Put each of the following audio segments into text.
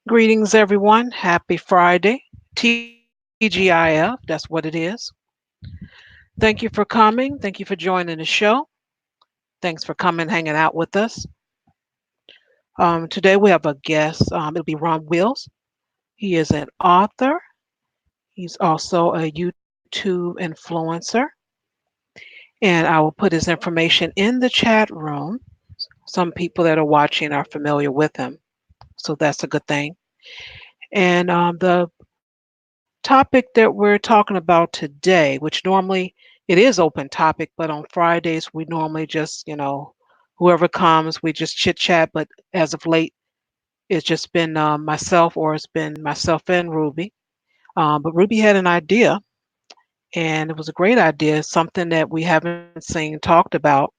Greetings, everyone. Happy Friday. TGIF, that's what it is. Thank you for coming. Thank you for joining the show. Thanks for coming, hanging out with us. Today we have a guest. It'll be Rom Wills. He is an author. He's also a YouTube influencer. And I will put his information in the chat room. Some people that are watching are familiar with him. So that's a good thing. And the topic that we're talking about today, which normally it is open topic, but on Fridays we normally just, whoever comes, we just chit chat. But as of late, it's just been myself, or it's been myself and Ruby. But Ruby had an idea, and it was a great idea, something that we haven't seen talked about,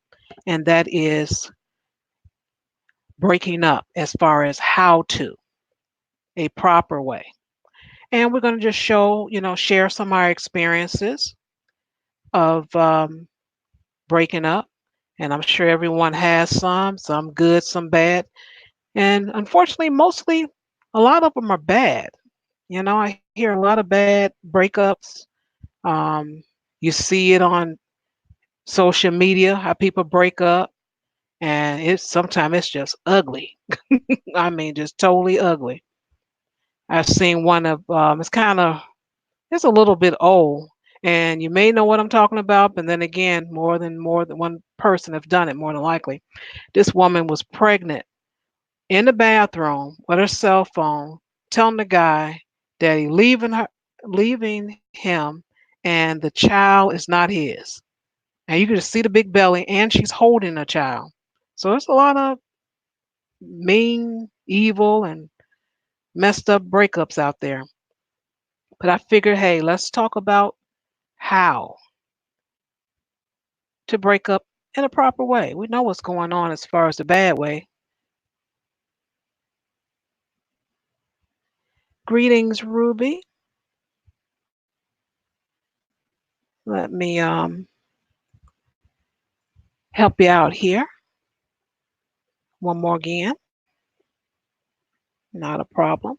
and that is breaking up as far as how to, a proper way. And we're going to just share some of our experiences of breaking up. And I'm sure everyone has some good, some bad. And unfortunately, mostly a lot of them are bad. I hear a lot of bad breakups. Um, you see it on social media, how people break up, and it's sometimes it's just ugly. I mean, just totally ugly. I've seen one of it's a little bit old, and you may know what I'm talking about, but then again, more than one person have done it more than likely. This woman was pregnant in the bathroom with her cell phone, telling the guy that leaving him, and the child is not his. And you can just see the big belly, and she's holding a child. So it's a lot of mean, evil, and messed up breakups out there. But I figured, hey, let's talk about how to break up in a proper way. We know what's going on as far as the bad way. Greetings, Ruby. Let me help you out here. One more again. Not a problem.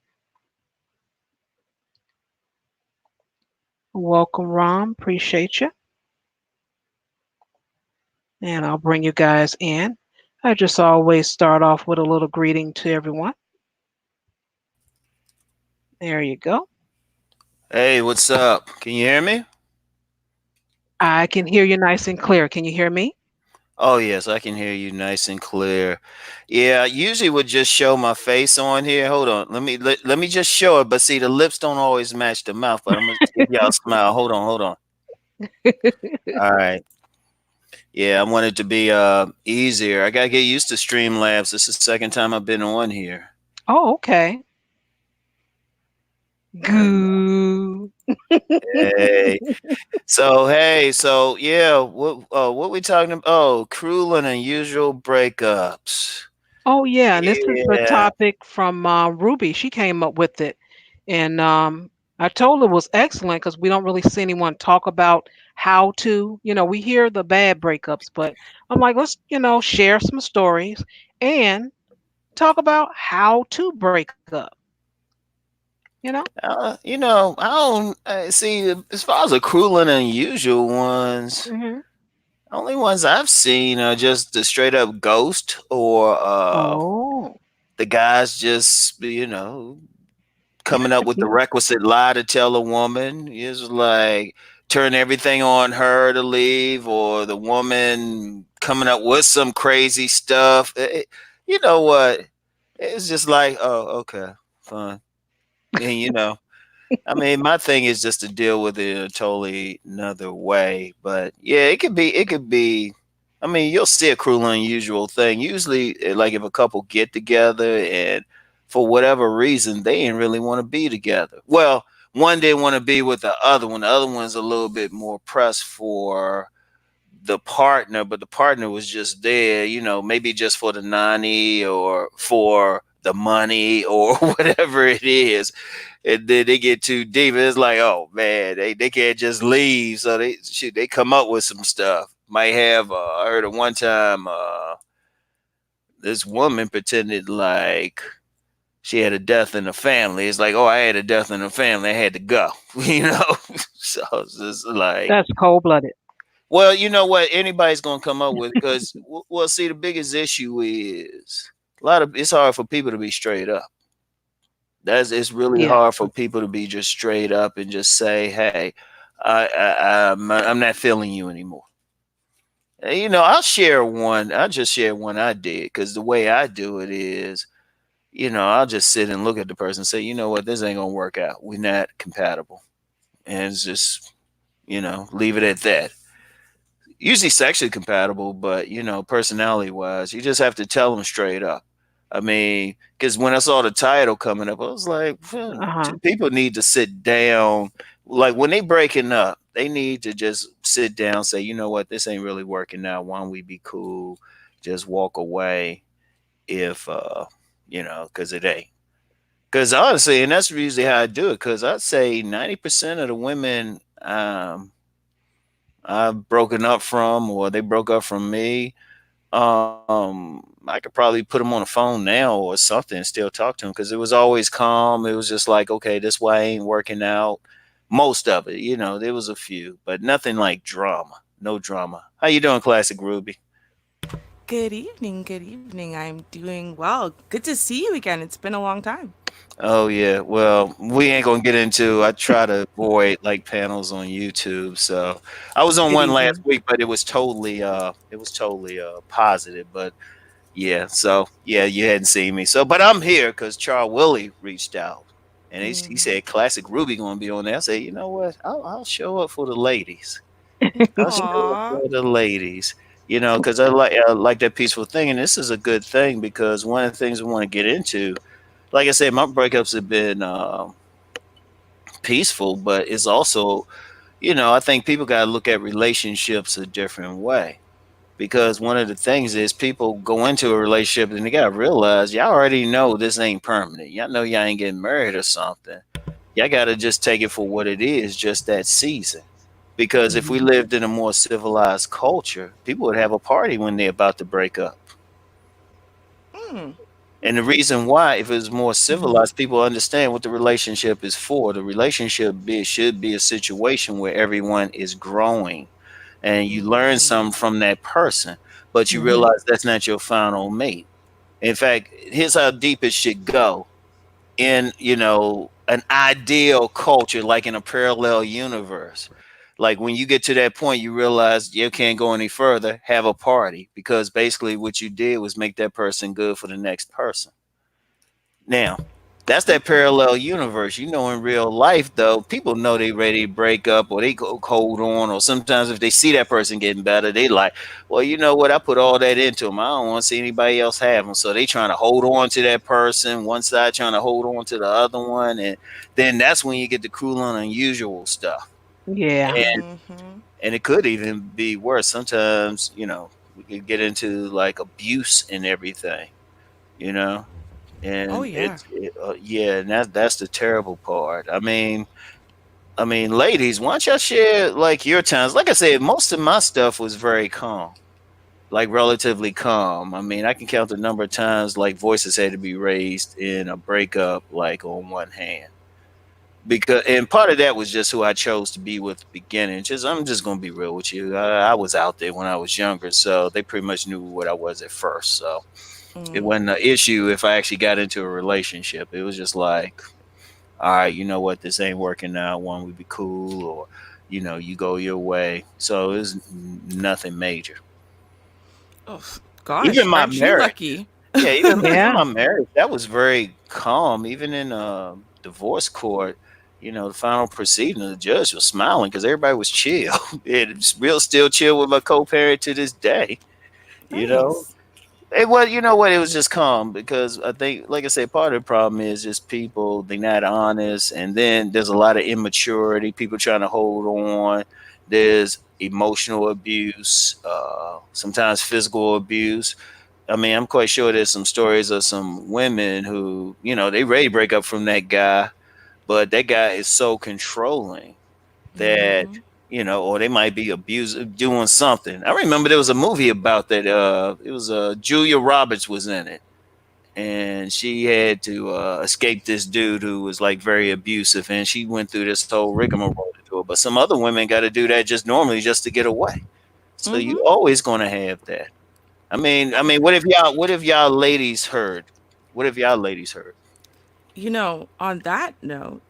Welcome, Rom. Appreciate you. And I'll bring you guys in. I just always start off with a little greeting to everyone. There you go. Hey, what's up? Can you hear me? I can hear you nice and clear. Can you hear me? Oh yes, I can hear you nice and clear. Yeah, I usually would just show my face on here. Hold on, let me just show it. But see, the lips don't always match the mouth. But I'm gonna give y'all a smile. Hold on. All right. Yeah, I want it to be easier. I gotta get used to Streamlabs. This is the second time I've been on here. Oh, okay. Uh, Goo. hey, so yeah, what we talking about? Oh, cruel and unusual breakups. Oh, yeah. And this is the Yeah. topic from Ruby. She came up with it. And I told her it was excellent because we don't really see anyone talk about how to. We hear the bad breakups, but I'm like, let's, share some stories and talk about how to break up, you know? I don't see as far as the cruel and unusual ones. Hmm. Only ones I've seen are just the straight up ghost, or Oh. the guys just coming up with the requisite lie to tell a woman. It's like turn everything on her to leave, or the woman coming up with some crazy stuff. You know what? It's just like, oh, okay, fine. And I mean, my thing is just to deal with it in a totally another way. But yeah, it could be. I mean, you'll see a cruel and unusual thing. Usually, like if a couple get together and for whatever reason they didn't really want to be together. Well, one didn't want to be with the other one. The other one's a little bit more pressed for the partner, but the partner was just there, maybe just for the nanny or for the money or whatever it is, and then they get too deep. It's like, oh man, they can't just leave, so they come up with some stuff. Might have I heard at one time this woman pretended like she had a death in the family. It's like, oh, I had a death in the family, I had to go, you know. So it's just like, That's cold blooded. well, you know what? Anybody's gonna come up with, because well, see, the biggest issue is a lot of it's hard for people to be straight up. That's It's really Yeah. hard for people to be just straight up and just say, "Hey, I'm not feeling you anymore." You know, I'll share one. I'll just share one I did, because the way I do it is, you know, I'll just sit and look at the person and say, you know what, this ain't gonna work out. We're not compatible, and it's just, you know, leave it at that. Usually sexually compatible, but you know, personality wise, you just have to tell them straight up. I mean, because when I saw the title coming up, I was like, Uh huh. people need to sit down. Like when they breaking up, they need to just sit down, say, you know what, this ain't really working out. Why don't we be cool? Just walk away if, you know, because it ain't. Because honestly, and that's usually how I do it. Because I'd say 90% of the women I've broken up from, or they broke up from me, I could probably put them on the phone now or something and still talk to them, because it was always calm. It was just like, okay, this why ain't working out. Most of it, you know, there was a few, but nothing like drama. No drama. How you doing, Classic Ruby? Good evening. Good evening. I'm doing well. Good to see you again. It's been a long time. Oh yeah. Well, we ain't gonna get into. I try to avoid like panels on YouTube. So I was on Good one last evening. week, but it was totally positive. But yeah, so yeah, you hadn't seen me. So, but I'm here because Charles Willie reached out, and he said Classic Ruby gonna be on there. I said, you know what? I'll show up for the ladies. I'll show up Aw. for the ladies. You know, because I like that peaceful thing, and this is a good thing, because one of the things we want to get into, like I said, my breakups have been peaceful, but it's also, you know, I think people got to look at relationships a different way, because one of the things is people go into a relationship and they got to realize y'all already know this ain't permanent. Y'all know y'all ain't getting married or something. Y'all got to just take it for what it is, just that season. Because if we Mhm. lived in a more civilized culture, people would have a party when they're about to break up. Mm. And the reason why, if it's more Mhm. civilized, people understand what the relationship is for. The should be a situation where everyone is growing and you learn Mhm. something from that person, but you Hmm. realize that's not your final mate. In fact, here's how deep it should go in, you know, an ideal culture, like in a parallel universe. Like when you get to that point, you realize you can't go any further, have a party, because basically what you did was make that person good for the next person. Now, that's that Okay. parallel universe. You know, in real life, though, people know they ready to break up or they go hold on, or sometimes if they see that person getting better, they like, well, you know what? I put all that into them. I don't want to see anybody else have them. So they trying to hold on to that person, one side trying to hold on to the other one. And then that's when you get the cruel and unusual stuff. Yeah. And, Mhm. and it could even be worse. Sometimes, you know, we could get into like abuse and everything, you know? Oh And yeah. yeah, and that's the terrible part. I mean, ladies, why don't y'all share like your times? Like I said, most of my stuff was very calm, like relatively calm. I mean, I can count the number of times like voices had to be raised in a breakup, like on one hand. Because and part of that was just who I chose to be with the beginning. Just I'm just gonna be real with you. I was out there when I was younger, so they pretty much knew what I was at first. So it Mm. wasn't an issue if I actually got into a relationship. It was just like, all right, you know what, this ain't working out. One would be cool, or you know, you go your way. So it was nothing major. Oh, Even gosh, my aren't you marriage, lucky? yeah, even Yeah. my marriage, that was very calm. Even in divorce court, you know, the final proceeding, the judge was smiling because everybody was chill. It's real, still chill with my co-parent to this day. You know, Nice. it was, you know what? It was just calm because I think, like I said, part of the problem is just people they're not honest, and then there's a lot of immaturity. People trying to hold on. There's emotional abuse, sometimes physical abuse. I mean, I'm quite sure there's some stories of some women who, they ready to break up from that guy, but that guy is so controlling that, or they might be abusing, doing something. I remember there was a movie about that. It was Julia Roberts was in it, and she had to escape this dude who was like very abusive, and she went through this whole rigmarole to do it. But some other women got to do that just normally just to get away. So you Mm-hmm. always gonna have that. I mean, what have y'all ladies heard? What have y'all ladies heard? On that note,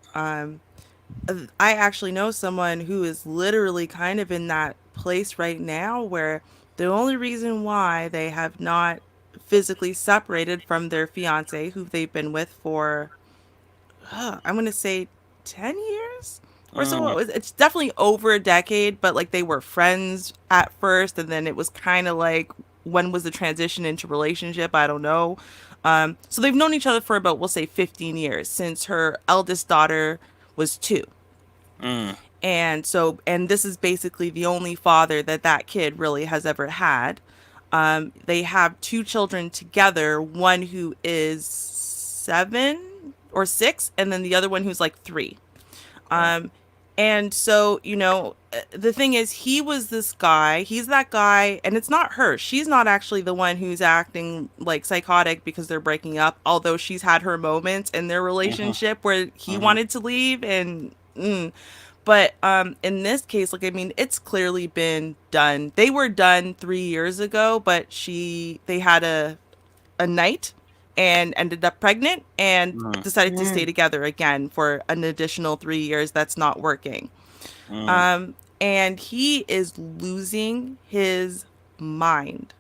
I actually know someone who is literally kind of in that place right now where the only reason why they have not physically separated from their fiance, who they've been with for, I'm going to say 10 years or so. Mm, It's definitely over a decade, but like they were friends at first, and then it was kind of like, when was the transition into relationship? I don't know. So they've known each other for about, we'll say, 15 years since her eldest daughter was 2. mm, And this is basically the only father that that kid really has ever had. They have 2 children together, one who is 7 or 6, and then the other one who's like 3. wow. And so, the thing is, he's that guy, and it's not her. She's not actually the one who's acting like psychotic because they're breaking up, although she's had her moments in their Mhm, relationship where he mhm, wanted to leave. But in this case, like, I mean, it's clearly been done. They were done 3 years ago, but they had a night and ended up pregnant and mm, decided to stay Mm. together again for an additional 3 years. That's not working. mm, And he is losing his mind.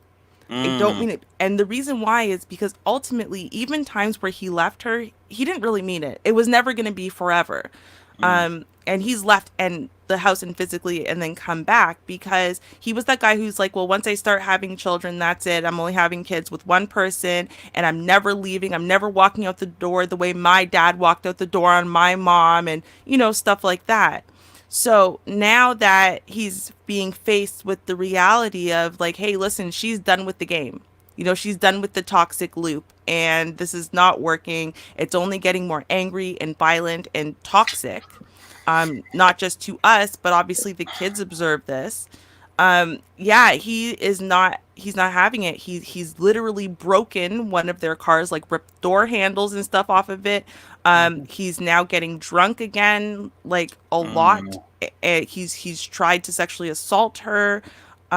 I don't mm, mean it. And the reason why is because ultimately, even times where he left her, he didn't really mean it. It was never going to be forever. mm, And he's left and the house and physically and then come back because he was that guy who's like, well, once I start having children, that's it. I'm only having kids with one person and I'm never leaving. I'm never walking out the door the way my dad walked out the door on my mom and, stuff like that. So now that he's being faced with the reality of like, hey, listen, she's done with the game. She's done with the toxic loop and this is not working. It's only getting more angry and violent and toxic. Not just to us, but obviously the kids observe this. Yeah, he's not having it. He's literally broken one of their cars, like ripped door handles and stuff off of it. mhm, He's now getting drunk again, like a lot. mm, He's tried to sexually assault her,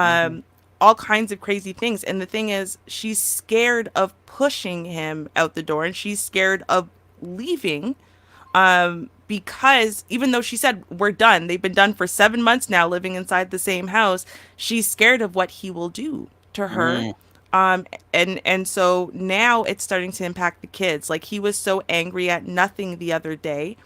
mhm, all kinds of crazy things. And the thing is, she's scared of pushing him out the door, and she's scared of leaving, because even though she said we're done, they've been done for 7 months now, living inside the same house. She's scared of what he will do to her. mm, And so now it's starting to impact the kids. Like, he was so angry at nothing the other day.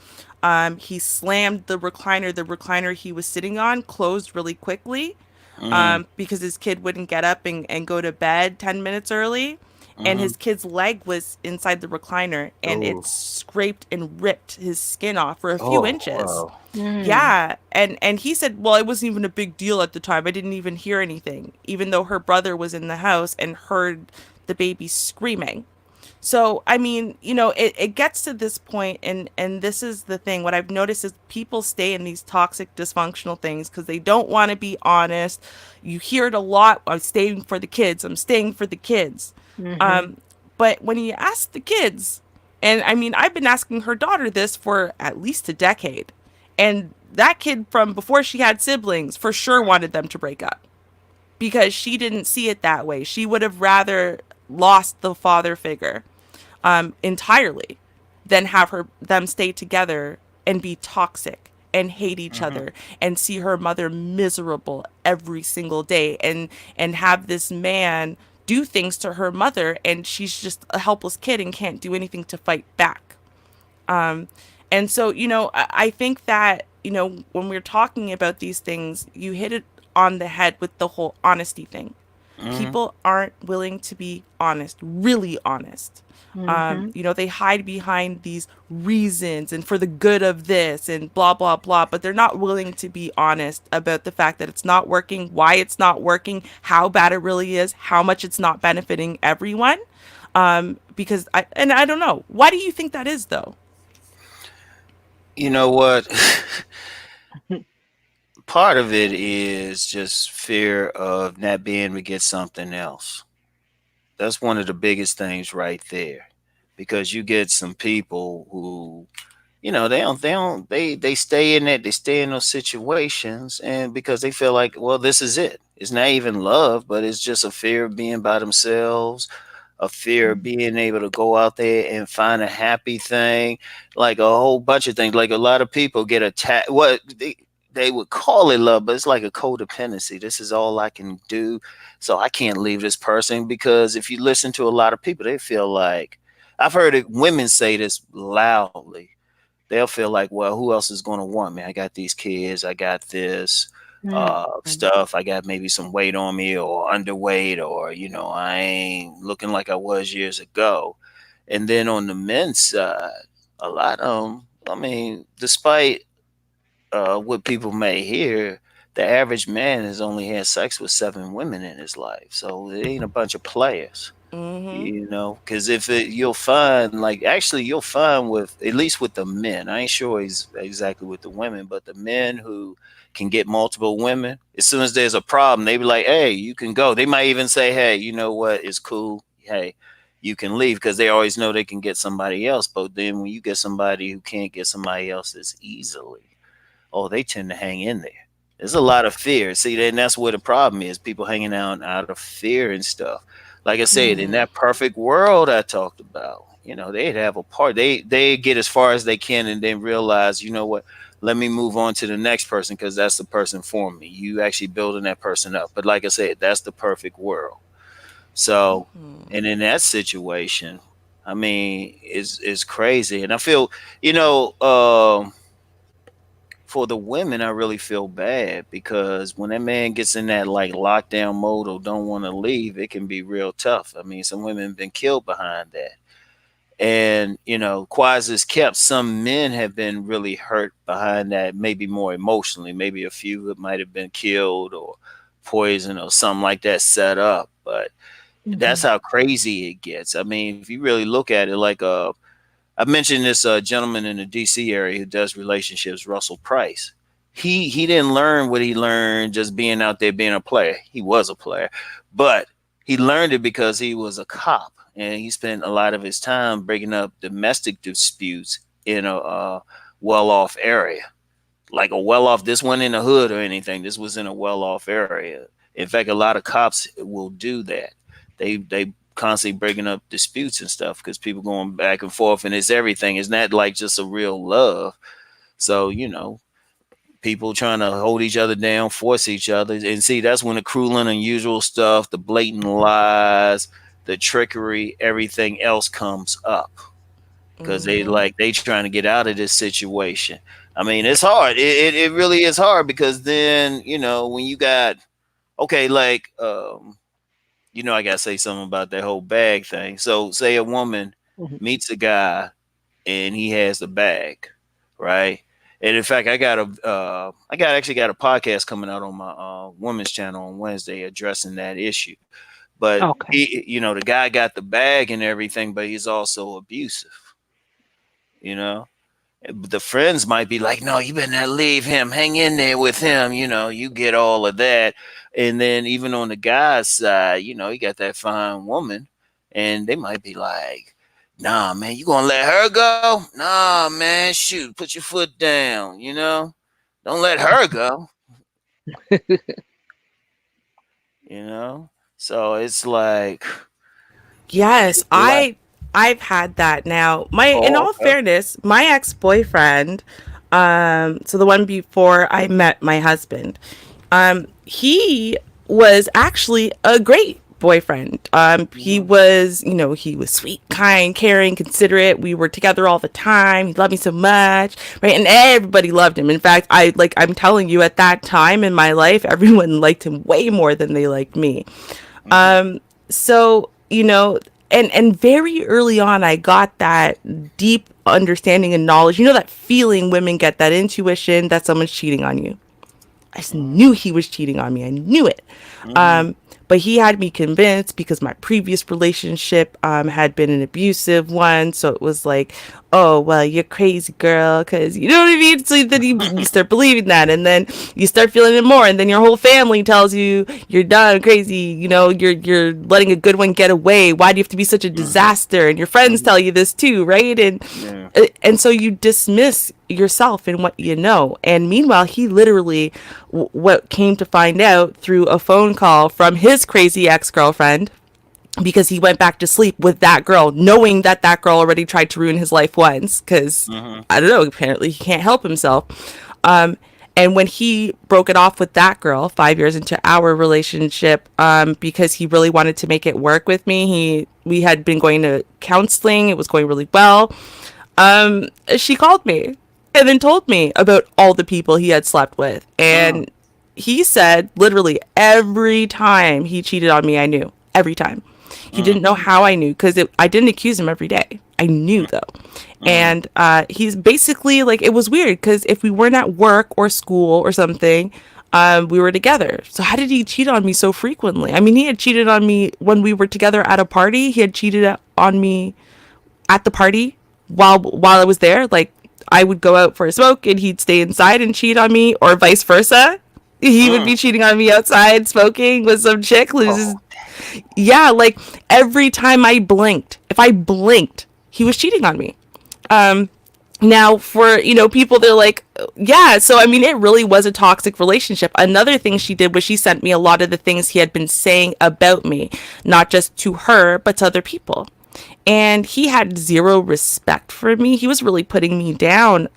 He slammed the recliner. The recliner he was sitting on closed really quickly, mm, because his kid wouldn't get up and go to bed 10 minutes early. And mhm. his kid's leg was inside the recliner and it Oh, scraped and ripped his skin off for a few oh, inches. wow. Mm. Yeah. And he said, well, it wasn't even a big deal at the time. I didn't even hear anything, even though her brother was in the house and heard the baby screaming. So, I mean, it gets to this point, and this is the thing. What I've noticed is people stay in these toxic, dysfunctional things because they don't want to be honest. You hear it a lot. I'm staying for the kids. I'm staying for the kids. Mhm. But when you ask the kids, and I mean, I've been asking her daughter this for at least a decade, and that kid from before she had siblings for sure wanted them to break up because she didn't see it that way. She would have rather lost the father figure, entirely, than have them stay together and be toxic and hate each Mhm, other and see her mother miserable every single day, and have this man do things to her mother, and she's just a helpless kid and can't do anything to fight back. And so, I think that, when we're talking about these things, you hit it on the head with the whole honesty thing. Hmm. People aren't willing to be honest, really honest. Mhm. They hide behind these reasons and for the good of this and blah, blah, blah, but they're not willing to be honest about the fact that it's not working, why it's not working, how bad it really is, how much it's not benefiting everyone. I don't know. Why do you think that is, though? You know what? Part of it is just fear of not being able to get something else. That's one of the biggest things right there. Because you get some people who, they stay in it, they stay in those situations, and because they feel like, well, this is it. It's not even love, but it's just a fear of being by themselves, a fear of being able to go out there and find a happy thing, like a whole bunch of things. Like a lot of people get attacked. They would call it love, but it's like a codependency. This is all I can do, so I can't leave this person. Because if you listen to a lot of people, they feel like, I've heard it, women say this loudly. They'll feel like, well, who else is going to want me? I got these kids, I got this Mhm. stuff, I got maybe some weight on me or underweight, or I ain't looking like I was years ago. And then on the men's side, a lot of them, I mean, despite what people may hear, the average man has only had sex with 7 women in his life, so it ain't a bunch of players. Mm-hmm. Because if you'll find, like, actually, you'll find with, at least with the men, I ain't sure he's exactly with the women, but the men who can get multiple women, as soon as there's a problem, they be like, hey, you can go. They might even say, hey, you know what, it's cool, hey, you can leave, because they always know they can get somebody else. But then when you get somebody who can't get somebody else as easily, oh, they tend to hang in there. There's a lot of fear. See, then that's where the problem is. People hanging out of fear and stuff. Like I said, in Mm-hmm. that perfect world I talked about, they'd have a part. They get as far as they can and then realize, you know what? Let me move on to the next person, because that's the person for me. You actually building that person up. But like I said, that's the perfect world. So, and in that situation, I mean, it's crazy. And I feel, you know, for the women, I really feel bad, because when that man gets in that like lockdown mode or don't want to leave, it can be real tough. I mean, some women have been killed behind that. And, quiet as kept, some men have been really hurt behind that, maybe more emotionally. Maybe a few that might have been killed or poisoned or something like that set up. But that's Mhm. how crazy it gets. I mean, if you really look at it, like I mentioned this gentleman in the D.C. area who does relationships, Russell Price. He didn't learn what he learned just being out there being a player. He was a player, but he learned it because he was a cop, and he spent a lot of his time breaking up domestic disputes in a well-off area, like a well-off. This wasn't in a hood or anything. This was in a well-off area. In fact, a lot of cops will do that. They constantly breaking up disputes and stuff because people going back and forth, and it's everything. It's not like just a real love. So people trying to hold each other down, force each other, and see, that's when the cruel and unusual stuff, the blatant lies, the trickery, everything else comes up, because Mm-hmm. they trying to get out of this situation. I mean, it's hard. It really is hard, because then when you got, okay, like I gotta say something about that whole bag thing. So say a woman Mhm. meets a guy and he has the bag, right? And in fact, I actually got a podcast coming out on my women's channel on Wednesday addressing that issue. But Okay. the guy got the bag and everything, but he's also abusive. You know, the friends might be like, no, you better not leave him. Hang in there with him. You get all of that. And then even on the guy's side, you got that fine woman, and they might be like, nah, man, you gonna let her go? Nah, man, shoot, put your foot down. Don't let her go. You know. So it's like, Yes, it's a lot. I've had that now. My In Oh, all okay. fairness, my ex-boyfriend, so the one before I met my husband, he was actually a great boyfriend. He Mhm. was, he was sweet, kind, caring, considerate. We were together all the time. He loved me so much, right? And everybody loved him. In fact, I'm telling you, at that time in my life, everyone liked him way more than they liked me. Mm-hmm. So, and very early on, I got that deep understanding and knowledge. That feeling women get, that intuition that someone's cheating on you. I just knew he was cheating on me. I knew it. Mm-hmm. But he had me convinced because my previous relationship had been an abusive one. So it was like, oh, well, you're crazy, girl. Because you know what I mean? So then you start believing that. And then you start feeling it more. And then your whole family tells you you're done, crazy. You're letting a good one get away. Why do you have to be such a disaster? And your friends tell you this too, right? Yeah. And so you dismiss yourself and what you know. And meanwhile, he literally, what came to find out through a phone call from his crazy ex-girlfriend, because he went back to sleep with that girl, knowing that that girl already tried to ruin his life once, because Mm-hmm. I don't know, apparently he can't help himself. And when he broke it off with that girl 5 years into our relationship, because he really wanted to make it work with me, we had been going to counseling, it was going really well. She called me and then told me about all the people he had slept with. Mm. And he said literally every time he cheated on me, I knew. Every time. He Mm. didn't know how I knew, because I didn't accuse him every day. I knew though. Mm. And he's basically like, it was weird because if we weren't at work or school or something, we were together. So how did he cheat on me so frequently? I mean, he had cheated on me when we were together at a party. He had cheated on me at the party while I was there. Like, I would go out for a smoke and he'd stay inside and cheat on me, or vice versa. He would Mm. be cheating on me outside smoking with some chick who's Oh. just, yeah, like every time I blinked, if I blinked, he was cheating on me. Now for, people, they're like, yeah, so I mean, it really was a toxic relationship. Another thing she did was she sent me a lot of the things he had been saying about me, not just to her, but to other people. And he had zero respect for me. He was really putting me down.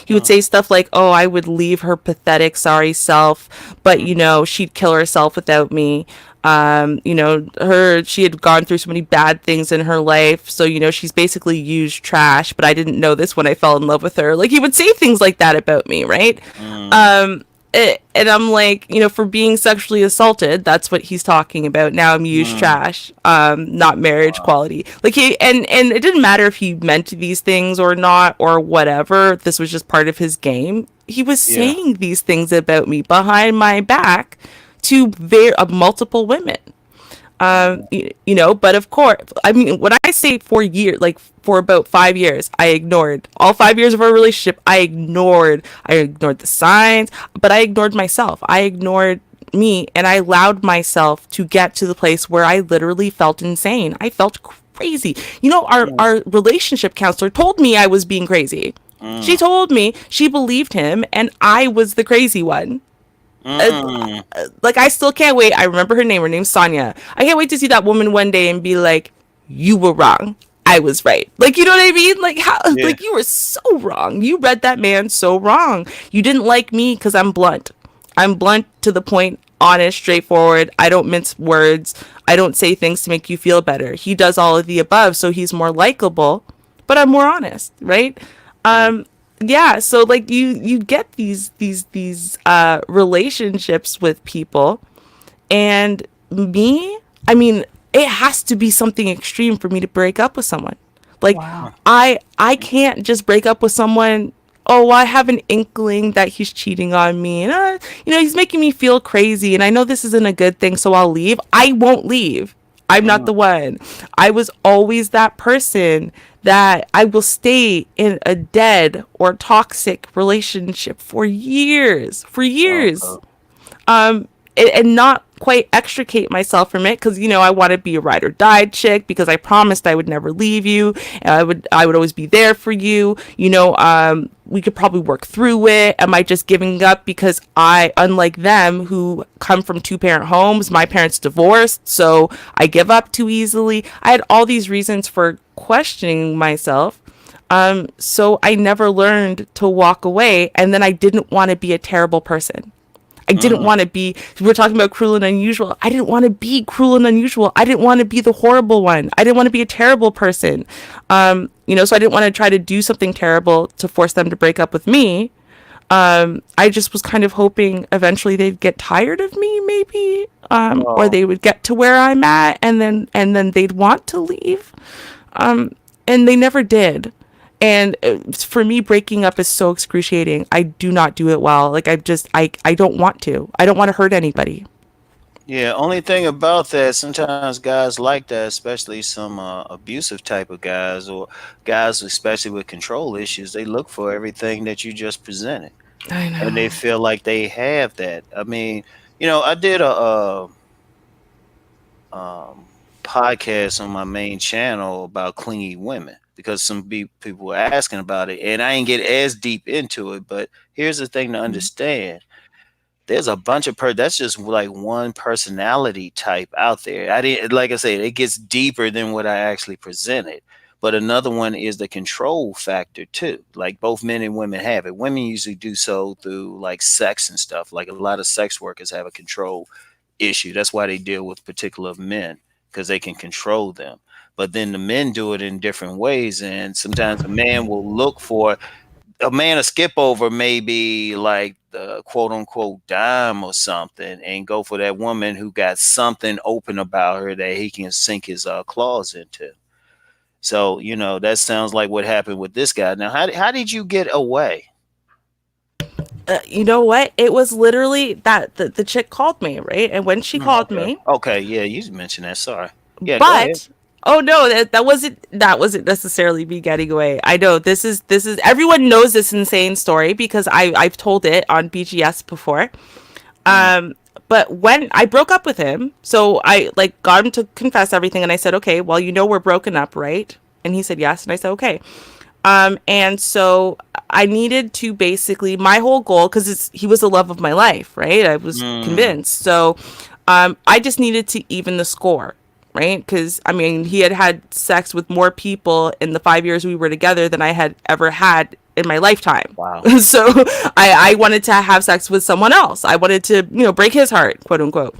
He would Mm. say stuff like, oh, I would leave her pathetic, sorry self, but, she'd kill herself without me. She had gone through so many bad things in her life. So, she's basically used trash, but I didn't know this when I fell in love with her. Like, he would say things like that about me, right? Mm. And I'm like, for being sexually assaulted, that's what he's talking about. Now I'm used Mm. trash, not marriage quality. Like, and it didn't matter if he meant these things or not or whatever. This was just part of his game. He was Yeah. saying these things about me behind my back to multiple women. But of course, I mean, when I say 4 years, like for about 5 years, I ignored all 5 years of our relationship. I ignored the signs, but I ignored myself. I ignored me, and I allowed myself to get to the place where I literally felt insane. I felt crazy. Mm. Our relationship counselor told me I was being crazy. She Mm. told me she believed him, and I was the crazy one. Mm. Like, I still can't wait. I remember her name. Her name's Sonia. I can't wait to see that woman one day and be like, you were wrong, I was right. Like, you know what I mean? Like, how, Yeah. like, you were so wrong. You read that man so wrong. You didn't like me because I'm blunt. I'm blunt, to the point, honest, straightforward. I don't mince words. I don't say things to make you feel better. He does all of the above, so he's more likable, but I'm more honest, right? Mm. Yeah, so like, you get these relationships with people. And me, I mean, it has to be something extreme for me to break up with someone. Like, Wow. I can't just break up with someone. Oh, I have an inkling that he's cheating on me, and he's making me feel crazy, and I know this isn't a good thing, so I'll leave. I won't leave. I'm not Mm. the one. I was always that person that I will stay in a dead or toxic relationship for years, Okay. and not quite extricate myself from it, because I want to be a ride or die chick, because I promised I would never leave you, and I would always be there for you. We could probably work through it. Am I just giving up because unlike them who come from two-parent homes, my parents divorced, so I give up too easily? I had all these reasons for questioning myself. So I never learned to walk away, and then I didn't want to be a terrible person. I didn't Mm. want to be, we're talking about cruel and unusual. I didn't want to be cruel and unusual. I didn't want to be the horrible one. I didn't want to be a terrible person. So I didn't want to try to do something terrible to force them to break up with me. I just was kind of hoping eventually they'd get tired of me, maybe, or Oh, they would get to where I'm at, and then they'd want to leave, and they never did. And for me, breaking up is so excruciating. I do not do it well. Like I don't want to. I don't want to hurt anybody. yeah. Only thing about that, sometimes guys like that, especially some abusive type of guys or guys, especially with control issues, they look for everything that you just presented, I and they know. feel like they have that. I mean, I did a podcast on my main channel about clingy women because some people were asking about it, and I didn't get as deep into it. But here's the thing to understand: there's a bunch of that's just like one personality type out there. I didn't, like I said, it gets deeper than what I actually presented. But another one is the control factor too. Like both men and women have it. Women usually do so through like sex and stuff. Like a lot of sex workers have a control issue. That's why they deal with particular men because they can control them. But then the men do it in different ways, and sometimes a man will look for a man a skip over maybe like the quote unquote dime or something and go for that woman who got something open about her that he can sink his claws into. So, that sounds like what happened with this guy. Now, how did you get away? You know what? It was literally that the chick called me, right? And when she called Okay. me, Okay. Yeah, you mentioned that. Sorry. Yeah, go ahead. but oh no, that wasn't necessarily me getting away. I know this is everyone knows this insane story because I've told it on BGS before. Mm, Um, but when I broke up with him, so I like got him to confess everything, and I said, okay, well, we're broken up, right? And he said yes, and I said okay. And so I needed to basically my whole goal because he was the love of my life, right? I was mm, convinced. So I just needed to even the score, right? Because I mean, he had had sex with more people in the 5 years we were together than I had ever had in my lifetime. wow. So I wanted to have sex with someone else. I wanted to, break his heart, quote unquote.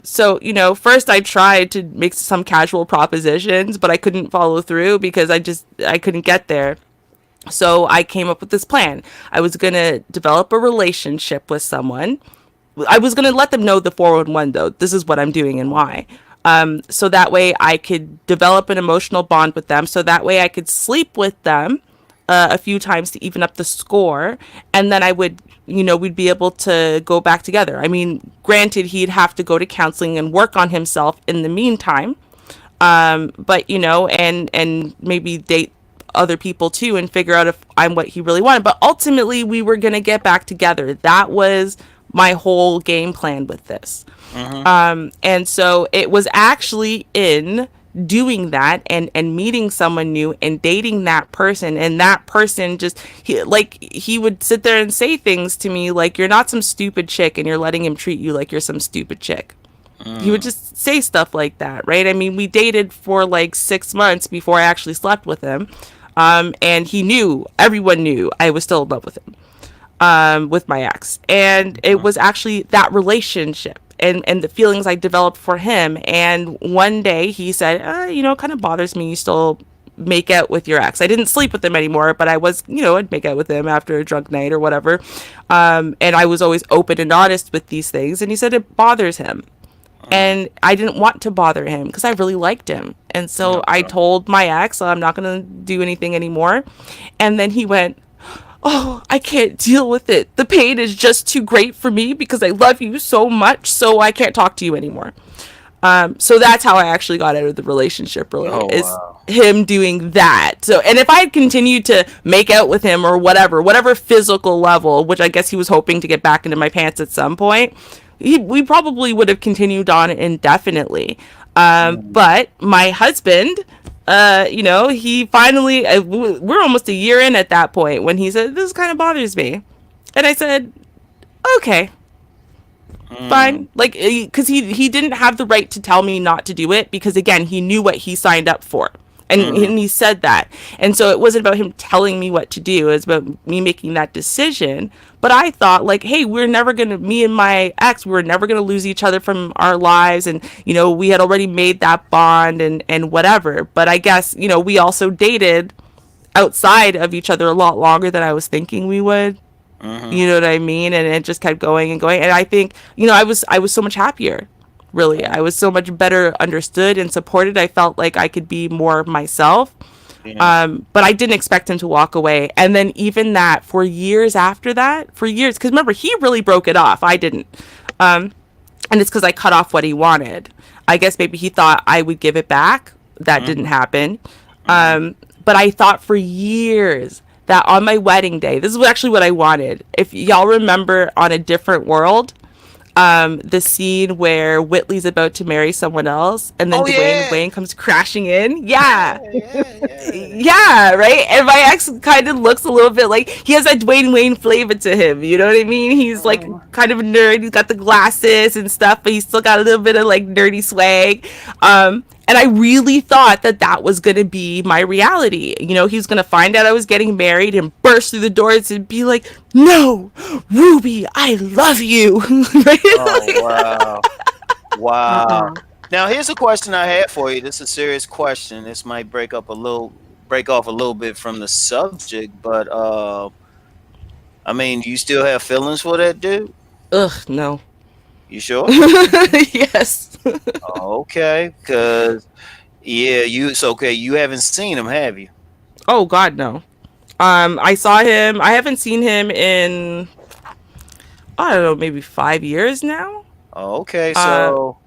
So, first I tried to make some casual propositions, but I couldn't follow through because I couldn't get there. So I came up with this plan. I was going to develop a relationship with someone. I was going to let them know the 411 though. This is what I'm doing and why. So that way I could develop an emotional bond with them. So that way I could sleep with them a few times to even up the score. And then I would, we'd be able to go back together. I mean, granted, he'd have to go to counseling and work on himself in the meantime. But, and maybe date other people too and figure out if I'm what he really wanted. But ultimately, we were going to get back together. That was my whole game plan with this. Mm-hmm. And so it was actually in doing that and meeting someone new and dating that person, and that person just he would sit there and say things to me like, you're not some stupid chick and you're letting him treat you like you're some stupid chick. He would Mm, just say stuff like that, right? I mean, we dated for like 6 months before I actually slept with him. And everyone knew I was still in love with him, with my ex. And it mhm. was actually that relationship and the feelings I developed for him. And one day he said, it kind of bothers me you still make out with your ex. I didn't sleep with him anymore, but I was, I'd make out with him after a drunk night or whatever. And I was always open and honest with these things. And he said it bothers him. Mm, And I didn't want to bother him because I really liked him. And so I okay. told my ex, I'm not going to do anything anymore. And then he went, oh, I can't deal with it. The pain is just too great for me because I love you so much. So I can't talk to you anymore. So that's how I actually got out of the relationship, really, Oh, is wow. him doing that. So, and if I had continued to make out with him or whatever physical level, which I guess he was hoping to get back into my pants at some point, we probably would have continued on indefinitely. Mm, But my husband, he finally, we're almost a year in at that point when he said, this kind of bothers me. And I said, okay, mm, fine, like because he didn't have the right to tell me not to do it because again he knew what he signed up for, mm, and he said that. And so it wasn't about him telling me what to do, it was about me making that decision. But I thought like, hey, me and my ex, we were never gonna lose each other from our lives, and we had already made that bond and whatever. But I guess we also dated outside of each other a lot longer than I was thinking we would. Mm-hmm. You know what I mean? And it just kept going and going. And I think, I was so much happier. Really, I was so much better understood and supported. I felt like I could be more myself. Yeah. But I didn't expect him to walk away. And then even that, for years after that, for years, because remember, he really broke it off. I didn't. And it's because I cut off what he wanted. I guess maybe he thought I would give it back. That didn't Mm-hmm. happen. Mm-hmm. But I thought for years that on my wedding day, this is actually what I wanted. If y'all remember on A Different World, the scene where Whitley's about to marry someone else and then Oh Dwayne yeah. Wayne comes crashing in. Yeah, Yeah. yeah, yeah. Yeah, right. And my ex kind of looks a little bit like he has that Dwayne Wayne flavor to him. You know what I mean? He's like Mm-hmm. kind of a nerd. He's got the glasses and stuff, but he's still got a little bit of like nerdy swag. And I really thought that that was going to be my reality. He was going to find out I was getting married and burst through the doors and be like, "No, Ruby, I love you." Oh wow. Wow. Uh-uh. Now here's a question I had for you. This is a serious question. This might break off a little bit from the subject, but I mean, do you still have feelings for that dude? Ugh, no. You sure? Yes. Okay, because yeah, it's okay. You haven't seen him, have you? Oh God, no. I saw him. I haven't seen him in, I don't know, maybe 5 years now. Okay, Uh, so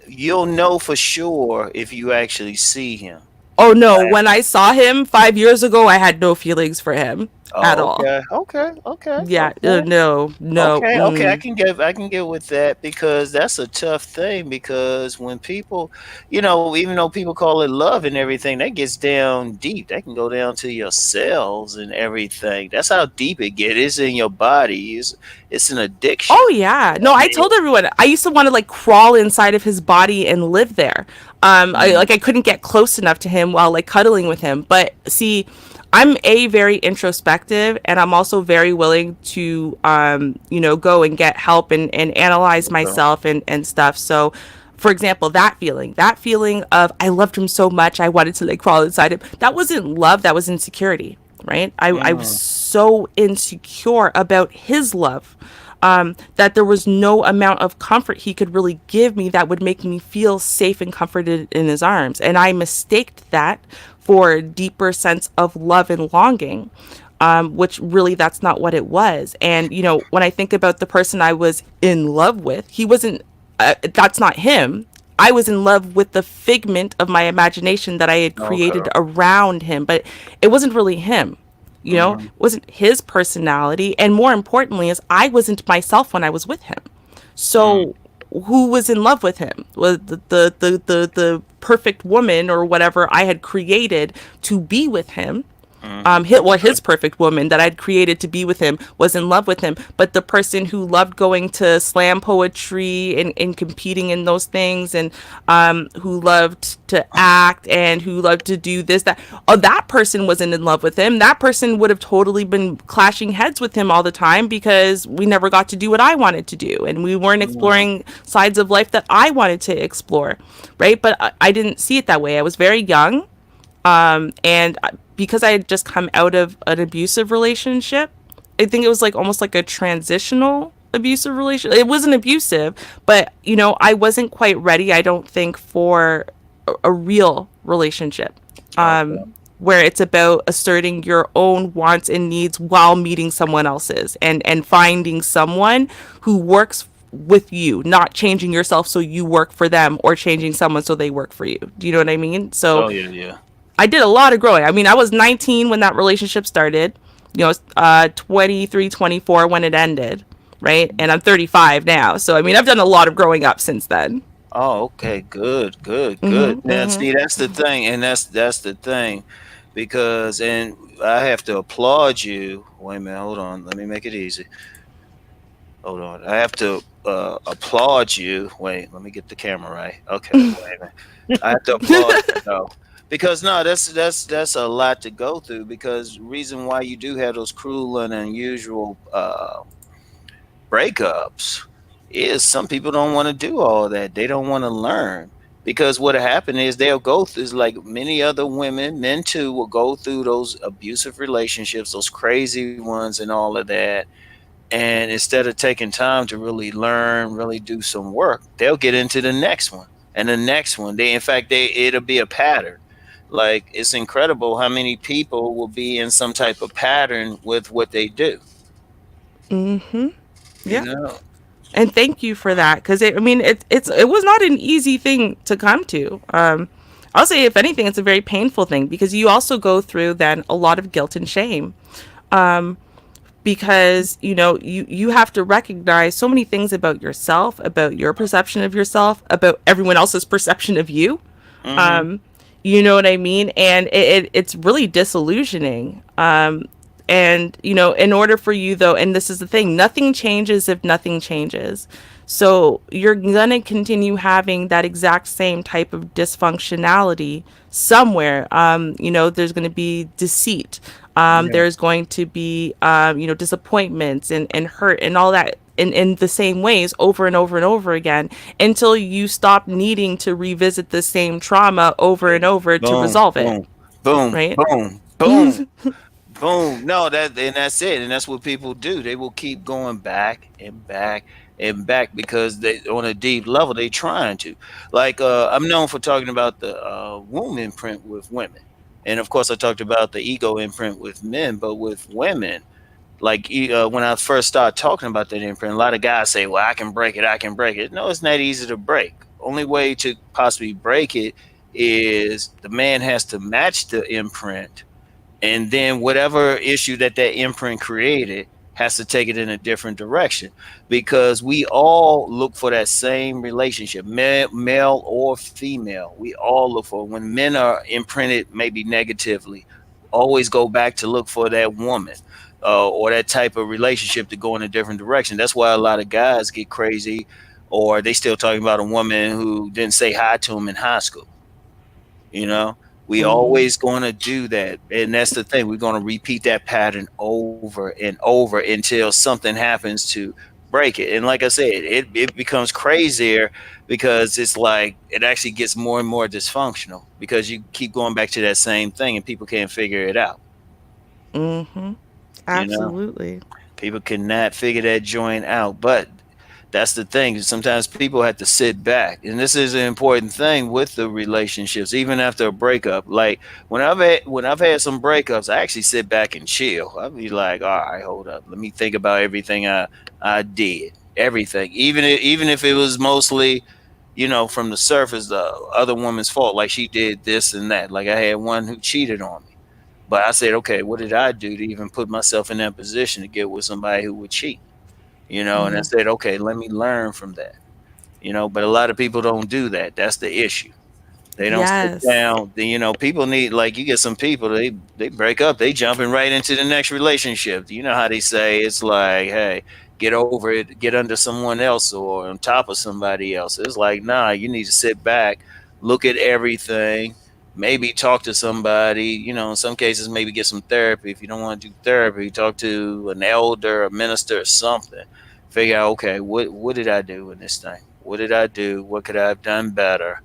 you'll know for sure if you actually see him. oh no, Right. when I saw him 5 years ago, I had no feelings for him at Oh, all. okay, okay, okay, Yeah, okay. no, no. Okay, I can get with that because that's a tough thing because when people, even though people call it love and everything, that gets down deep. That can go down to your cells and everything. That's how deep it gets. It's in your body. It's an addiction. Oh yeah. I No, I mean, told everyone I used to want to like crawl inside of his body and live there. I couldn't get close enough to him while like cuddling with him. But see, I'm very introspective, and I'm also very willing to go and get help and analyze okay. myself and stuff. So for example, that feeling of I loved him so much I wanted to like crawl inside him, that wasn't love, that was insecurity, right? I was Mm, so insecure about his love, that there was no amount of comfort he could really give me that would make me feel safe and comforted in his arms. And I mistaked that for a deeper sense of love and longing, which really that's not what it was. And, when I think about the person I was in love with, he wasn't, that's not him. I was in love with the figment of my imagination that I had created okay. around him, but it wasn't really him. It Mm, wasn't his personality. And more importantly, is I wasn't myself when I was with him. mm, So who was in love with him? Was the perfect woman or whatever I had created to be with him. His perfect woman that I'd created to be with him was in love with him, but the person who loved going to slam poetry and competing in those things, and who loved to act and who loved to do this, that, oh, that person wasn't in love with him. That person would have totally been clashing heads with him all the time because we never got to do what I wanted to do, and we weren't mm, exploring sides of life that I wanted to explore, right? But I didn't see it that way. I was very young, and because I had just come out of an abusive relationship, I think it was like almost like a transitional abusive relationship. It wasn't abusive, but I wasn't quite ready, I don't think, for a real relationship. okay. Where it's about asserting your own wants and needs while meeting someone else's, and finding someone who works with you, not changing yourself so you work for them or changing someone so they work for you. Do you know what I mean? So Oh yeah, yeah. I did a lot of growing. I mean, I was 19 when that relationship started. 23, 24 when it ended, right? And I'm 35 now. So, I mean, I've done a lot of growing up since then. Oh, okay. Good, good, good. Hmm. Now, Hmm. see, that's the thing, and that's the thing, because and I have to applaud you. Wait a minute, hold on. Let me make it easy. Hold on. I have to applaud you. Wait, let me get the camera right. Okay, wait a minute. I have to applaud you though, because no, that's a lot to go through. Because reason why you do have those cruel and unusual breakups is some people don't want to do all that. They don't want to learn because what happened is they'll go through is like many other women, men too, will go through those abusive relationships, those crazy ones, and all of that. And instead of taking time to really learn, really do some work, they'll get into the next one and the next one. They, in fact, it'll be a pattern. Like, it's incredible how many people will be in some type of pattern with what they do. Mm-hmm. You Yeah. know, And thank you for that, because I mean, it was not an easy thing to come to. I'll say, if anything, it's a very painful thing, because you also go through then a lot of guilt and shame, because you have to recognize so many things about yourself, about your perception of yourself, about everyone else's perception of you. hmm um you know what I mean? And it's really disillusioning. And in order for you, though, and this is the thing, nothing changes if nothing changes. So you're gonna continue having that exact same type of dysfunctionality somewhere. There's gonna be deceit. yeah, There's going to be disappointments and hurt and all that in the same ways over and over and over again, until you stop needing to revisit the same trauma over and over to boom, resolve it, boom, boom, right? boom, boom, boom. No, and that's it. And that's what people do. They will keep going back and back and back because they, on a deep level, they trying to. Like, I'm known for talking about the womb imprint with women, and of course, I talked about the ego imprint with men. But with women, like, when I first started talking about that imprint, a lot of guys say, "Well, I can break it. I can break it." No, it's not easy to break. Only way to possibly break it is the man has to match the imprint, and then whatever issue that imprint created has to take it in a different direction, because we all look for that same relationship, male or female. We all look for, when men are imprinted maybe negatively, always go back to look for that woman, or that type of relationship to go in a different direction. That's why a lot of guys get crazy, or they still talking about a woman who didn't say hi to him in high school. you know we Hmm. always going to do that, and that's the thing. We're going to repeat that pattern over and over until something happens to break it. And like I said, it becomes crazier, because it's like it actually gets more and more dysfunctional, because you keep going back to that same thing and people can't figure it out. Hmm. you know Absolutely. People cannot figure that joint out. But that's the thing. Sometimes people have to sit back, and this is an important thing with the relationships, even after a breakup. Like, when I've had some breakups, I actually sit back and chill. I'll be like, all right, hold up, let me think about everything I did, everything, even if it was mostly, from the surface, the other woman's fault, like she did this and that. Like, I had one who cheated on me, but I said, okay, what did I do to even put myself in that position to get with somebody who would cheat? And I Hmm. said, okay, let me learn from that. But a lot of people don't do that. That's the issue. They don't sit Yes. down. People need, like, you get some people, they break up, they jumping right into the next relationship. You know how they say, it's like, hey, get over it, get under someone else or on top of somebody else. It's like, nah, you need to sit back, look at everything, maybe talk to somebody. In some cases, maybe get some therapy. If you don't want to do therapy, talk to an elder, a minister, or something. Figure out, okay, what did I do in this thing? What did I do? What could I have done better?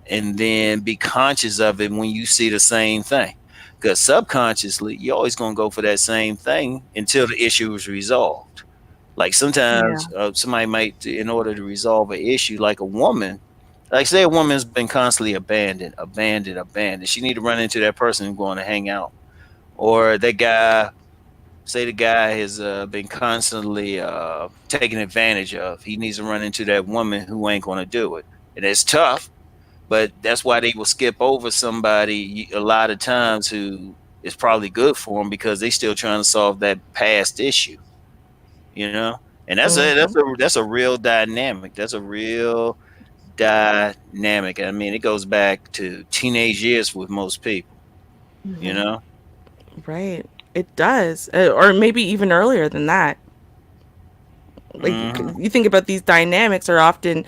And then be conscious of it when you see the same thing. Because subconsciously, you're always going to go for that same thing until the issue is resolved. Like, Yeah. sometimes somebody might, in order to resolve an issue, like a woman, like, say a woman's been constantly abandoned, abandoned, abandoned. She need to run into that person who's going to hang out. Or that guy, say the guy has been constantly taken advantage of. He needs to run into that woman who ain't going to do it. And it's tough, but that's why they will skip over somebody a lot of times who is probably good for them, because they still trying to solve that past issue, you know. And Hmm. that's a real dynamic. That's a real dynamic. I mean, it goes back to teenage years with most people, you Hmm. know. Right. It does. Or maybe even earlier than that. Like, hmm you think about, these dynamics are often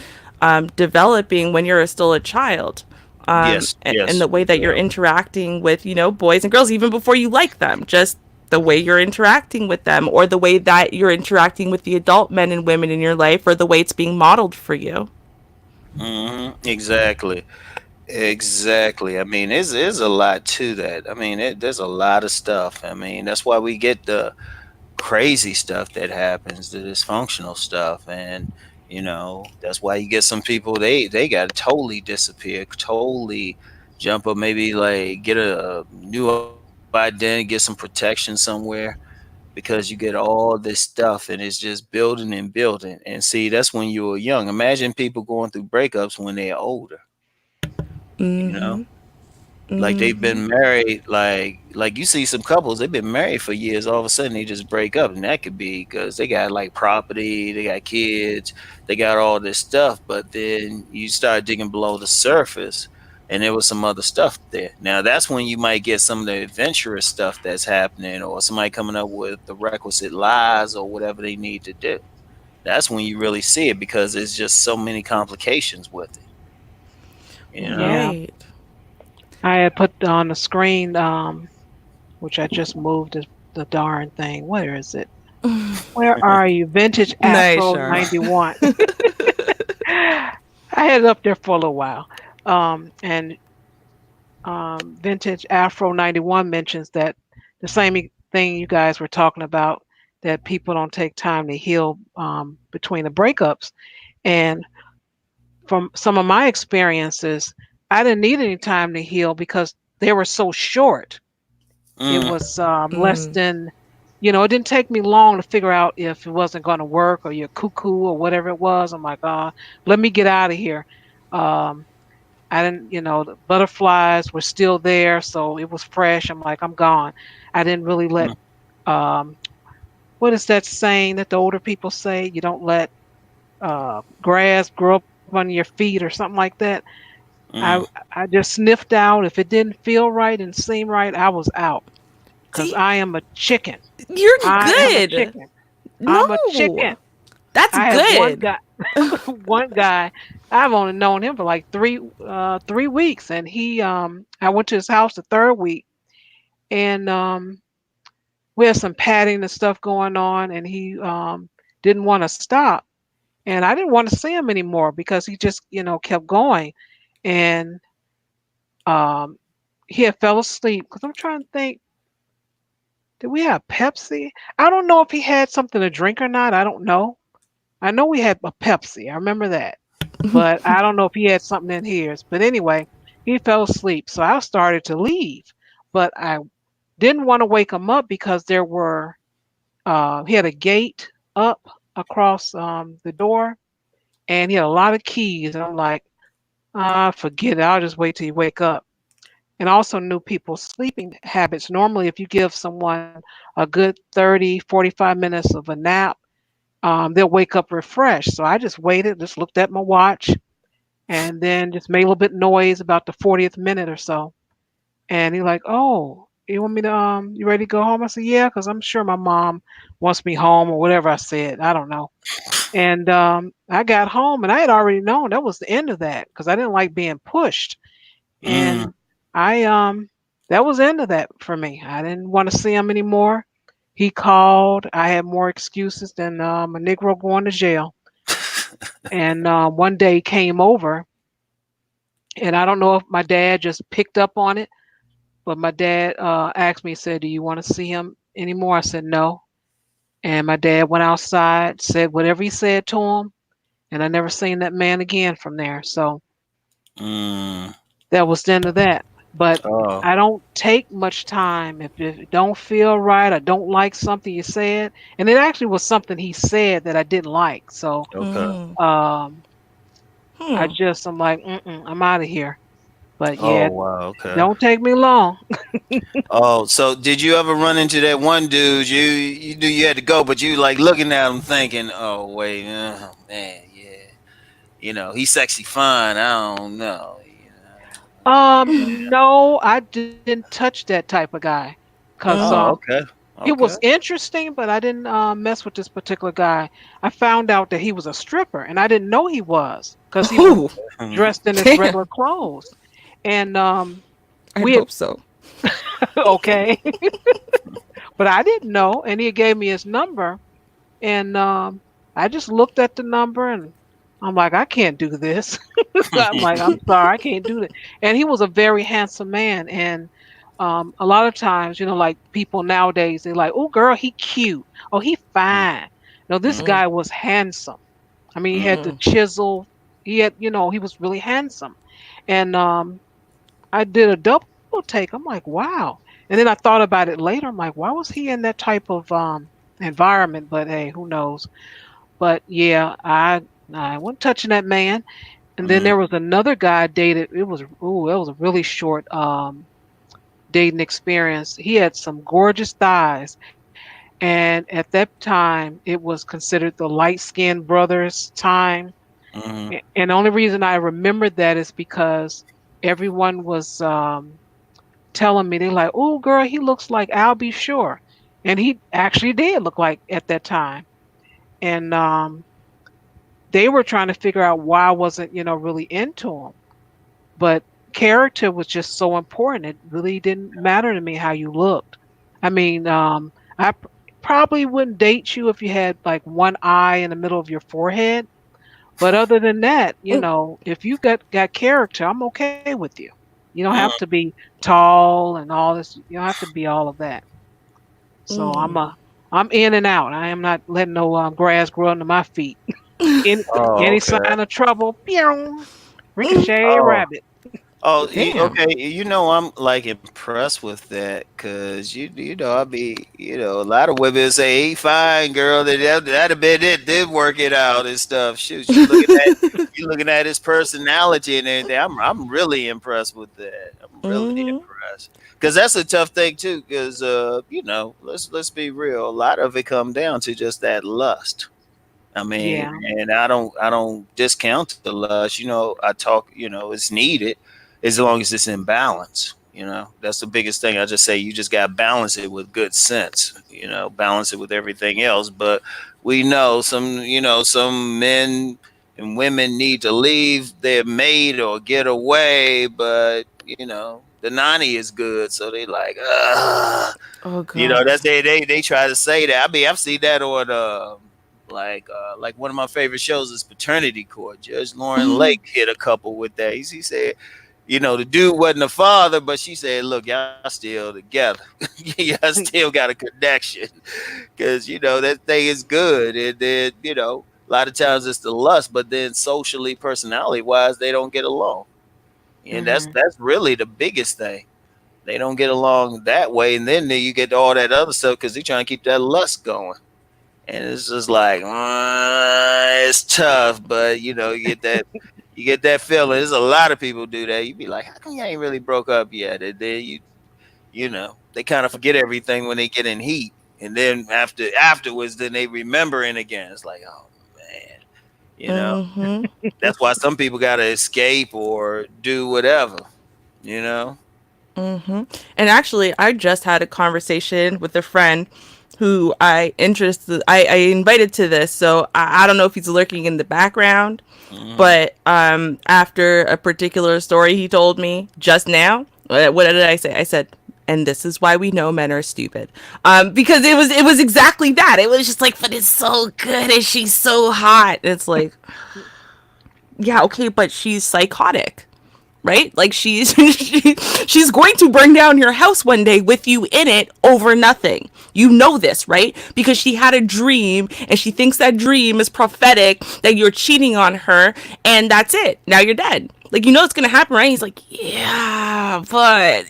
developing when you're still a child. Yes, And yes, the way that you're yeah. interacting with, boys and girls, even before you like them, just the way you're interacting with them, or the way that you're interacting with the adult men and women in your life, or the way it's being modeled for you. Exactly. Exactly. I mean, there's a lot to that. I mean, there's a lot of stuff. I mean, that's why we get the crazy stuff that happens, the dysfunctional stuff. And that's why you get some people, they got to totally disappear, totally jump up, maybe like get a new identity, get some protection somewhere, because you get all this stuff and it's just building and building. And see, that's when you were young. Imagine people going through breakups when they're older, you know Mm-hmm. like they've Mm-hmm. been married, like you see some couples, they've been married for years, all of a sudden they just break up. And that could be because they got like property, they got kids, they got all this stuff. But then you start digging below the surface and there was some other stuff there. Now that's when you might get some of the adventurous stuff that's happening, or somebody coming up with the requisite lies or whatever they need to do. That's when you really see it, because there's just so many complications with it. Yeah. Right. I had put on the screen, which I just moved the darn thing. Where is it? Where are you? Vintage Nice, Afro Shar. 91. I had it up there for a little while. And Vintage Afro 91 mentions that the same thing you guys were talking about, that people don't take time to heal between the breakups. And from some of my experiences, I didn't need any time to heal because they were so short. It Mm, was less Mm. than, it didn't take me long to figure out if it wasn't going to work or you're cuckoo or whatever it was. I'm like, let me get out of here. Um, I didn't, the butterflies were still there, so it was fresh. I'm like, I'm gone. I didn't really let, mm, um, what is that saying that the older people say? You don't let grass grow up under your feet or something like that. I mm. I just sniffed out. If it didn't feel right and seem right, I was out because See, I am a chicken. you're I am a good. chicken. I'm a No, chicken. that's I have one good. guy. One guy. I've only known him for like 3 weeks, and I went to his house the third week, and we had some padding and stuff going on, and he didn't want to stop, and I didn't want to see him anymore because he just kept going, and um he had fell asleep because I'm trying to think. Did we have Pepsi? I don't know if he had something to drink or not. I don't know. I know we had a Pepsi. I remember that. But I don't know if he had something in his. But anyway, he fell asleep. So I started to leave. But I didn't want to wake him up because he had a gate up across the door and he had a lot of keys. And I'm like, forget it. I'll just wait till you wake up. And also knew people's sleeping habits. Normally, if you give someone a good 30, 45 minutes of a nap, they'll wake up refreshed. So I just waited, just looked at my watch, and then just made a little bit noise about the 40th minute or so. And he's like, "Oh, you want me to you ready to go home?" I said, "Yeah, because I'm sure my mom wants me home or whatever I said. I don't know." And I got home, and I had already known that was the end of that because I didn't like being pushed. Mm. And I that was the end of that for me. I didn't want to see him anymore. He called. I had more excuses than a Negro going to jail. And one day he came over, and I don't know if my dad just picked up on it, but my dad asked me, said, "Do you want to see him anymore?" I said, "No." And my dad went outside, said whatever he said to him, and I never seen that man again from there. So Mm. that was the end of that. But Oh, I don't take much time if it don't feel right. I don't like something you said, and it actually was something he said that I didn't like. So okay. Mm. um, Hmm. I'm like, I'm out of here. But Oh, yeah, wow, okay. don't take me long. Oh, so did you ever run into that one dude? You knew you had to go, but you like looking at him thinking, "Oh wait, oh, man, yeah, he's sexy fine. I don't know." No, I didn't touch that type of guy because Mm. Oh, okay, he was okay. interesting, but I didn't mess with this particular guy. I found out that he was a stripper, and I didn't know he was because he was Oh, dressed in his damn. regular clothes. And I'd we had hope so. okay, but I didn't know, and he gave me his number, and I just looked at the number, and I'm like, I can't do this. I'm like, I'm sorry, I can't do that. And he was a very handsome man, and a lot of times, like people nowadays, they're like, "Oh, girl, he cute. Oh, he fine." No, this Mm-hmm. guy was handsome. I mean, he had the Mm-hmm. Mm. chisel. He had, he was really handsome. And I did a double take. I'm like, wow. And then I thought about it later. I'm like, why was he in that type of environment? But hey, who knows? But yeah, I wasn't touching that man. And then there was another guy I dated. It was a really short dating experience. He had some gorgeous thighs. And at that time, it was considered the light skinned brothers' time. Mm-hmm. And the only reason I remembered that is because everyone was telling me, they're like, "Oh, girl, he looks like Al B. Sure," and he actually did look like at that time. And they were trying to figure out why I wasn't, really into him. But character was just so important. It really didn't matter to me how you looked. I mean, probably wouldn't date you if you had like one eye in the middle of your forehead. But other than that, if you got character, I'm okay with you. You don't have to be tall and all this. You don't have to be all of that. So I'm in and out. I am not letting no grass grow under my feet. Any Oh, any okay. sign of trouble, pew, ricochet Oh, rabbit. oh, Damn. okay. I'm like impressed with that because I be a lot of women say, "Hey, fine, girl, that'd have been it. Did work it out and stuff." Shoot, you looking at his personality and everything. I'm really impressed with that. I'm really Mhm. impressed because that's a tough thing too. Because let's be real. A lot of it come down to just that lust. I mean, Yeah, and I don't discount the lust. I talk. It's needed as long as it's in balance. That's the biggest thing. I just say you just got to balance it with good sense. Balance it with everything else. But we know some men and women need to leave their mate or get away. But the nanny is good, so they like, Oh god. that's they try to say that. I mean, I've seen that on like one of my favorite shows is Paternity Court. Judge Lauren Lake hit a couple with that. He said, the dude wasn't a father, but she said, "Look, y'all still together. Y'all still got a connection because that thing is good." And then a lot of times it's the lust, but then socially, personality wise, they don't get along, and that's hmm that's really the biggest thing. They don't get along that way, and then you get all that other stuff because they're trying to keep that lust going. And it's just like it's tough, but you get that feeling. There's a lot of people do that. You be like, how come you ain't really broke up yet? And then they kind of forget everything when they get in heat, and then afterwards, then they remembering again. It's like, oh man, you know. Mhm. That's why some people gotta escape or do whatever, you know. Mhm. And actually, I just had a conversation with a friend who I invited to this. So I don't know if he's lurking in the background, Hmm. but after a particular story he told me just now, what did I say? I said, and this is why we know men are stupid. Because it was exactly that. It was just like, but it's so good and she's so hot. And it's like, yeah, okay, but she's psychotic, right? Like she's going to burn down your house one day with you in it over nothing. You know this, right? Because she had a dream and she thinks that dream is prophetic that you're cheating on her and that's it. Now you're dead. Like it's gonna happen, right? He's like, yeah, but and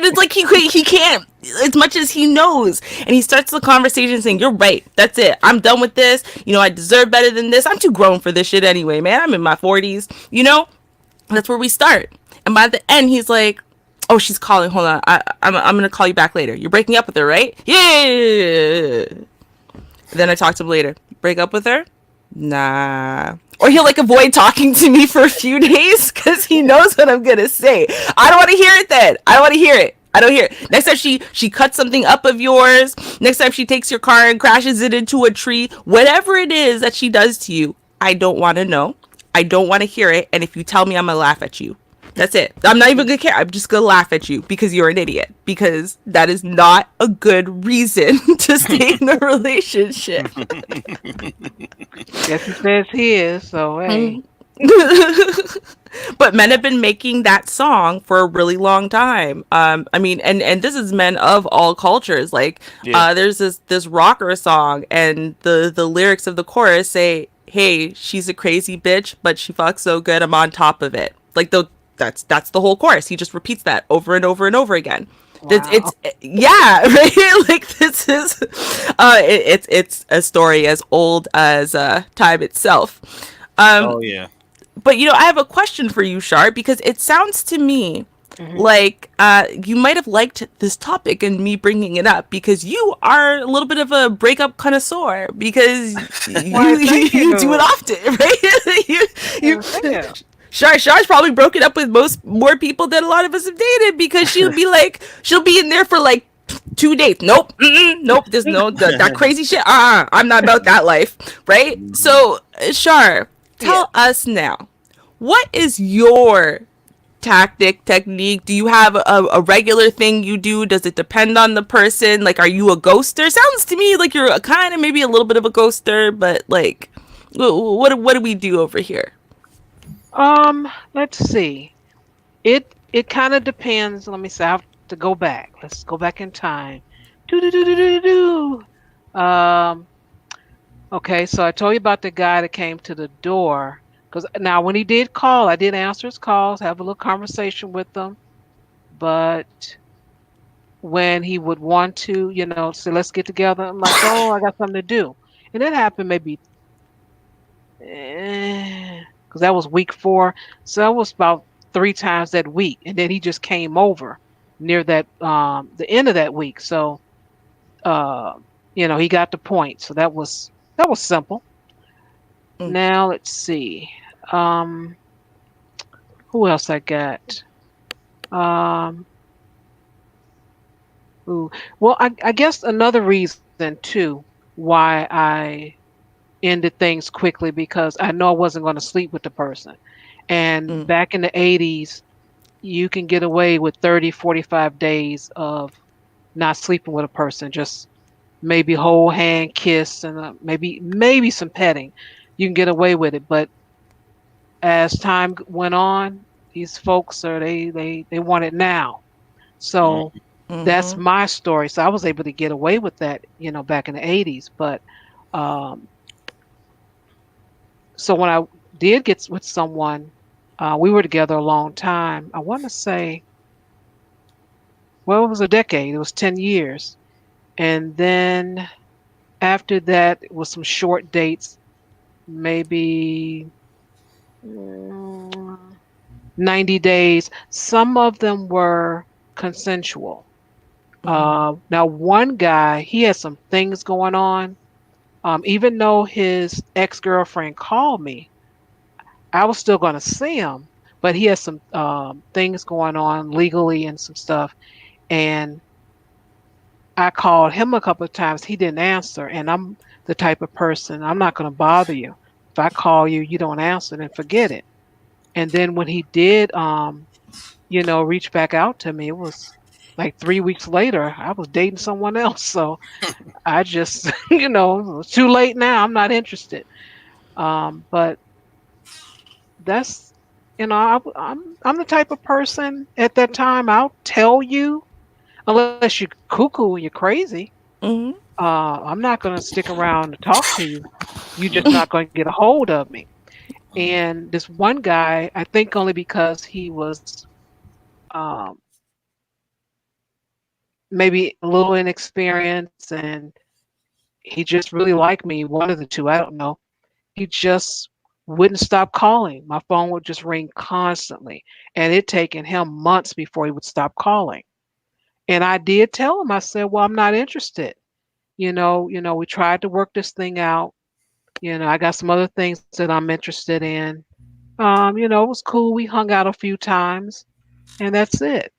it's like he can't as much as he knows, and he starts the conversation saying, "You're right. That's it. I'm done with this. I deserve better than this. I'm too grown for this shit anyway, man. I'm in my 40s. That's where we start. And by the end, he's like, "Oh, she's calling. Hold on. I'm gonna call you back later. You're breaking up with her, right? Yeah." Then I talk to him later. Break up with her? Nah. Or he'll like avoid talking to me for a few days because he knows what I'm gonna say. I don't want to hear it. Then I don't want to hear it. I don't hear it. Next time she cuts something up of yours. Next time she takes your car and crashes it into a tree. Whatever it is that she does to you, I don't want to know. I don't want to hear it. And if you tell me, I'm gonna laugh at you. That's it. I'm not even gonna care. I'm just gonna laugh at you because you're an idiot. Because that is not a good reason to stay in a relationship. guess he says he is. So hey. But men have been making that song for a really long time. I mean, and this is men of all cultures. Like, Yeah. there's this rocker song, and the lyrics of the chorus say, "Hey, she's a crazy bitch, but she fucks so good, I'm on top of it." Like, that's the whole chorus. He just repeats that over and over and over again. Wow. Yeah, right. Like, this is, it's a story as old as time itself. Um, Oh yeah. but I have a question for you, Sharp, because it sounds to me Hmm. like you might have liked this topic and me bringing it up because you are a little bit of a breakup connoisseur because Why, thank you do it you. often, right? you Yeah. Shar's probably broken up with more people than a lot of us have dated because she'll be in there for like 2 days. Nope, nope. There's no that crazy shit. I'm not about that life, right? Mhm. So, Shar, Yes. tell us now, what is your technique? Do you have a regular thing you do? Does it depend on the person? Like, are you a ghoster? Sounds to me like you're a kind of maybe a little bit of a ghoster, but like, what do we do over here? Let's see. It kind of depends. Let me see. I have to go back. Let's go back in time. Do do do do do do. Okay, so I told you about the guy that came to the door. Because now, when he did call, I did answer his calls, have a little conversation with them. But when he would want to, say, let's get together, I'm like, oh, I got something to do. And that happened maybe, because that was week 4. So that was about 3 times that week. And then he just came over near the end of that week. So, uh, he got the point. So that was simple. Mm, Now let's see. Um, who else I got? Um, ooh. Well, I guess another reason too why I ended things quickly because I know I wasn't going to sleep with the person. And mm, back in the 80s, you can get away with 30, 45 days of not sleeping with a person, just maybe whole hand kiss and maybe some petting. You can get away with it, but as time went on, these folks they want it now. So that's mm-hmm, my story. So I was able to get away with that, back in the 80s. But um, so when I did get with someone, we were together a long time. I want to say, well, it was a decade. It was 10 years. And then after that, it was some short dates, maybe mm, 90 days. Some of them were consensual. mm-hmm, Now, one guy, he had some things going on. Even though his ex girlfriend called me, I was still going to see him, but he has some things going on legally and some stuff. And I called him a couple of times. He didn't answer. And I'm the type of person, I'm not going to bother you. If I call you, you don't answer, then forget it. And then when he did, reach back out to me, it was like 3 weeks later, I was dating someone else. So I just, it's too late now. I'm not interested. But that's, I'm the type of person at that time, I'll tell you, unless you're cuckoo and you're crazy. mm-hmm, I'm not going to stick around to talk to you. You're just not going to get a hold of me. And this one guy, I think only because he was um, maybe a little inexperienced and he just really liked me, one of the two, I don't know. He just wouldn't stop calling. My phone would just ring constantly. And it taken him months before he would stop calling. And I did tell him, I said, well, I'm not interested. We tried to work this thing out. I got some other things that I'm interested in. It was cool. We hung out a few times and that's it.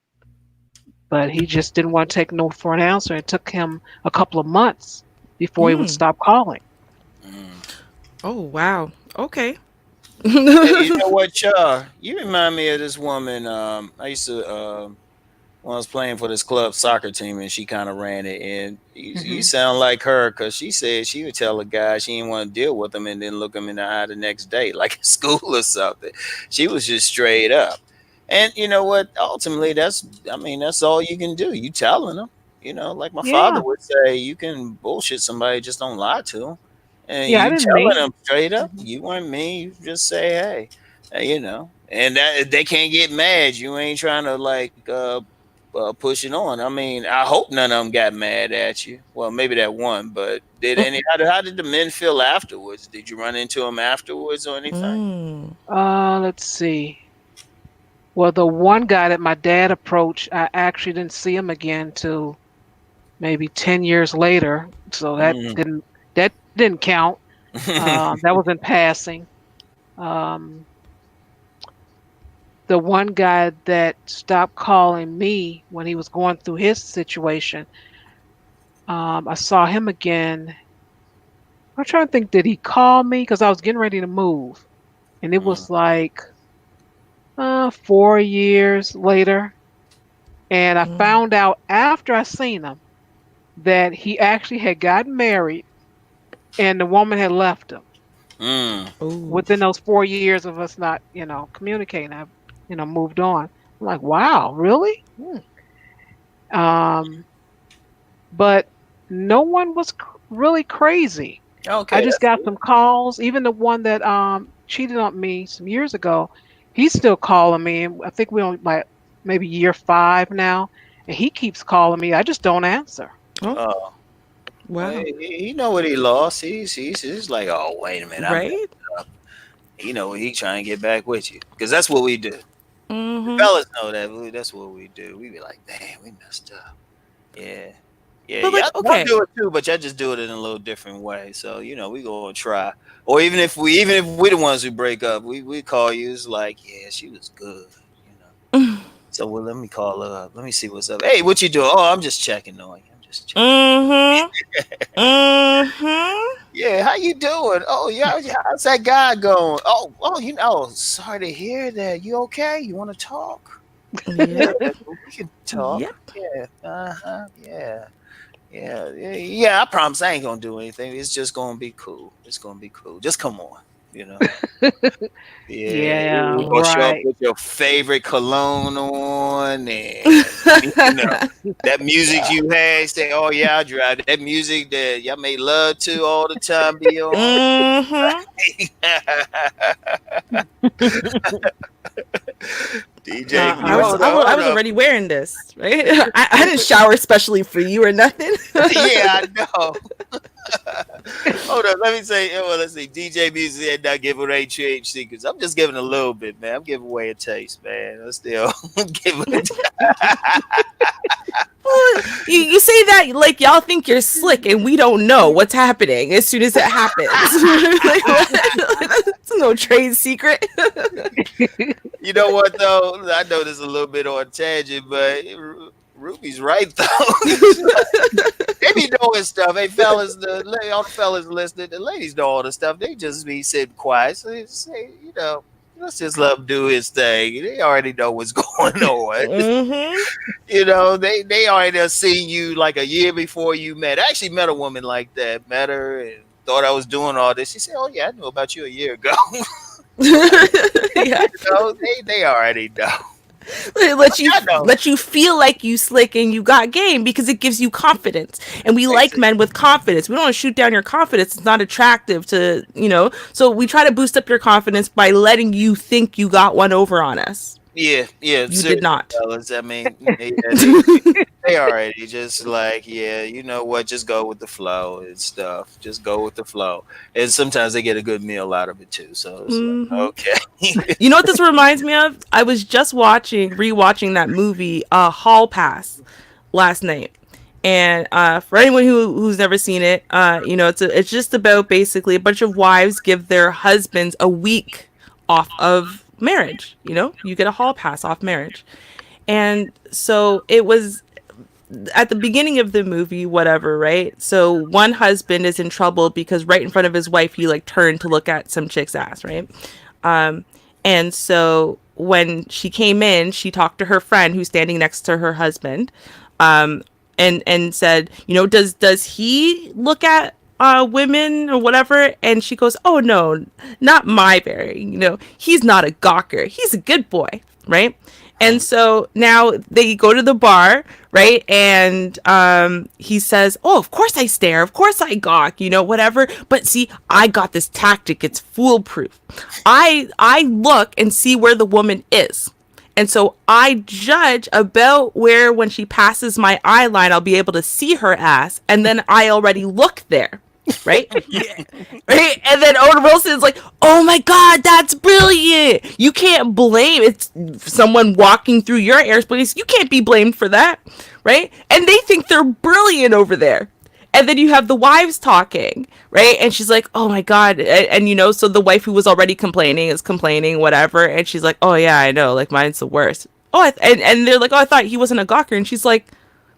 But he just didn't want to take no for an answer. It took him a couple of months before he would mm. stop calling. Mm. Oh wow. Okay. Hey, you know what, Char? You remind me of this woman. I used to when I was playing for this club soccer team, and she kind of ran it. And you Hmm. sound like her, because she said she would tell a guy she didn't want to deal with him, and then look him in the eye the next day, like in school or something. She was just straight up. And you know what? Ultimately, I mean, that's all you can do. You telling them, like my father Yeah. would say, you can bullshit somebody, just don't lie to them. And Yeah, I you didn't telling mean. them straight up, Hmm. you weren't me. You just say, hey, and that they can't get mad. You ain't trying to like push it on. I mean, I hope none of them got mad at you. Well, maybe that one, but did any? How did the men feel afterwards? Did you run into them afterwards or anything? Mm. Let's see. Well, the one guy that my dad approached, I actually didn't see him again till maybe 10 years later. So Mm. that didn't count. That was in passing. Um, the one guy that stopped calling me when he was going through his situation, I saw him again. I'm trying to think, did he call me? Because I was getting ready to move. And it Mm. was like 4 years later. And I Mm. found out after I seen him that he actually had gotten married and the woman had left him Mm. Ooh. within those 4 years of us not, communicating. I've, moved on. I'm like, wow, really? Um, but no one was really crazy. I Okay, just that's got good. some calls. Even the one that cheated on me some years ago, he's still calling me. And I think we're on like maybe year 5 now, and he keeps calling me. I just don't answer. Oh, Oh, well, wow. he know what he lost. He's like, oh, wait a minute, I messed Right? up. He know he trying to get back with you, because that's what we do. The Mm-hmm. fellas know that. That's what we do. We be like, damn, we messed up. Yeah. Yeah, But yeah, like, y'all okay. do it too, but y'all just do it in a little different way. So we gonna try, or even if we the ones who break up, we call you. It's like, yeah, she was good, you know. So well, let me call her up. Let me see what's up. Hey, what you doing? Oh, I'm just checking on you. I'm just checking. Mm-hmm. Mm-hmm. Yeah, how you doing? Oh, yeah, yeah, how's that guy going? Oh, sorry to hear that. You okay? You want to talk? Yeah, Yep. we can talk. Yep. Yeah, yeah. Yeah, yeah, yeah. I promise I ain't gonna do anything. It's just gonna be cool. It's gonna be cool. Just come on, you know. Yeah, Yeah, you gonna show up right. with your favorite cologne on, and you know that music you had. Say, oh yeah, I drive that music that y'all make love to all the time. Be on. Mm-hmm. DJ B, I was hold up, I hold was up. already wearing this, right? I didn't shower especially for you or nothing. Yeah, I know. Hold on, let me say. Well, let's see. DJ Music said not give away trade secrets. I'm just giving a little bit, man. I'm giving away a taste, man. I'm still giving it. Well, you say that like y'all think you're slick and we don't know what's happening as soon as it happens. Like what? That's no trade secret. You know what though? I know this is a little bit on tangent, but Ruby's right though. They be knowing stuff. Hey, fellas, all the fellas listening, the ladies know all the stuff. They just be sitting quiet. So they say, let's just let him do his thing. They already know what's going on. Mm-hmm. They already have seen you like a year before you met. I actually met a woman like that. Met her and thought I was doing all this. She said, "Oh yeah, I knew about you a year ago." Yeah. They already know. let you I know. let you feel like you slick and you got game because it gives you confidence, and we They like say, men with confidence. We don't want to shoot down your confidence. It's not attractive to so we try to boost up your confidence by letting you think you got one over on us. yeah, yeah, You did seriously, not. fellas. I mean, they already just like, yeah, you know what? Just go with the flow and stuff. Just go with the flow. And sometimes they get a good meal out of it too. So it's like, Hmm. okay. You know what this reminds me of? I was just rewatching that movie, Hall Pass, last night. And for anyone who's never seen it, it's just about basically a bunch of wives give their husbands a week off of marriage. You get a hall pass off marriage, and so it was at the beginning of the movie, whatever, right? So one husband is in trouble because right in front of his wife, he like turned to look at some chick's ass, right? And so when she came in, she talked to her friend who's standing next to her husband, um, and said, does he look at women or whatever? And she goes, oh no, not my Barry. He's not a gawker. He's a good boy, right? And so now they go to the bar, right? And he says, oh, of course I stare. Of course I gawk, whatever. But see, I got this tactic. It's foolproof. I look and see where the woman is. And so I judge about where, when she passes my eye line, I'll be able to see her ass. And then I already look there. Right? Yeah. Right? And then Owen Wilson's like, oh my God, that's brilliant. You can't blame it's someone walking through your airspace. You can't be blamed for that. Right? And they think they're brilliant over there. And then you have the wives talking, right? And she's like, oh my God. And so the wife who was already complaining is complaining, whatever. And she's like, oh yeah, I know. Like, mine's the worst. Oh, and they're like, oh, I thought he wasn't a gawker. And she's like,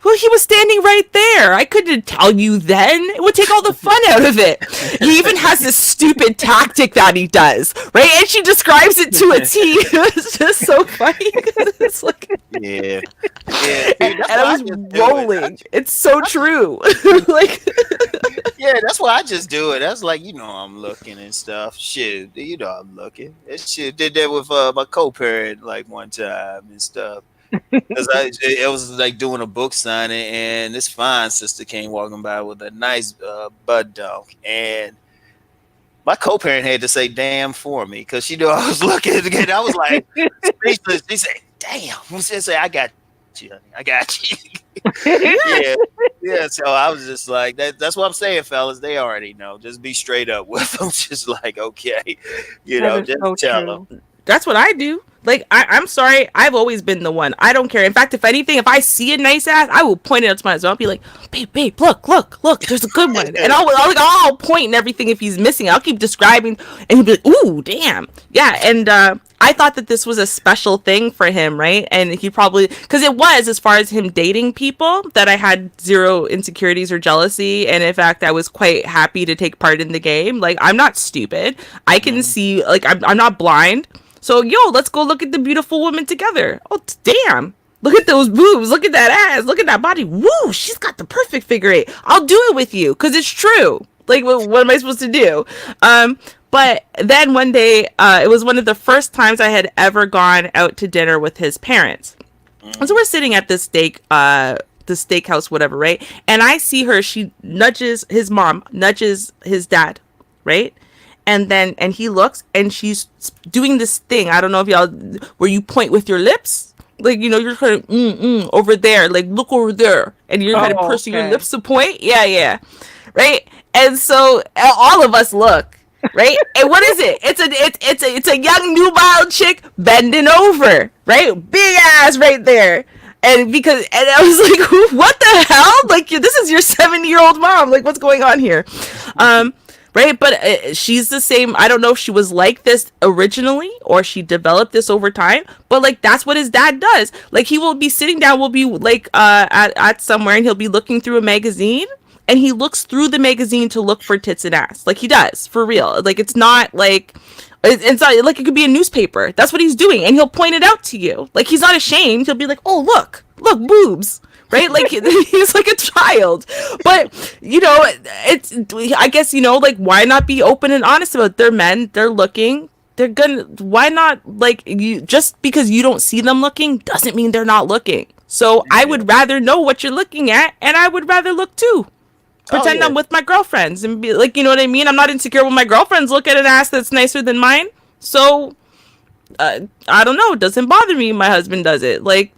well, he was standing right there. I couldn't tell you then. It would take all the fun out of it. He even has this stupid tactic that he does, right? And she describes it to a T. It's just so funny. It's like, yeah. Yeah. And I was rolling. It's so true. Like, yeah, that's why I just do it. That's like, I'm looking and stuff. Shit, I'm looking. That shit did that with my co-parent like one time and stuff. Cause it was like doing a book signing, and this fine sister came walking by with a nice bud dog, and my co-parent had to say "damn" for me because she knew I was looking again. I was like speechless. She said, "Damn," she said, "I got you, honey. I got you." yeah. So I was just like, that's what I'm saying, fellas. They already know. Just be straight up with them. Just like, okay, just so tell them. that's what I do. Like, I'm sorry. I've always been the one. I don't care. In fact, if anything, if I see a nice ass, I will point it out to my husband. I'll be like, babe, look, there's a good one. And I'll point and everything if he's missing. I'll keep describing, and he'll be like, ooh, damn. Yeah, and I thought that this was a special thing for him, right? And he probably, because it was, as far as him dating people, that I had zero insecurities or jealousy. And in fact, I was quite happy to take part in the game. Like, I'm not stupid. I can see, like, I'm not blind. So, let's go look at the beautiful woman together. Oh, damn. Look at those boobs. Look at that ass. Look at that body. Woo, she's got the perfect figure eight. I'll do it with you because it's true. Like, what am I supposed to do? But then one day, it was one of the first times I had ever gone out to dinner with his parents. And so we're sitting at this the steakhouse, whatever, right? And I see her. His mom nudges his dad, right? And he looks, and she's doing this thing. I don't know if y'all, where you point with your lips. Like, you're kind of, over there. Like, look over there. And you're kind of pursing your lips to point. Yeah. Right? And so all of us look, right? And what is it? It's a young nubile chick bending over, right? Big ass right there. And I was like, what the hell? Like, this is your 70-year-old mom. Like, what's going on here? Right, but she's the same. I don't know if she was like this originally or she developed this over time, but like, that's what his dad does. Like, he will be sitting down, we'll be like at somewhere, and he'll be looking through a magazine, and he looks through the magazine to look for tits and ass. Like, he does, for real. Like, it's not like, it's not like, it could be a newspaper. That's what he's doing, and he'll point it out to you. Like, he's not ashamed. He'll be like, oh, look, boobs. Right? Like, he's like a child. But, it's, I guess, like, why not be open and honest about it? They're men, they're looking, they're gonna, why not, like, just because you don't see them looking doesn't mean they're not looking. So I would rather know what you're looking at, and I would rather look too. Pretend I'm with my girlfriends and be like, you know what I mean? I'm not insecure when my girlfriends look at an ass that's nicer than mine. So, I don't know. It doesn't bother me. My husband does it. Like,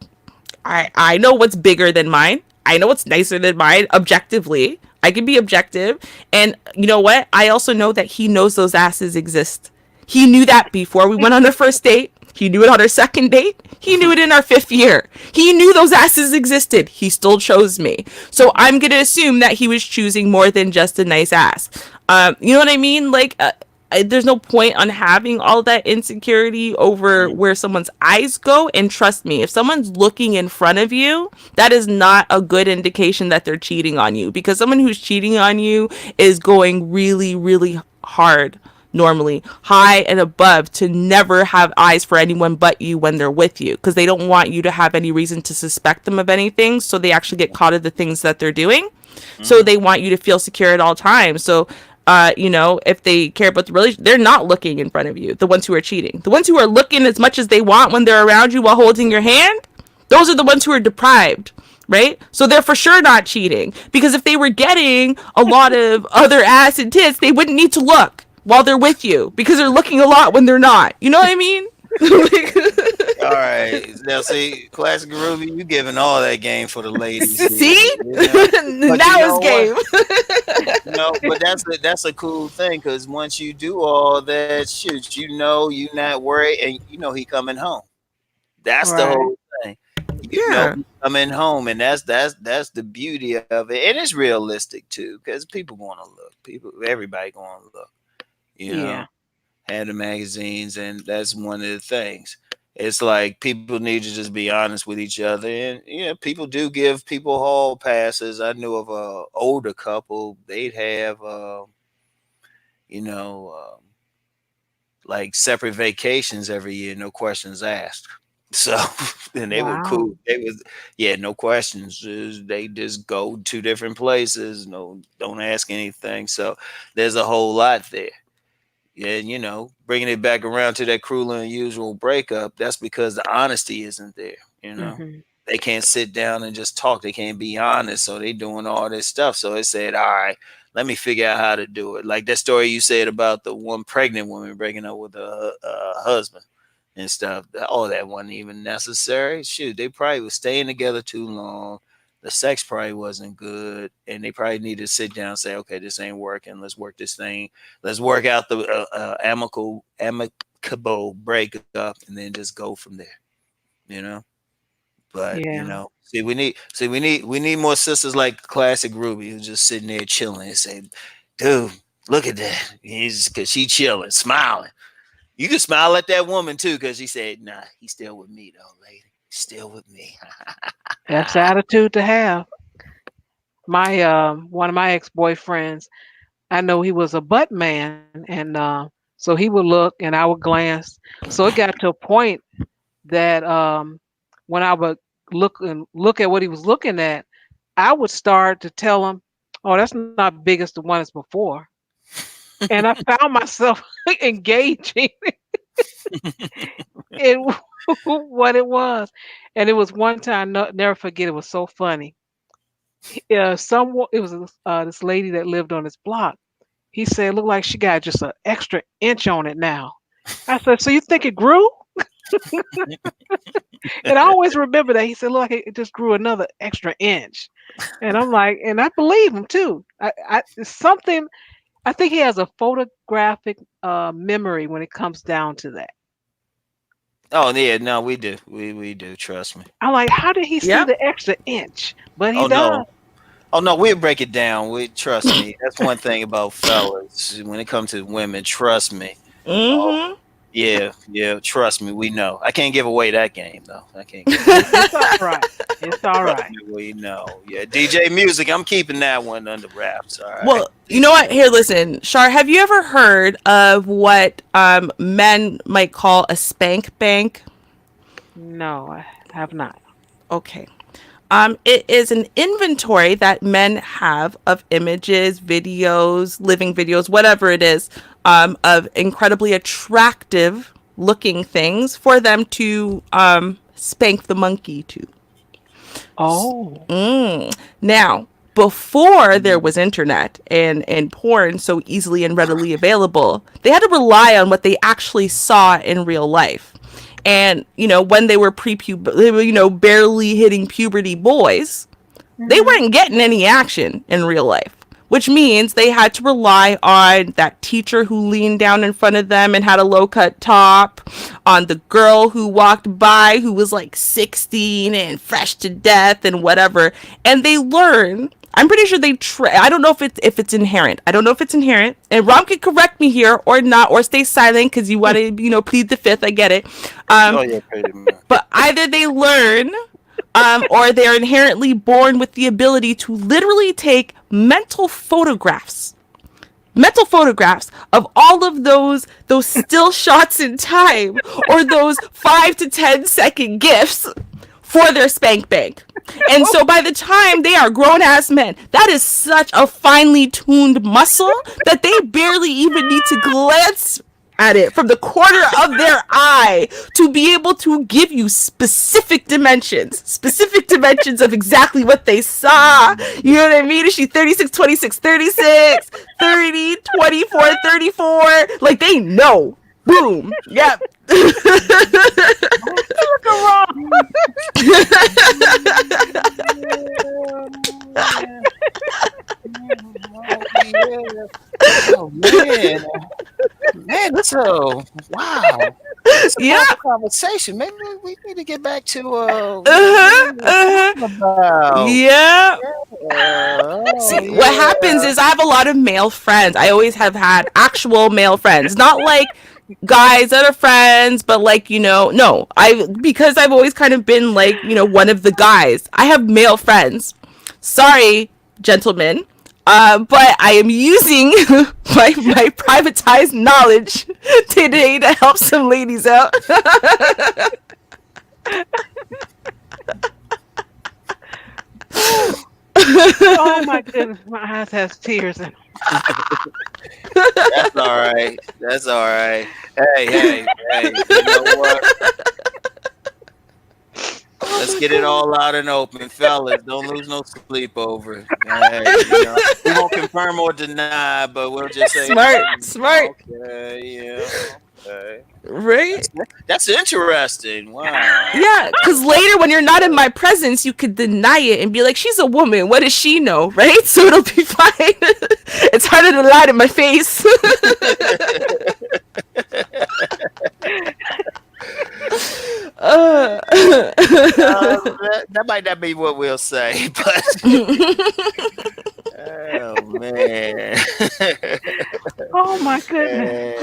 I know what's bigger than mine. I know what's nicer than mine, objectively. I can be objective. And you know what? I also know that he knows those asses exist. He knew that before we went on our first date. He knew it on our second date. He knew it in our 5th year. He knew those asses existed. He still chose me. So I'm going to assume that he was choosing more than just a nice ass. You know what I mean? Like, there's no point on having all that insecurity over where someone's eyes go. And trust me, if someone's looking in front of you, that is not a good indication that they're cheating on you, because someone who's cheating on you is going really, really hard normally high and above to never have eyes for anyone but you when they're with you, because they don't want you to have any reason to suspect them of anything, so they actually get caught at the things that they're doing. So Mm-hmm. they want you to feel secure at all times. So if they care about the relation, they're not looking in front of you. The ones who are cheating, the ones who are looking as much as they want when they're around you while holding your hand, those are the ones who are deprived, right? So they're for sure not cheating, because if they were getting a lot of other ass and tits, they wouldn't need to look while they're with you, because they're looking a lot when they're not. You know what I mean? All right. Now, see, Classic Ruby, you giving all that game for the ladies here. See? You know, but you Now it's know what? game. But that's a cool thing because once you do all that, shoot, you not worried, and he coming home. That's the Right. whole thing. Yeah. He coming home, and that's the beauty of it, and it's realistic too because people going to look. Everybody going to look. You Yeah. know, had the magazines, and that's one of the things. It's like people need to just be honest with each other, and people do give people hall passes. I knew of a older couple; they'd have, you know, like separate vacations every year, no questions asked. So, and they were Wow. cool. Yeah, no questions. They just go to different places. No, don't ask anything. So, there's a whole lot there. And bringing it back around to that cruel and unusual breakup, that's because the honesty isn't there. Hmm. They can't sit down and just talk. They can't be honest, so they doing all this stuff. So it said, all right, let me figure out how to do it. Like that story you said about the one pregnant woman breaking up with a husband and stuff. All that wasn't even necessary. Shoot, they probably was staying together too long. The sex probably wasn't good, and they probably needed to sit down and say, okay, this ain't working. Let's work this thing. Let's work out the amicable breakup, and then just go from there. You know. But Yeah. we need more sisters like Classic Ruby who's just sitting there chilling and say, "Dude, look at that." He's because she chilling, smiling. You can smile at that woman too because she said, "Nah, he's still with me though, lady. He's still with me." That's the attitude to have. My one of my ex-boyfriends, I know he was a butt man, and so he would look and I would glance. So it got to a point that when I would look at what he was looking at, I would start to tell him, "Oh, that's not big as the one as before." And I found myself engaging in what it was. And it was one time, never forget. It was so funny. Someone, it was this lady that lived on this block. He said, "Look like she got just an extra inch on it now." I said, "So you think it grew?" And I always remember that. He said, "Look, like it just grew another extra inch." And I'm like, and I believe him too. It's something. I think he has a photographic memory when it comes down to that. Oh yeah, no, we do, we do. Trust me. I'm like, how did he see Yep. the extra inch? But he Oh does. no, oh no, we'll break it down. We trust me. That's one thing about fellas. When it comes to women, trust me. Oh Mm-hmm. yeah, yeah. Trust me, we know. I can't give away that game though. I can't give it away. It's all right. It's all Trust right. me, we know. Yeah, DJ Music. I'm keeping that one under wraps. All right. Well, you know what? Here, listen, Shar. Have you ever heard of what men might call a spank bank? No, I have not. Okay. It is an inventory that men have of images, videos, living videos, whatever it is, of incredibly attractive looking things for them to spank the monkey to. Oh. Now, before there was internet and porn so easily and readily available, they had to rely on what they actually saw in real life. And, when they were they were, barely hitting puberty boys, they Hmm. weren't getting any action in real life, which means they had to rely on that teacher who leaned down in front of them and had a low cut top, on the girl who walked by who was like 16 and fresh to death and whatever. And they learn. I'm pretty sure I don't know if it's inherent. I don't know if it's inherent. And Rom can correct me here or not, or stay silent because you want to, plead the fifth. I get it. Oh yeah, pretty much. But either they learn, or they're inherently born with the ability to literally take mental photographs of all of those still shots in time, or those 5 to 10 second gifs for their spank bank. And so by the time they are grown ass men, that is such a finely tuned muscle that they barely even need to glance at it from the corner of their eye to be able to give you specific dimensions of exactly what they saw. You know what I mean? Is she 36, 26, 36, 30, 24, 34? Like, they know. Boom. Yep. Look at Rom. Oh man, man, that's a wow. It's a Yeah. whole conversation. Maybe we need to get back to Uh-huh. what we were Uh-huh. talking about. Yeah. Oh See, what happens yeah. is I have a lot of male friends. I always have had actual male friends, not like guys that are friends, but like, no, because I've always kind of been like, one of the guys. I have male friends. Sorry, gentlemen. But I am using my privatized knowledge today to help some ladies out. Oh my goodness, my eyes has tears in. That's all right. That's all right. Hey. You know what? Let's get it all out and open, fellas. Don't lose no sleep over it. Hey, we won't confirm or deny, but we'll just say Smart. Okay, yeah, okay. Right? That's interesting. Wow. Yeah, because later when you're not in my presence, you could deny it and be like, she's a woman. What does she know? Right? So it'll be fine. It's harder to lie to my face. That might not be what we'll say, but oh man. Oh my goodness.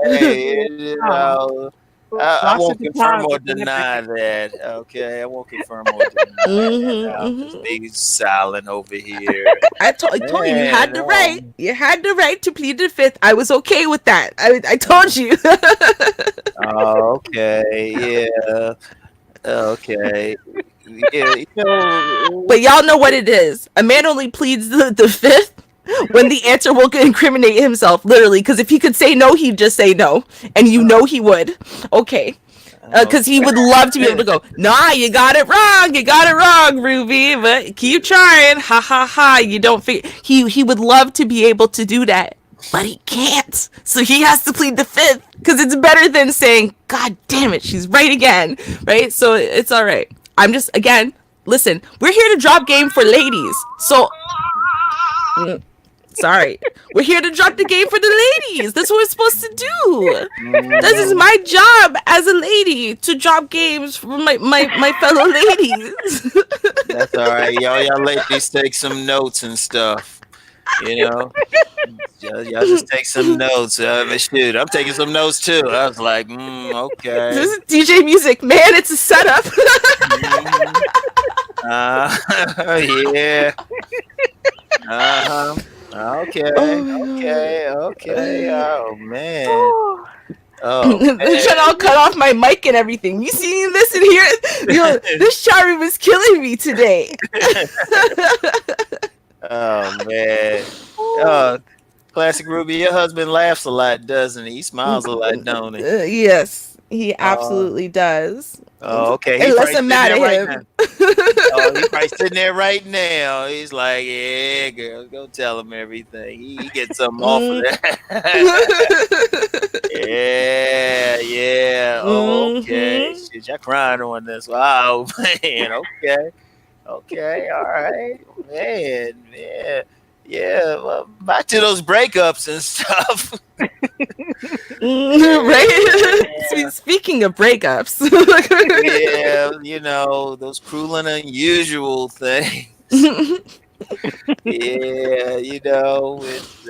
Hey, I Lots won't of confirm times or it's been deny epic. that. Okay, I won't confirm or deny that. I'll just be silent over here. I told you had Man, the right. You had the right to plead the fifth. I was okay with that. I told you. okay, yeah, okay, yeah. But y'all know what it is. A man only pleads the fifth when the answer will incriminate himself, literally. Because if he could say no, he'd just say no, and he would. Okay. Because he would love to be able to go, nah, you got it wrong, Ruby, but keep trying, ha ha ha. You don't figure. He would love to be able to do that, but he can't. So he has to plead the fifth because it's better than saying, God damn it, she's right again, right? So it's all right. I'm just, again, listen, we're here to drop game for ladies. So sorry, we're here to drop the game for the ladies. That's what we're supposed to do. This is my job as a lady, to drop games for my fellow ladies. That's all right. Y'all ladies take some notes and stuff. Y'all just take some notes. But shoot, I'm taking some notes too. I was like, okay. This is DJ music, man. It's a setup. Yeah. Uh-huh. Okay. Oh man. Oh They're man. trying to cut off my mic and everything. You see this in here? This Charlie was killing me today. Oh man. Oh, classic Ruby. Your husband laughs a lot, doesn't he? He smiles a lot, don't he? Yes, he absolutely does. Oh, okay. Unless I'm mad at him. Now. Oh, he's probably sitting there right now. He's like, yeah, girl, go tell him everything. He gets something off of that. Yeah. Oh, okay. Shit, y'all crying on this. Wow, man. Okay. All right. Man. Yeah. Well, back to those breakups and stuff. Right? Speaking of breakups. Yeah, those cruel and unusual things. Yeah,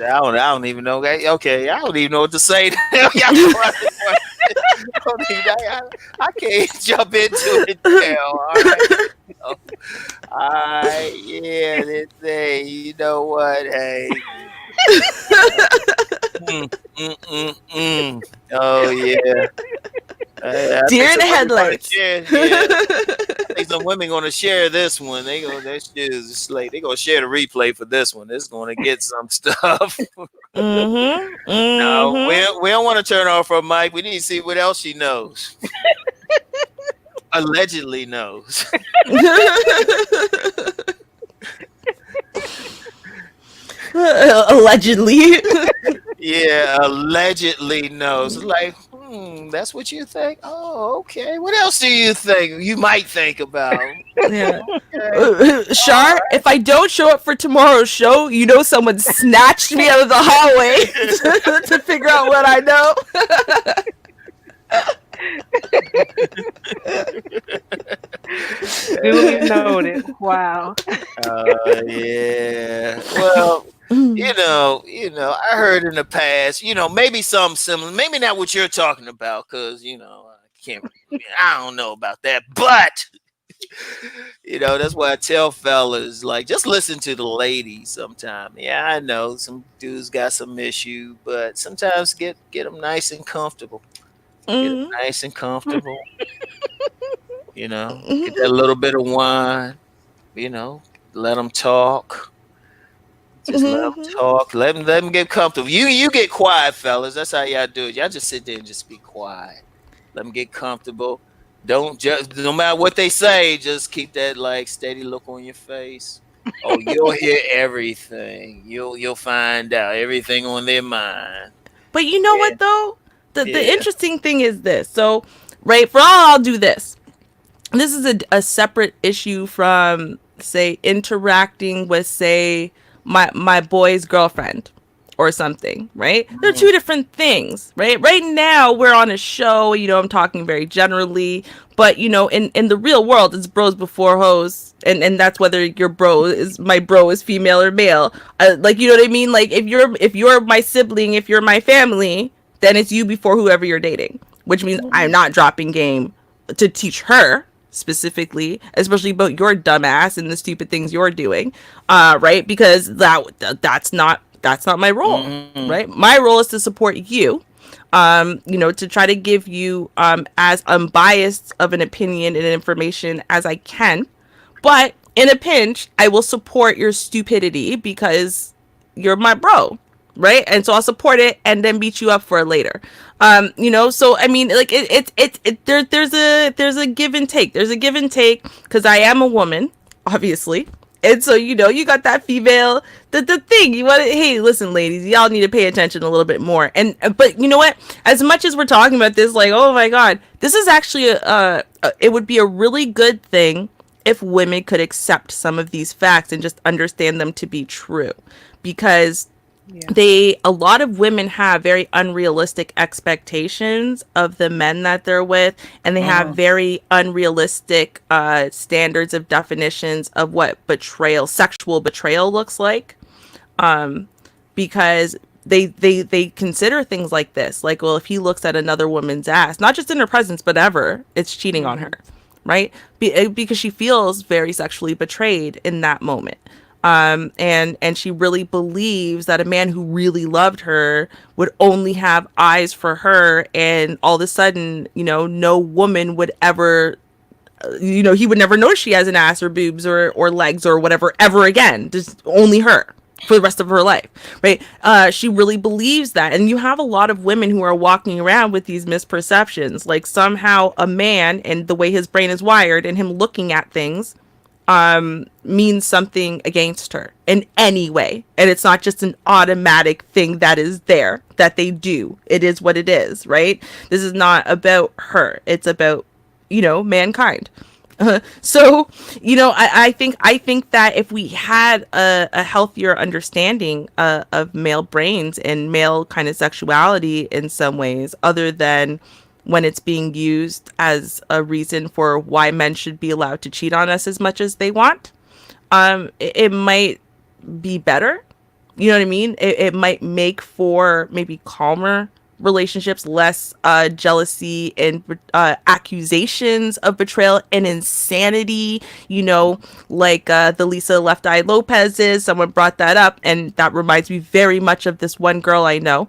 I don't even know. Okay, I don't even know what to say. I can't jump into it now. All right, yeah, let's say, you know what? Hey, Mm, mm, mm, mm. Oh yeah. I Deer think in some the women going to headlights. share. Yeah, I think some women going to share this one. They go, that shit is just like they going to share the replay for this one. It's going to get some stuff. Mm-hmm. No, Mm-hmm. we don't want to turn off her mic. We need to see what else she knows. Allegedly knows. Allegedly. Yeah, allegedly knows. It's like, that's what you think. Oh, okay. What else do you think? You might think about. Yeah. Okay. All Shar, if I don't show up for tomorrow's show, you know someone snatched me out of the hallway to figure out what I know. Duly noted. Wow. Yeah. Well, I heard in the past, maybe something similar, maybe not what you're talking about, because I don't know about that, but that's why I tell fellas, like, just listen to the ladies sometime. Yeah, I know some dudes got some issue, but sometimes get them nice and comfortable. Get them Mm-hmm. nice and comfortable. Get that little bit of wine. You know, let them talk. Just let them Mm-hmm. talk. Let them get comfortable. You get quiet, fellas. That's how y'all do it. Y'all just sit there and just be quiet. Let them get comfortable. Don't just no matter what they say, just keep that like steady look on your face. Oh, you'll hear everything. You'll find out everything on their mind. But you know Yeah, what though? The yeah. interesting thing is this. So, right, for all I'll do this. This is a separate issue from say interacting with say my boy's girlfriend or something, right? They're Mhm. two different things, right? Right now we're on a show, I'm talking very generally, but in the real world it's bros before hoes, and that's whether your bro is female or male. Like, you know what I mean? Like, if you're my sibling, if you're my family, then it's you before whoever you're dating, which means I'm not dropping game to teach her specifically, especially about your dumbass and the stupid things you're doing, right? Because that's not my role, Mhm. right? My role is to support you, to try to give you as unbiased of an opinion and information as I can, but in a pinch, I will support your stupidity because you're my bro, right? And so I'll support it and then beat you up for it later. So I mean, like, there's a give and take. There's a give and take because I am a woman, obviously. And so, you got that female, the thing you want to, hey, listen, ladies, y'all need to pay attention a little bit more. And, but you know what? As much as we're talking about this, like, oh my God, this is actually it would be a really good thing if women could accept some of these facts and just understand them to be true, because Yeah. a lot of women have very unrealistic expectations of the men that they're with, and they have Mhm. very unrealistic standards of definitions of what sexual betrayal looks like, because they consider things like this, like, well, if he looks at another woman's ass, not just in her presence but ever, it's cheating on her, Hmm. right? Because she feels very sexually betrayed in that moment, and she really believes that a man who really loved her would only have eyes for her, and all of a sudden, no woman would ever, he would never notice she has an ass or boobs or legs or whatever ever again. Just only her for the rest of her life, right? She really believes that, and you have a lot of women who are walking around with these misperceptions, like somehow a man and the way his brain is wired and him looking at things means something against her in any way, and it's not just an automatic thing that is there that they do. It is what it is, right? This is not about her, it's about mankind. So, I think that if we had a healthier understanding of male brains and male kind of sexuality in some ways, other than when it's being used as a reason for why men should be allowed to cheat on us as much as they want, it might be better. You know what I mean? It might make for maybe calmer relationships, less jealousy and accusations of betrayal and insanity, you know, like the Lisa Left Eye Lopez's. Someone brought that up, and that reminds me very much of this one girl I know.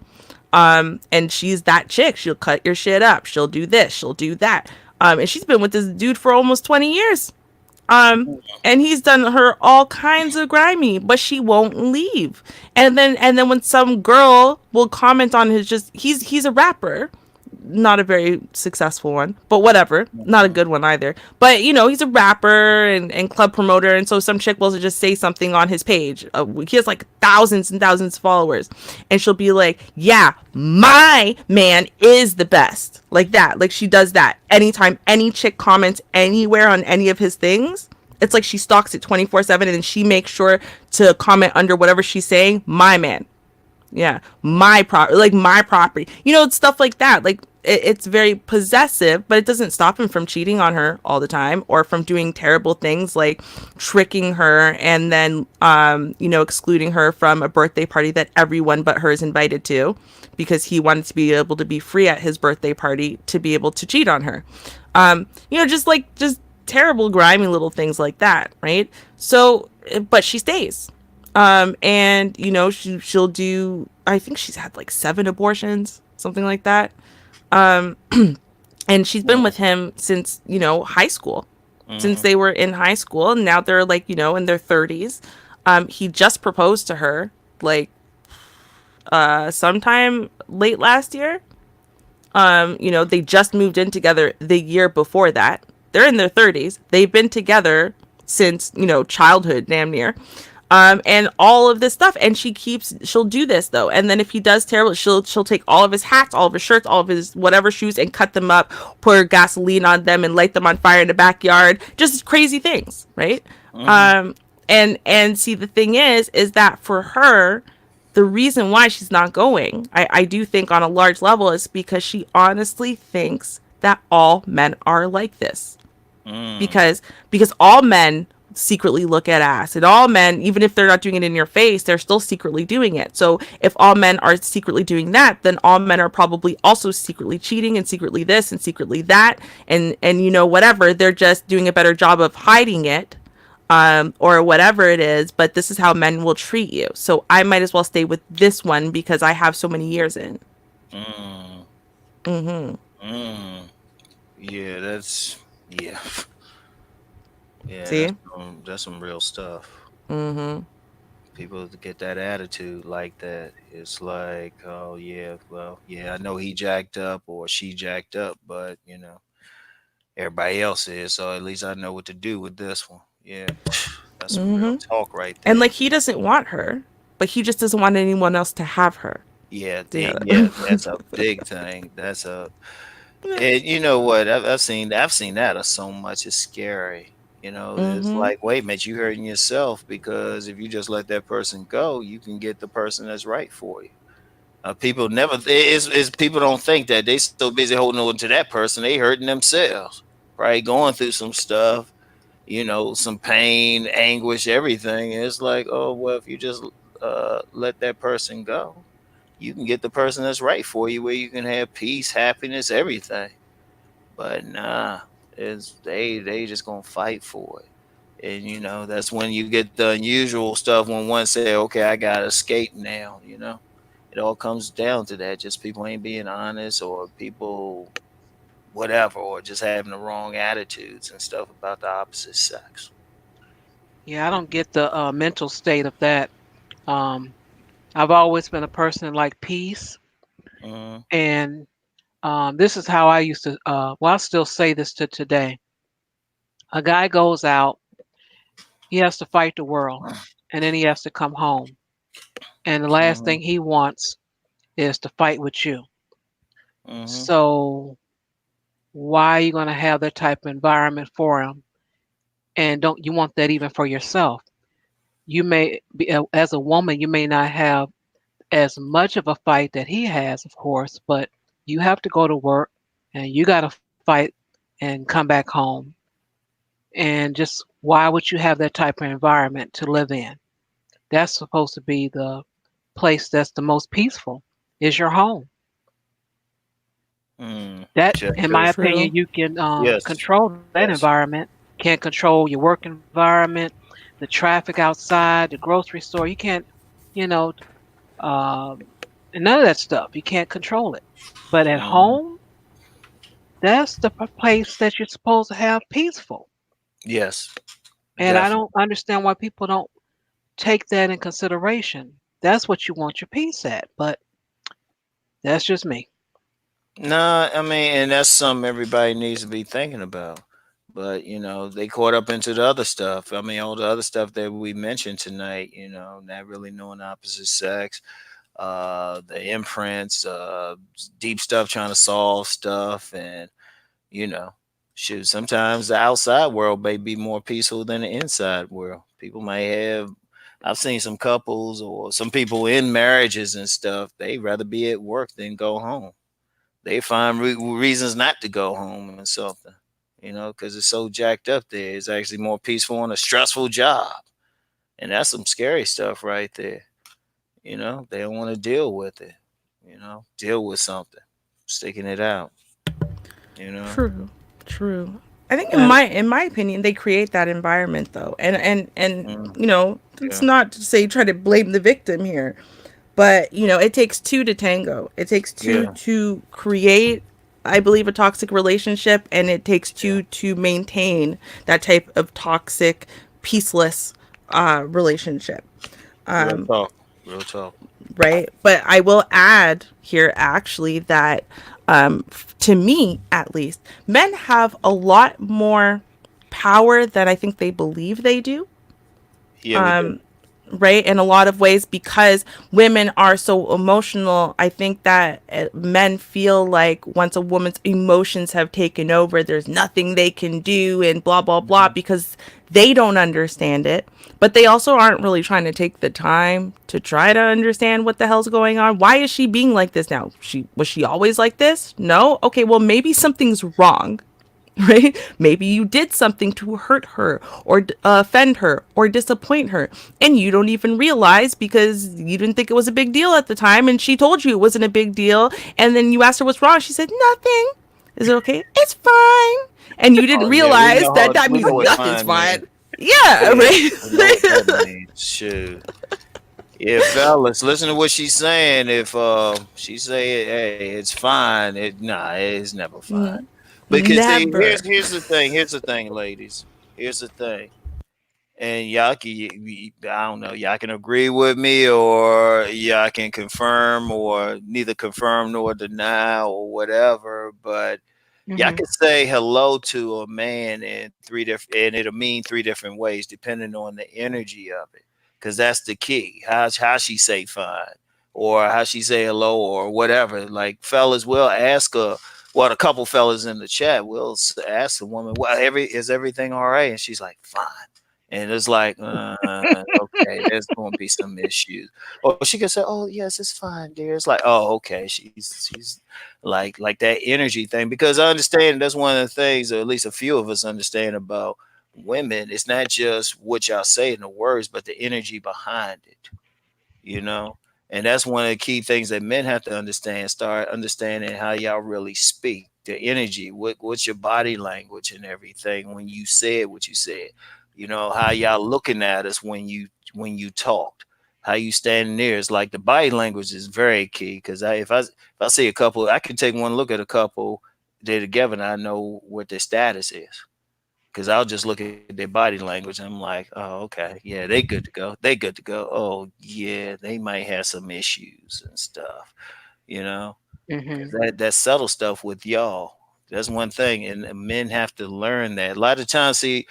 And she's that chick. She'll cut your shit up. She'll do this. She'll do that. And she's been with this dude for almost 20 years. Um, and he's done her all kinds of grimy, but she won't leave. And then when some girl will comment on his, just he's a rapper, not a very successful one, but whatever, not a good one either. But you know, he's a rapper and club promoter, and so some chick will just say something on his page. He has like thousands and thousands of followers, and she'll be like, "Yeah, my man is the best," like that. Like she does that anytime any chick comments anywhere on any of his things. It's like she stalks it 24/7, and then she makes sure to comment under whatever she's saying. My man, yeah, my property, you know, stuff like that. Like it's very possessive, but it doesn't stop him from cheating on her all the time, or from doing terrible things like tricking her and then you know, excluding her from a birthday party that everyone but her is invited to, because he wanted to be able to be free at his birthday party to be able to cheat on her. You know, just terrible grimy little things like that, right? So but she stays. And you know, she'll do, I think she's had like 7 abortions, something like that. Um, and she's been with him since, you know, high school, since they were in high school, and now they're like, you know, in their 30s. He just proposed to her like sometime late last year. You know, they just moved in together the year before that. They're in their 30s. They've been together since, you know, childhood, damn near. And all of this stuff, and she'll do this though, and then if he does terrible, she'll take all of his hats, all of his shirts, all of his whatever shoes, and cut them up, pour gasoline on them, and light them on fire in the backyard. Just crazy things, right? And see, the thing is that for her, the reason why she's not going, I do think on a large level, is because she honestly thinks that all men are like this. Because all men secretly look at ass, and all men, even if they're not doing it in your face, they're still secretly doing it. So if all men are secretly doing that, then all men are probably also secretly cheating, and secretly this and secretly that, and you know, whatever, they're just doing a better job of hiding it, or whatever it is. But this is how men will treat you, so I might as well stay with this one because I have so many years in. Mm, Mm-hmm. mm. Yeah, yeah, yeah. See. That's some real stuff. Mm-hmm. People get that attitude like that. It's like, oh yeah, well, yeah, I know he jacked up or she jacked up, but you know, everybody else is, so at least I know what to do with this one. Yeah, that's some real Mm-hmm. talk right And there. like, he doesn't want her, but he just doesn't want anyone else to have her. Yeah, Yeah. yeah, that's a big thing. And you know what? I've seen that so much. It's scary. You know, it's Mm-hmm. like, wait a minute, you hurting yourself because if you just let that person go, you can get the person that's right for you. People never is people don't think that they so busy holding on to that person, they hurting themselves, right? Going through some stuff, you know, some pain, anguish, everything. It's like, oh well, if you just let that person go, you can get the person that's right for you, where you can have peace, happiness, everything. But nah, it's they just gonna fight for it. And you know, that's when you get the unusual stuff when one say, okay, I gotta escape now, you know. It all comes down to that. Just people ain't being honest, or people whatever, or just having the wrong attitudes and stuff about the opposite sex. Yeah, I don't get the mental state of that. Um, I've always been a person like peace, Mm, and this is how I used to. Well, I still say this to today. A guy goes out, he has to fight the world, and then he has to come home, and the last mm-hmm, thing he wants is to fight with you. mm-hmm, So why are you going to have that type of environment for him? And don't you want that even for yourself? You may be, as a woman, you may not have as much of a fight that he has, of course, but you have to go to work and you got to fight and come back home. And just why would you have that type of environment to live in? That's supposed to be the place that's the most peaceful, is your home. That, in Checker. my opinion, True. you can Yes. control that Yes. environment. Can't control your work environment, the traffic outside, the grocery store. You can't, you know, um, and none of that stuff. You can't control it. But at Mhm. home, that's the place that you're supposed to have peaceful. Yes. And I Definitely. don't understand why people don't take that in consideration. That's what you want your peace at. But that's just me. Nah, I mean, and that's something everybody needs to be thinking about. But they caught up into the other stuff. I mean, all the other stuff that we mentioned tonight. Not really knowing opposite sex, the imprints, deep stuff, trying to solve stuff, and you know, shoot. Sometimes the outside world may be more peaceful than the inside world. People might have. I've seen some couples or some people in marriages and stuff. They rather be at work than go home. They find reasons not to go home and something, because it's so jacked up there. It's actually more peaceful on a stressful job, and that's some scary stuff right there. They don't want to deal with it. Deal with something, sticking it out. You know, True. True. I think in And my opinion, they create that environment though, and mm, it's yeah, not to say try to blame the victim here, but it takes two to tango. It takes two yeah, to create, I believe, a toxic relationship, and it takes yeah. two to maintain that type of toxic, peaceless relationship. Real talk, real talk. Right? But I will add here actually that to me at least, men have a lot more power than I think they believe they do. Yeah, we do. Right, in a lot of ways, because women are so emotional. I think that men feel like once a woman's emotions have taken over, there's nothing they can do and blah blah blah, Mhm. because they don't understand it, but they also aren't really trying to take the time to try to understand what the hell's going on. Why is she being like this now? She always like this? No. Okay, well, maybe something's wrong. Right? Maybe you did something to hurt her or offend her or disappoint her, and you don't even realize because you didn't think it was a big deal at the time, and she told you it wasn't a big deal, and then you asked her what's wrong. She said nothing. Is it okay? It's fine. And you didn't Oh yeah, we realize know that how that we means know what nothing's fine fine. means. Yeah, Yeah, right. we know what that means. Shoot. Yeah, fellas, listen to what she's saying. If she say, "Hey, it's fine," it's never fine. Because see, here's Never. here's the thing. Here's the thing, ladies. Here's the thing. And y'all can, I don't know, y'all can agree with me, or y'all can confirm, or neither confirm nor deny, or whatever. But y'all hmm can say hello to a man in three different, and it'll mean three different ways depending on the energy of it, because that's the key. How she say fine, or how she say hello, or whatever. Like fellas will ask a, well, a couple fellas in the chat will ask the woman, "Well, is everything all right?" And she's like, "Fine." And it's like, okay, there's going to be some issues. Or she could say, "Oh, yes, it's fine, dear." It's like, "Oh, okay." She's like that energy thing, because I understand that's one of the things, or at least a few of us understand about women. It's not just what y'all say in the words, but the energy behind it, you know. And that's one of the key things that men have to understand. Start understanding how y'all really speak, the energy, what's your body language and everything when you said what you said. How y'all looking at us when you talked, how you standing there. It's like the body language is very key, because if I see a couple, I can take one look at a couple, they're together, and I know what their status is, because I'll just look at their body language. And I'm like, oh, okay, yeah, they good to go. They good to go. Oh, yeah, they might have some issues and stuff, you know, because hmm that subtle stuff with y'all. That's one thing, and men have to learn that. A lot of times, see,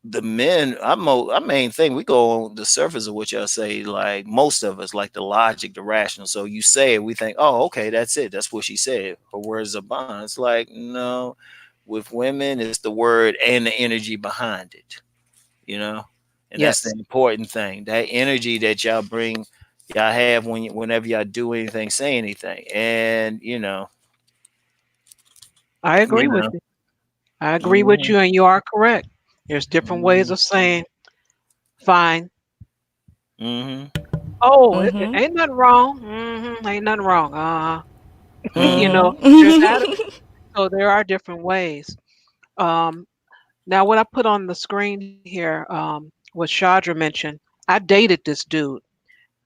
the men, our main thing, we go on the surface of what y'all say. Like most of us, like the logic, the rational. So you say it, we think, oh, okay, that's it. That's what she said. Her words are bond. It's like, no, with women, it's the word and the energy behind it, you know, and that's the Yes, important thing. That energy that y'all bring, y'all have whenever y'all do anything, say anything, and I you agree with know, you. I agree with hmm you, and you are correct. There's different ways hmm of saying fine. hmm Oh, it Mm-hmm. ain't nothing wrong. Ain't nothing wrong. You know, there's that. Mm-hmm. So there are different ways. Um, Now, what I put on the screen here, what Chandra mentioned, I dated this dude.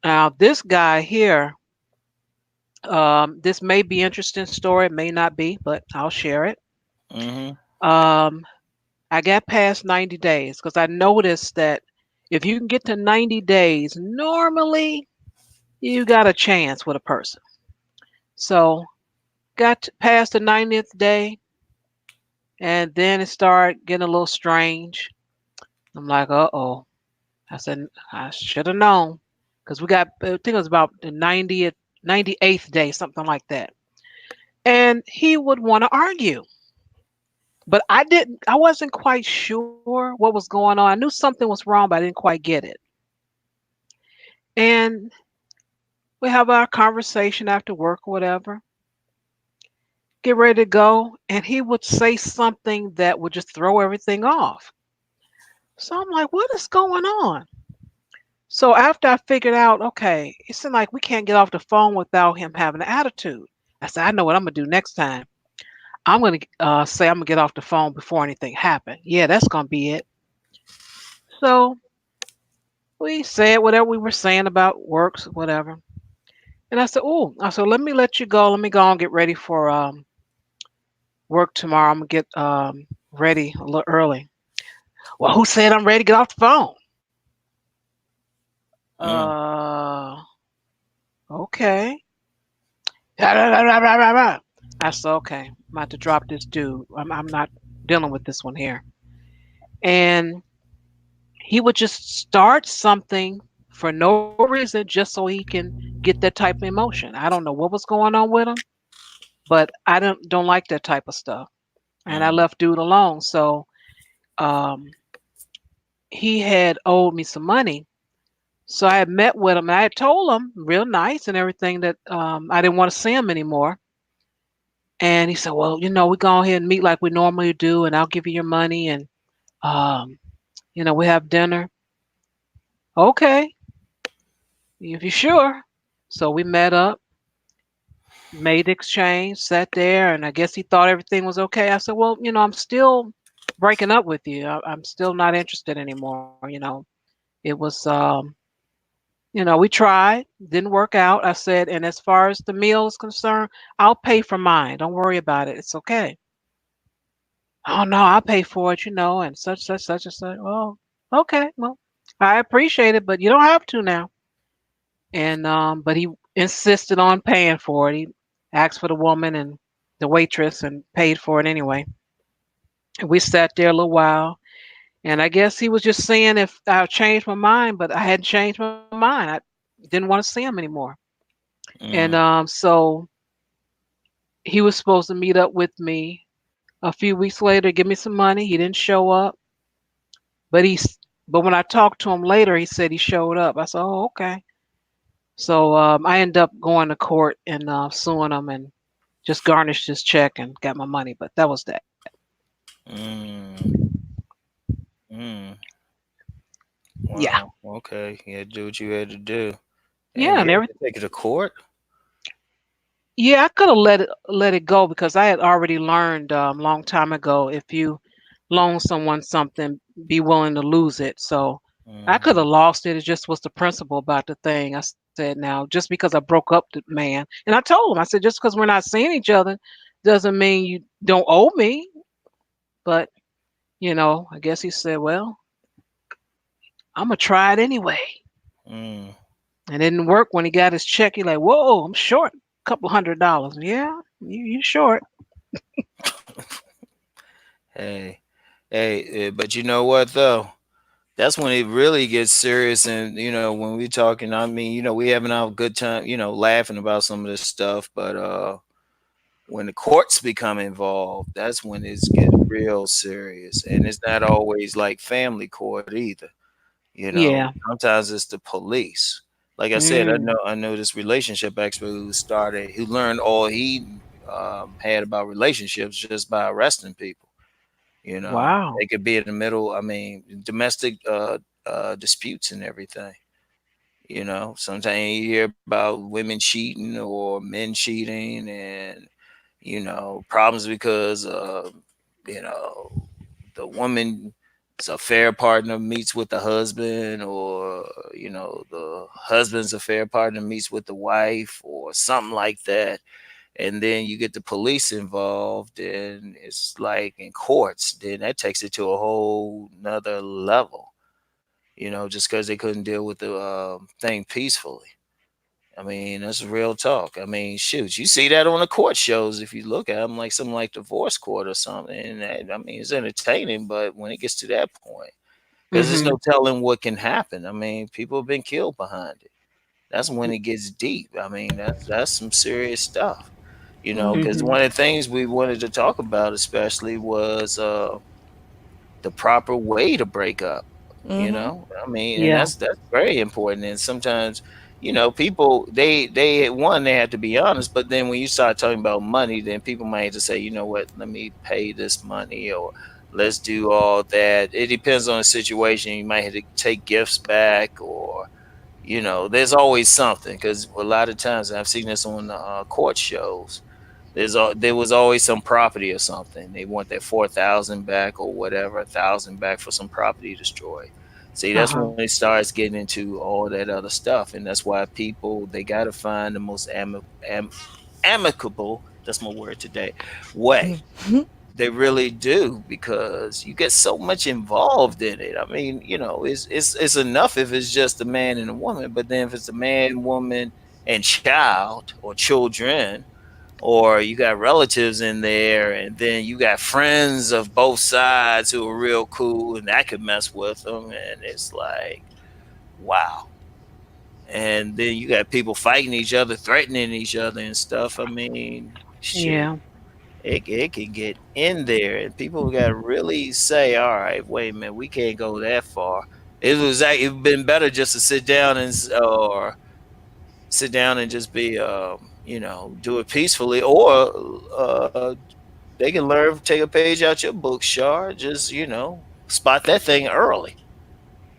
Now, this guy here, this may be interesting story, it may not be, but I'll share it. Mm-hmm. Um, I got past 90 days because I noticed that if you can get to 90 days, normally you got a chance with a person. So past the 90th day, and then it started getting a little strange. I'm like, uh-oh. I said, I should have known because we got, I think it was about the 90th, 98th day, something like that. And he would want to argue. But I wasn't quite sure what was going on. I knew something was wrong, but I didn't quite get it. And we have our conversation after work or whatever, get ready to go. And he would say something that would just throw everything off. So I'm like, what is going on? So after I figured out, okay, it seemed like we can't get off the phone without him having an attitude. I said, I know what I'm gonna do next time. I'm gonna say I'm gonna get off the phone before anything happened. Yeah, that's gonna be it. So we said whatever we were saying about works, whatever. And I said, oh, I said, let me let you go. Let me go and get ready for work tomorrow. I'm gonna get ready a little early. Well, who said I'm ready to get off the phone? Mm. Uh, okay. I said, okay, I'm about to drop this dude. I'm not dealing with this one here. And he would just start something for no reason just so he can get that type of emotion. I don't know what was going on with him, but I don't like that type of stuff. And I Mm. left dude alone. So um, he had owed me some money. So I had met with him and I had told him real nice and everything that I didn't want to see him anymore. And he said, well, we go ahead and meet like we normally do, and I'll give you your money, and um, we have dinner. Okay, if you're sure. So we met up, made the exchange, sat there, and I guess he thought everything was okay. I said, well, I'm still breaking up with you. I'm still not interested anymore. It was, we tried, didn't work out. I said, and as far as the meal is concerned, I'll pay for mine. Don't worry about it. It's okay. Oh no, I'll pay for it, and such and such. Oh, okay. Well, I appreciate it, but you don't have to now. And but he insisted on paying for it. He asked for the woman and the waitress and paid for it anyway. And we sat there a little while, and I guess he was just seeing if I changed my mind, but I hadn't changed my mind. I didn't want to see him anymore. And Mm. so he was supposed to meet up with me a few weeks later, give me some money. He didn't show up. But but when I talked to him later, he said he showed up. I said, "Oh, okay." So I ended up going to court and suing him and just garnished his check and got my money. But that was that. Mm. Mm. Yeah, Wow. Okay. You had to do what you had to do. Damn, yeah, you and had everything. to take it to court? Yeah, I could have let it go because I had already learned long time ago if you loan someone something, be willing to lose it. So I could Mm-hmm. have lost it. It just was the principle about the thing. I said, now, just because I broke up the man, and I told him, I said, just because we're not seeing each other doesn't mean you don't owe me. But, I guess he said, well, I'm going to try it anyway. Mm. And it didn't work when he got his check. He like, whoa, I'm short a couple $100. Yeah, you short. Hey, hey, but you know what though? That's when it really gets serious. And when we talking, I mean, we having our good time, laughing about some of this stuff. But when the courts become involved, that's when it gets real serious. And it's not always like family court either. Yeah. Sometimes it's the police. Like I said, Mm, I know this relationship expert who learned all he had about relationships just by arresting people. wow. They could be in the middle. I mean, domestic disputes and everything. Sometimes you hear about women cheating or men cheating, and problems because the woman's affair partner meets with the husband, or the husband's affair partner meets with the wife, or something like that. And then you get the police involved, and it's like in courts, then that takes it to a whole nother level, just because they couldn't deal with the thing peacefully. I mean, that's real talk. I mean, shoot, you see that on the court shows if you look at them, like something like divorce court or something. And I mean, it's entertaining, but when it gets to that point, because there's Mhm. no telling what can happen. I mean, people have been killed behind it. That's when it gets deep. I mean, that's some serious stuff. Because Mhm. one of the things we wanted to talk about, especially, was the proper way to break up. Mm-hmm. I mean, and Yeah. that's very important. And sometimes, people they one, they have to be honest, but then when you start talking about money, then people might just say, you know what, let me pay this money, or let's do all that. It depends on the situation. You might have to take gifts back, or there's always something, because a lot of times, and I've seen this on the court shows, there was always some property or something. They want that 4,000 back, or whatever, 1,000 back for some property destroyed. See, that's Uh-huh. when it starts getting into all that other stuff, and that's why people, they got to find the most amicable, that's my word today, way. Mm-hmm. They really do, because you get so much involved in it. I mean, it's enough if it's just a man and a woman, but then if it's a man, woman, and child, or children, or you got relatives in there, and then you got friends of both sides who are real cool, and that could mess with them, and it's like, wow. And then you got people fighting each other, threatening each other and stuff. I mean, shoot, Yeah. it can get in there, and people got to really say, all right, wait a minute, we can't go that far. It'd been better just to sit down or sit down and just be do it peacefully, or they can learn, take a page out your book, Shar. Just spot that thing early.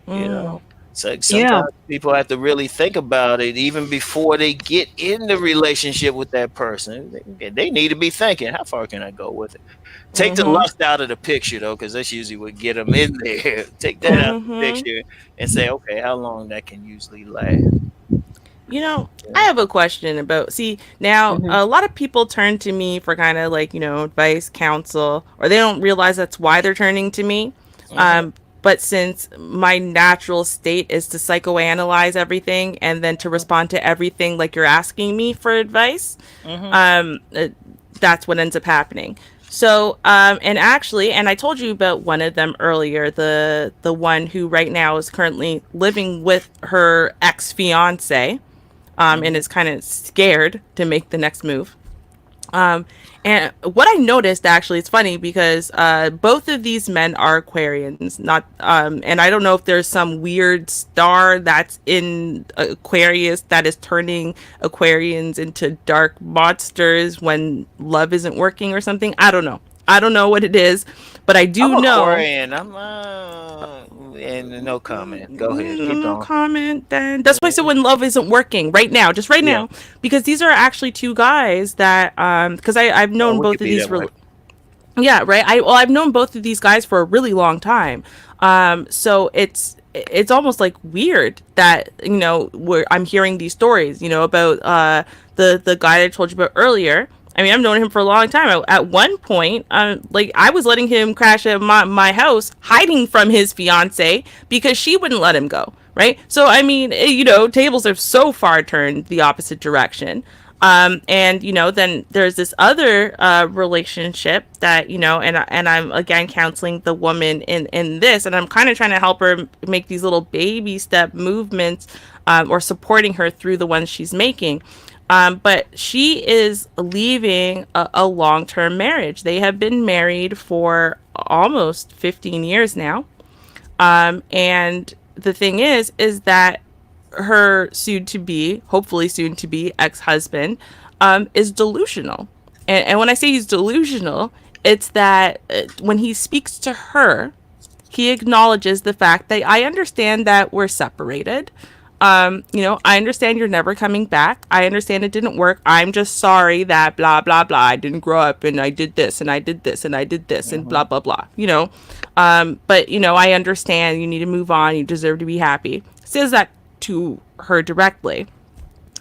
You Mm-hmm. know, it's like Yeah. sometimes people have to really think about it even before they get in the relationship with that person. They need to be thinking, how far can I go with it? Take the Mm-hmm. lust out of the picture, though, because that's usually what get them in there. Take that out of the Mm-hmm. picture and say, okay, how long that can usually last. I Yeah. have a question about. See, now Mhm. a lot of people turn to me for kind of like, advice, counsel, or they don't realize that's why they're turning to me. Hmm. Um, but since my natural state is to psychoanalyze everything and then to respond to everything like you're asking me for advice, Hmm. um, uh, that's what ends up happening. So, and actually, and I told you about one of them earlier, the one who right now is currently living with her ex fiance, and Hmm. is kind of scared to make the next move. Um, and what I noticed, actually, it's funny because both of these men are Aquarians. Not, and I don't know if there's some weird star that's in Aquarius that is turning Aquarians into dark monsters when love isn't working or something. I don't know. I don't know what it is, but I I'm do know. Aquarian. And no comment. Go ahead. Keep No going. comment then. That's why I said when love isn't working right now, just right Yeah. now, because these are actually two guys that because I've Oh, known we both could of be these that way. yeah, right. I've known both of these guys for a really long time. So it's almost like weird that where I'm hearing these stories, about the guy I told you about earlier. I mean, I've known him for a long time. At one point, like I was letting him crash at my house, hiding from his fiance because she wouldn't let him go. Right. So I mean, tables have so far turned the opposite direction. And then there's this other relationship that and I'm again counseling the woman in this, and I'm kind of trying to help her make these little baby step movements, or supporting her through the ones she's making. But she is leaving a long term marriage. They have been married for almost 15 years now. And the thing is that her soon to be, hopefully soon to be ex husband, is delusional. And when I say he's delusional, it's that when he speaks to her, he acknowledges the fact that I understand that we're separated. I understand you're never coming back. I understand it didn't work. I'm just sorry that blah blah blah. I didn't grow up and I did this and I did this and I did this and blah Hmm. blah blah. But I understand you need to move on. You deserve to be happy. Says that to her directly.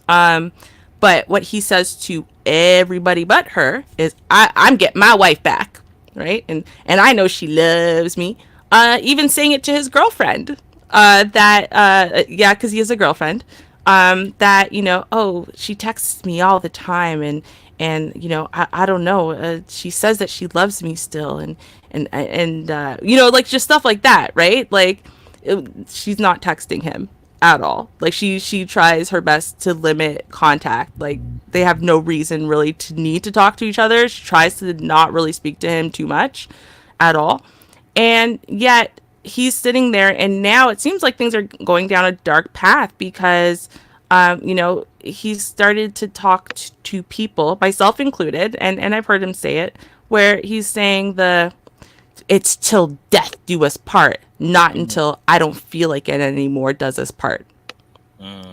Um, but what he says to everybody but her is, I'm getting my wife back, right? And I know she loves me. Even saying it to his girlfriend. Because he has a girlfriend. That oh, she texts me all the time, and I don't know. She says that she loves me still, and like just stuff like that, right? Like she's not texting him at all. Like she tries her best to limit contact. Like they have no reason really to need to talk to each other. She tries to not really speak to him too much at all. And yet he's sitting there, and now it seems like things are going down a dark path because he's started to talk to people, myself included, and I've heard him say it, where he's saying it's till death do us part, not Hmm. until I don't feel like it anymore does us part. Hmm.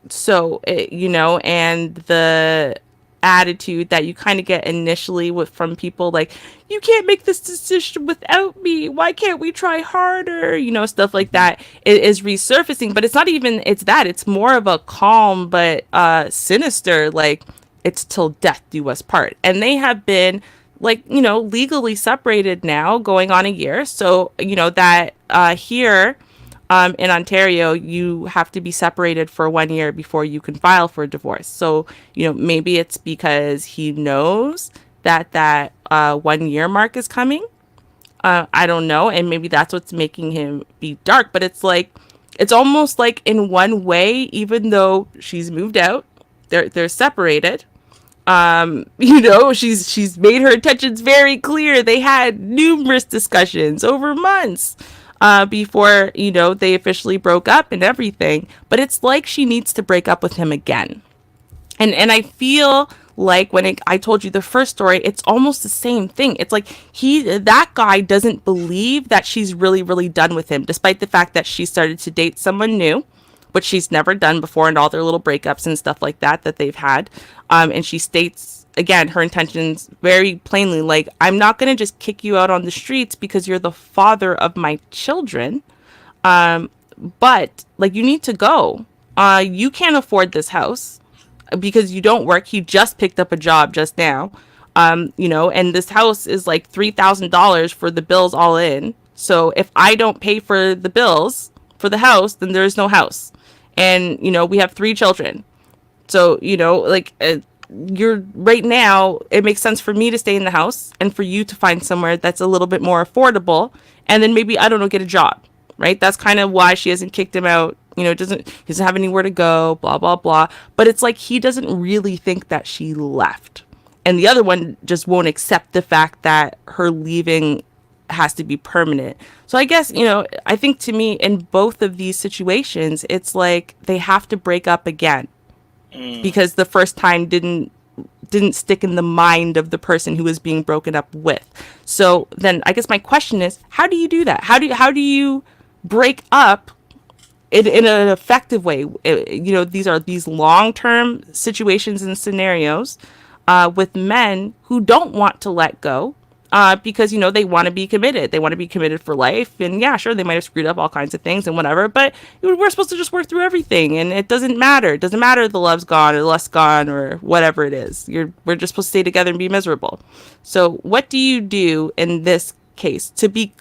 So, and the attitude that you kind of get initially from people like, you can't make this decision without me. Why can't we try harder? Stuff like Hmm. that is resurfacing, but it's not even, it's that. It's more of a calm, but sinister, like, it's till death do us part. And they have been like legally separated now going on a year, so that here in Ontario, you have to be separated for 1 year before you can file for a divorce. So, maybe it's because he knows that 1 year mark is coming. I don't know. And maybe that's what's making him be dark. But it's like, it's almost like in one way, even though she's moved out, they're separated. She's made her intentions very clear. They had numerous discussions over months before they officially broke up and everything. But it's like she needs to break up with him again. And I feel like I told you the first story, it's almost the same thing. It's like that guy doesn't believe that she's really really done with him, despite the fact that she started to date someone new, which she's never done before, and all their little breakups and stuff like that they've had. And she states again her intentions very plainly, like, I'm not going to just kick you out on the streets because you're the father of my children. But like, you need to go. You can't afford this house because you don't work. He just picked up a job just now. And this house is like $3,000 for the bills all in. So if I don't pay for the bills for the house, then there's no house. And we have 3 children. So like, you're right now, it makes sense for me to stay in the house and for you to find somewhere that's a little bit more affordable, and then maybe, I don't know, get a job, right? That's kind of why she hasn't kicked him out. He doesn't have anywhere to go, blah blah blah. But it's like he doesn't really think that she left, and the other one just won't accept the fact that her leaving has to be permanent. So I guess, I think, to me, in both of these situations, it's like they have to break up again Hmm. because the first time didn't stick in the mind of the person who was being broken up with. So then I guess my question is, how do you do that? How do you break up in an effective way? These are these long-term situations and scenarios with men who don't want to let go because they want to be committed. They want to be committed for life, and yeah, sure, they might have screwed up all kinds of things and whatever. But we're supposed to just work through everything, and it doesn't matter. It doesn't matter if the love's gone or the lust's gone or whatever it is. We're just supposed to stay together and be miserable. So, what do you do in this case to be?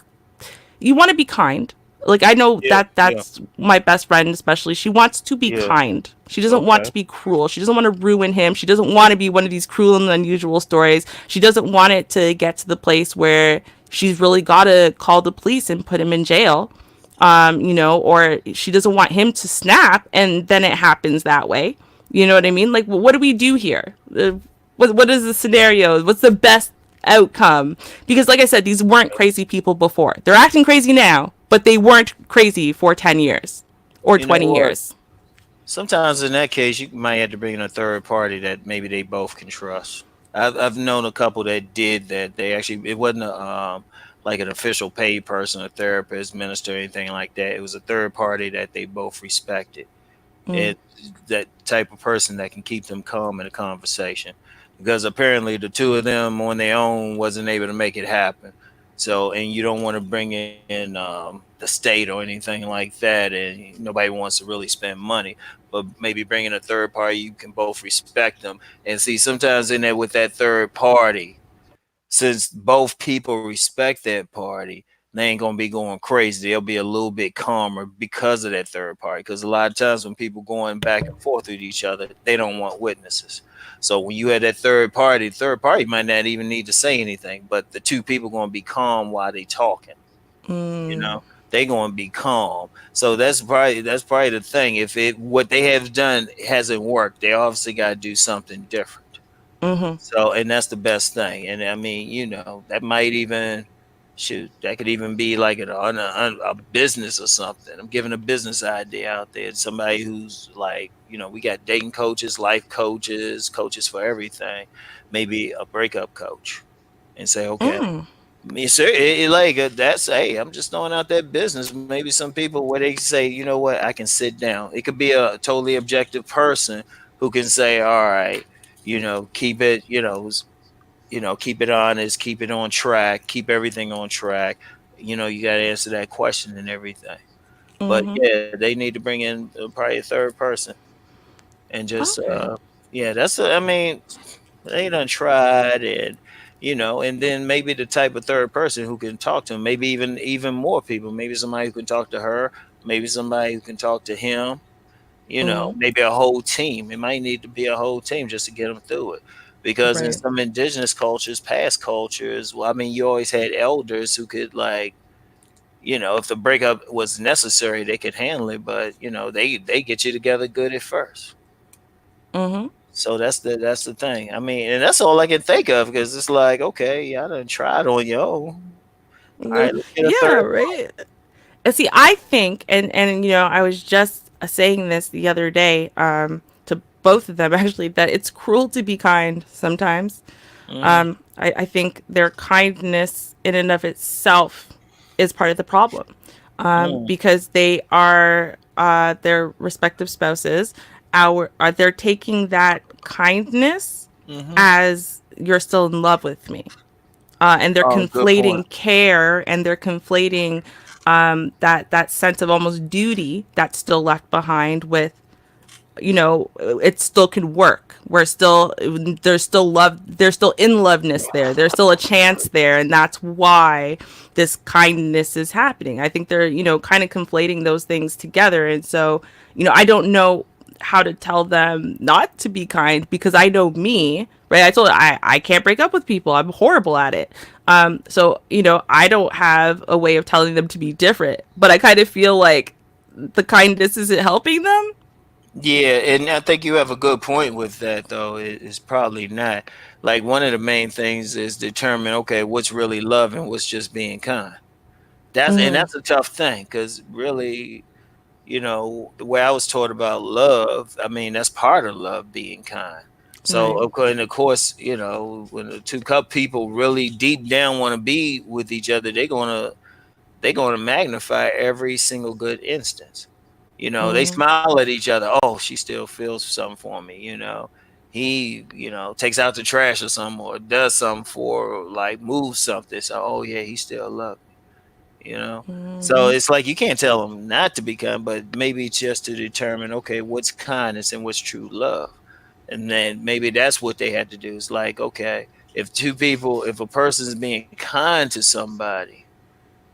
You want to be kind. Like, I know Yeah. that Yeah. that's my best friend, especially. She wants to be Yeah. kind. She doesn't want Okay. to be cruel. She doesn't want to ruin him. She doesn't want to be one of these cruel and unusual stories. She doesn't want it to get to the place where she's really got to call the police and put him in jail. Or she doesn't want him to snap and then it happens that way. You know what I mean? Like, well, what do we do here? What is the scenario? What's the best outcome? Because, like I said, these weren't crazy people before. They're acting crazy now, but they weren't crazy for 10 years or You know 20 what? years. Sometimes in that case, you might have to bring in a third party that maybe they both can trust. I've known a couple that did that. They actually, it wasn't like an official paid person, a therapist, minister, anything like that. It was a third party that they both respected. Mm. It that type of person that can keep them calm in a conversation, because apparently the two of them on their own wasn't able to make it happen. So, and you don't want to bring in the state or anything like that, and nobody wants to really spend money. But maybe bringing a third party, you can both respect them. And see, sometimes in there with that third party, since both people respect that party, they ain't gonna be going crazy. They'll be a little bit calmer because of that third party. Because a lot of times when people going back and forth with each other, they don't want witnesses. So when you have that third party might not even need to say anything, but the two people gonna be calm while they talking. You Mm. know, they gonna be calm. So that's probably the thing. If it what they have done hasn't worked, they obviously got to do something different. Mhm. So, and that's the best thing. And I mean, that might even, shoot, that could even be like a business or something. I'm giving a business idea out there. Somebody who's like, we got dating coaches, life coaches, coaches for everything. Maybe a breakup coach, and say, okay, Mm. me sir, like that's, hey, I'm just throwing out that business. Maybe some people where they say, you know what, I can sit down. It could be a totally objective person who can say, all right, keep it, keep it honest, keep it on track, keep everything on track. You got to answer that question and everything. But Mhm. yeah, they need to bring in probably a third person and just, Okay. yeah, I mean, they done tried, and then maybe the type of third person who can talk to him, maybe even more people, maybe somebody who can talk to her, maybe somebody who can talk to him, Mhm. maybe a whole team. It might need to be a whole team just to get them through it. Because in Right. some indigenous cultures, past cultures, well, I mean, you always had elders who could, like, if the breakup was necessary, they could handle it. But they get you together good at first. Mhm. So that's the thing. I mean, and that's all I can think of, because it's like, okay, y'all done tried on your own. All Yeah, right, let's get a yeah, third. right. And see, I think, and I was just saying this the other day, to both of them actually, that it's cruel to be kind sometimes. Mm, I think their kindness in and of itself is part of the problem, mm, because they are, their respective spouses. They're taking that kindness mm-hmm. as you're still in love with me, and they're Oh, good point. conflating care, and they're conflating, that sense of almost duty that's still left behind with, it still can work. We're still There's still love, there's still in loveness there, there's still a chance there, and that's why this kindness is happening. I think they're, kind of conflating those things together. And so, I don't know how to tell them not to be kind, because I know me, right? I can't break up with people. I'm horrible at it. So, I don't have a way of telling them to be different, but I kind of feel like the kindness isn't helping them. Yeah, and I think you have a good point with that, though. It's probably not. Like, one of the main things is determine, okay, what's really love and what's just being kind. Mm-hmm. That's a tough thing, because really, the way I was taught about love, I mean, that's part of love, being kind. So, Right. of course, when the two cup people really deep down want to be with each other, they're gonna magnify every single good instance. They Mm-hmm. smile at each other. Oh, she still feels something for me. He, takes out the trash or something, or does something for, like, move something. So, oh yeah, he still loves me. You know, so Mm-hmm. it's like you can't tell them not to be kind, but maybe it's just to determine, okay, what's kindness and what's true love, and then maybe that's what they had to do. It's like, okay, if a person's being kind to somebody,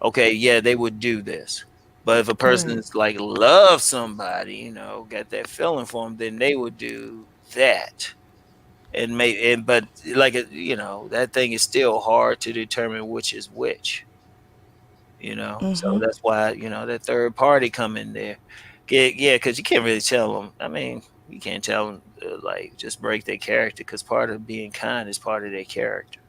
okay, yeah, they would do this. But if a Right. person's like love somebody, got that feeling for them, then they would do that. But like, that thing is still hard to determine which is which. So Mm-hmm. that's why, that third party come in there. Yeah, because you can't really tell them. I mean, you can't tell them, like, just break their character, because part of being kind is part of their character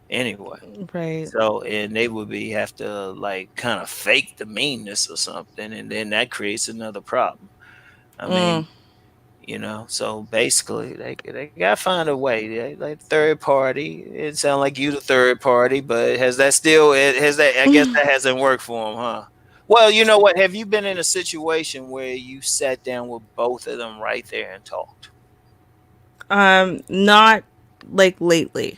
anyway. Right. So, and they would have to, like, kind of fake the meanness or something, and then that creates another problem. I mean, Mm. So basically they gotta find a way. Like third party. It sounds like you the third party, but has that, I guess that hasn't worked for them, huh? Well, you know what, have you been in a situation where you sat down with both of them right there and talked? Not like lately.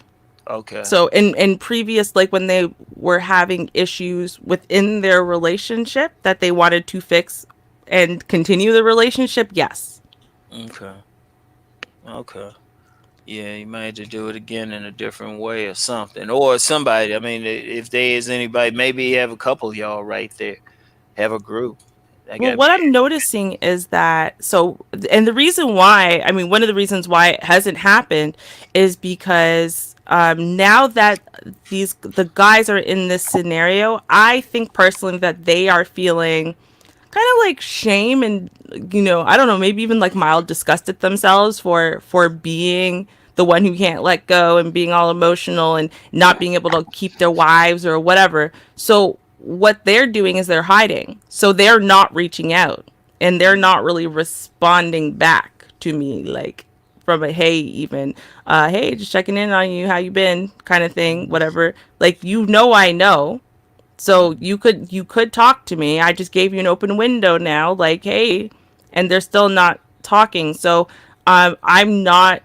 Okay. So in previous, like when they were having issues within their relationship that they wanted to fix and continue the relationship, yes. Okay. Okay. Yeah, you might have to do it again in a different way or something. Or somebody, I mean, if there is anybody, maybe you have a couple of y'all right there. Have a group. I Well, got what I'm noticing is that and the reason why, I mean, one of the reasons why it hasn't happened is because now that the guys are in this scenario, I think personally that they are feeling kind of like shame and, I don't know, maybe even like mild disgust at themselves for being the one who can't let go and being all emotional and not being able to keep their wives or whatever. So what they're doing is they're hiding, so they're not reaching out and they're not really responding back to me, like from a hey, even hey, just checking in on you, how you been, kind of thing, whatever. Like, I know, so you could talk to me. I just gave you an open window now, like, hey, and they're still not talking. So I'm not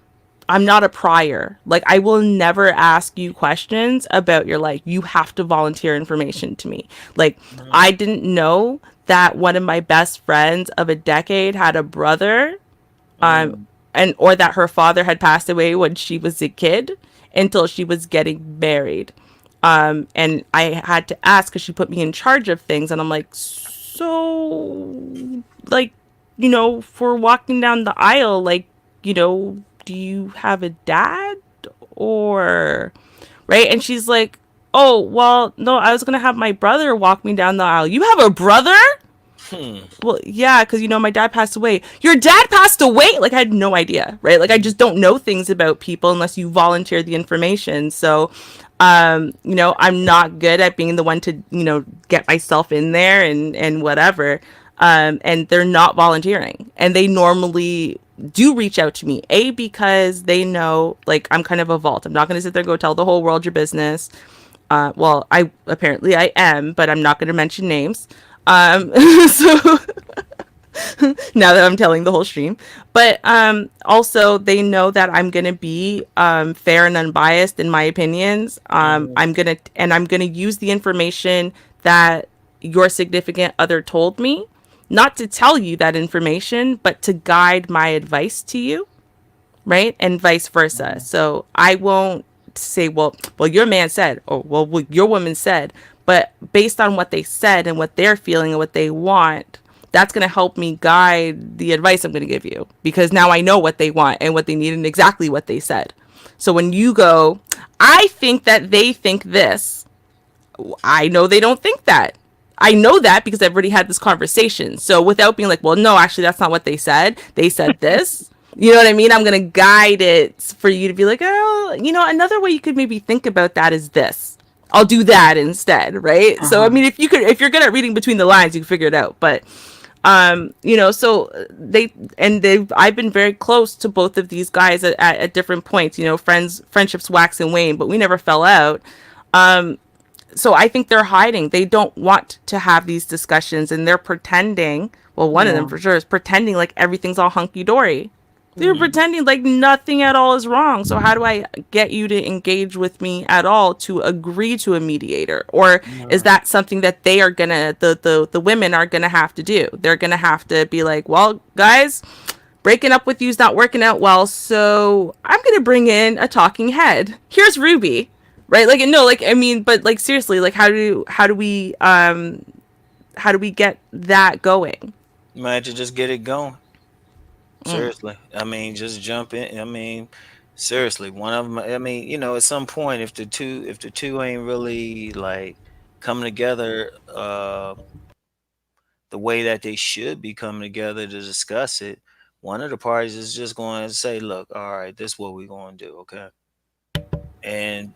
a prior. Like, I will never ask you questions about your life. You have to volunteer information to me. Like, I didn't know that one of my best friends of a decade had a brother, um mm, and or that her father had passed away when she was a kid until she was getting married. And I had to ask because she put me in charge of things, and I'm like, so, like, for walking down the aisle, like, do you have a dad, or right? And she's like, oh, well, no, I was gonna have my brother walk me down the aisle. You have a brother? hmm, Well, yeah, because my dad passed away. Your dad passed away? Like, I had no idea, right? Like, I just don't know things about people unless you volunteer the information. So, I'm not good at being the one to, get myself in there and whatever. And they're not volunteering, and they normally do reach out to me. A, because they know, like, I'm kind of a vault. I'm not going to sit there and go tell the whole world your business. Well, I am, but I'm not going to mention names. So now that I'm telling the whole stream. But also, they know that I'm gonna be fair and unbiased in my opinions. mm, I'm gonna use the information that your significant other told me, not to tell you that information, but to guide my advice to you, right? And vice versa. mm, So I won't say, well, your man said, or well, your woman said, but based on what they said and what they're feeling and what they want, that's going to help me guide the advice I'm going to give you, because now I know what they want and what they need and exactly what they said. So when you go, I think that they think this, I know they don't think that. I know that because I've already had this conversation. So without being like, well, no, actually, that's not what they said. They said this. You know what I mean? I'm going to guide it for you to be like, oh, another way you could maybe think about that is this. I'll do that instead, right? So I Uh-huh. mean, if you're good at reading between the lines, you can figure it out. But so I've been very close to both of these guys at different points. Friendships wax and wane, but we never fell out. So I think they're hiding. They don't want to have these discussions, and they're pretending. Well, one of them Yeah. for sure is pretending like everything's all hunky dory. They're Mm. pretending like nothing at all is wrong. So how do I get you to engage with me at all to agree to a mediator? Or is mm, that something that they are gonna the women are gonna have to do? They're gonna have to be like, well, guys, breaking up with you is not working out well, so I'm gonna bring in a talking head. Here's Ruby, right? Like, no, like, I mean, but like, seriously, like, how do we get that going? you might have to just get it going. Mm. Seriously. I mean, just jump in. I mean, seriously, one of them. I mean, at some point, if the two ain't really like coming together, the way that they should be coming together to discuss it, one of the parties is just going to say, "Look, all right, this is what we're going to do, okay?" And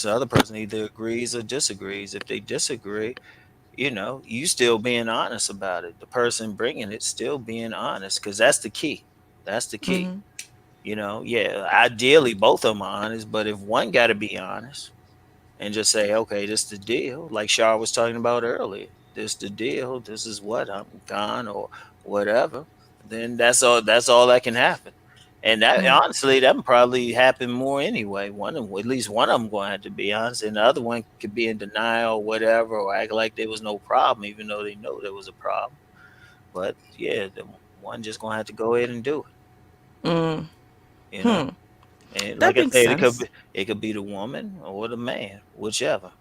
other person either agrees or disagrees. If they disagree, you still being honest about it. The person bringing it still being honest, because that's the key. That's the key. Mhm. Yeah, ideally both of them are honest, but if one got to be honest and just say, okay, this the deal, like Shar was talking about earlier, this the deal, this is what I'm gone or whatever, then that's all that can happen. And that Mm. honestly, that would probably happen more anyway. At least one of them going to have to be honest, and the other one could be in denial or whatever, or act like there was no problem, even though they know there was a problem. But yeah, the one just gonna have to go ahead and do Mm. it. Hmm. And That like I makes said, sense. it could be the woman or the man, whichever.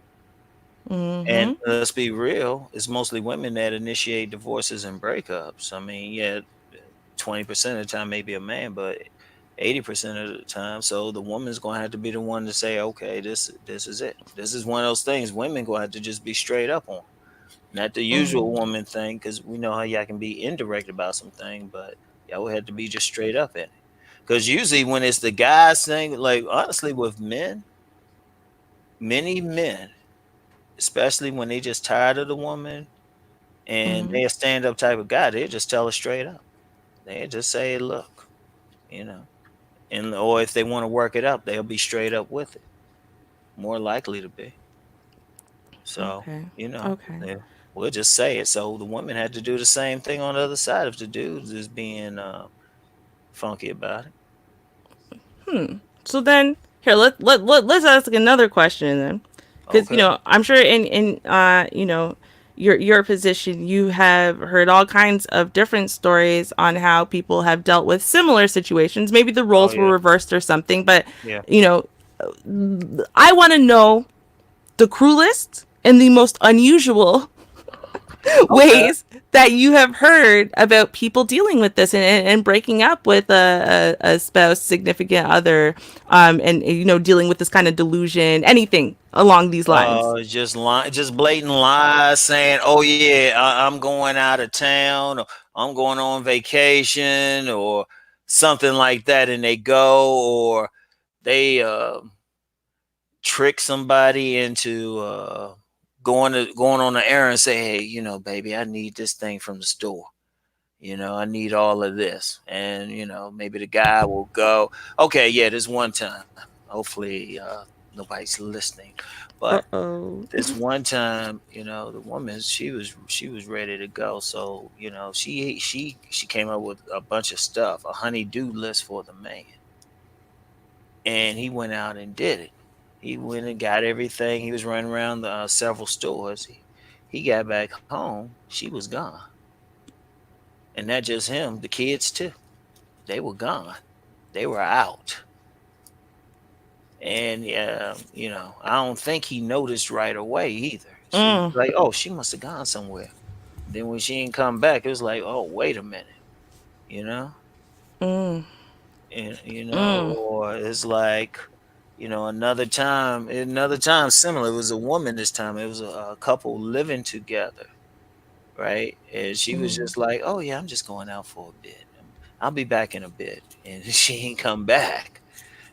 And Mhm. let's be real, it's mostly women that initiate divorces and breakups. I mean, yeah, 20% of the time maybe a man, but 80% of the time, so the woman's gonna have to be the one to say, okay, this is it. This is one of those things women gonna have to just be straight up on. Not the usual Mhm. woman thing, because we know how y'all can be indirect about something, but y'all would have to be just straight up in it. Because usually when it's the guys thing, like honestly with men, many men, especially when they just tired of the woman and Mhm. they a stand up type of guy, they just tell her straight up. They just say, look, you know, and or if they want to work it up, they'll be straight up with it. More likely to be. So, Okay. you know, Okay. yeah, we'll just say it. So the woman had to do the same thing on the other side if the dude is being funky about it. Hmm. So then, here, let's ask another question then, because Okay. I'm sure in your position, you have heard all kinds of different stories on how people have dealt with similar situations. Maybe the Oh roles were yeah. reversed or something, but Yeah. you know, I want to know the cruelest and the most unusual Okay. ways that you have heard about people dealing with this and breaking up with a spouse, significant other, and dealing with this kind of delusion, anything along these lines. Just blatant lies saying, "Oh yeah, I'm going out of town, or I'm going on vacation, or something like that," and they go, or they trick somebody into going on an errand and say, "Hey, baby, I need this thing from the store. I need all of this," and maybe the guy will go, "Okay, yeah, this one time. Hopefully, nobody's listening, but." Uh-oh. This one time, the woman she was ready to go. So, she came up with a bunch of stuff, a honey-do list for the man. And he went out and did it. He went and got everything. He was running around the several stores. He got back home. She was gone. And not just him, the kids too. They were gone. They were out. And I don't think he noticed right away either. She Mm, like, oh, she must have gone somewhere. Then when she didn't come back, it was like, oh, wait a minute, you know, mm, and mm, or it's like, another time similar. It was a woman this time. It was a couple living together, right? And she was mm. just like, oh yeah, I'm just going out for a bit. I'll be back in a bit, and she ain't come back.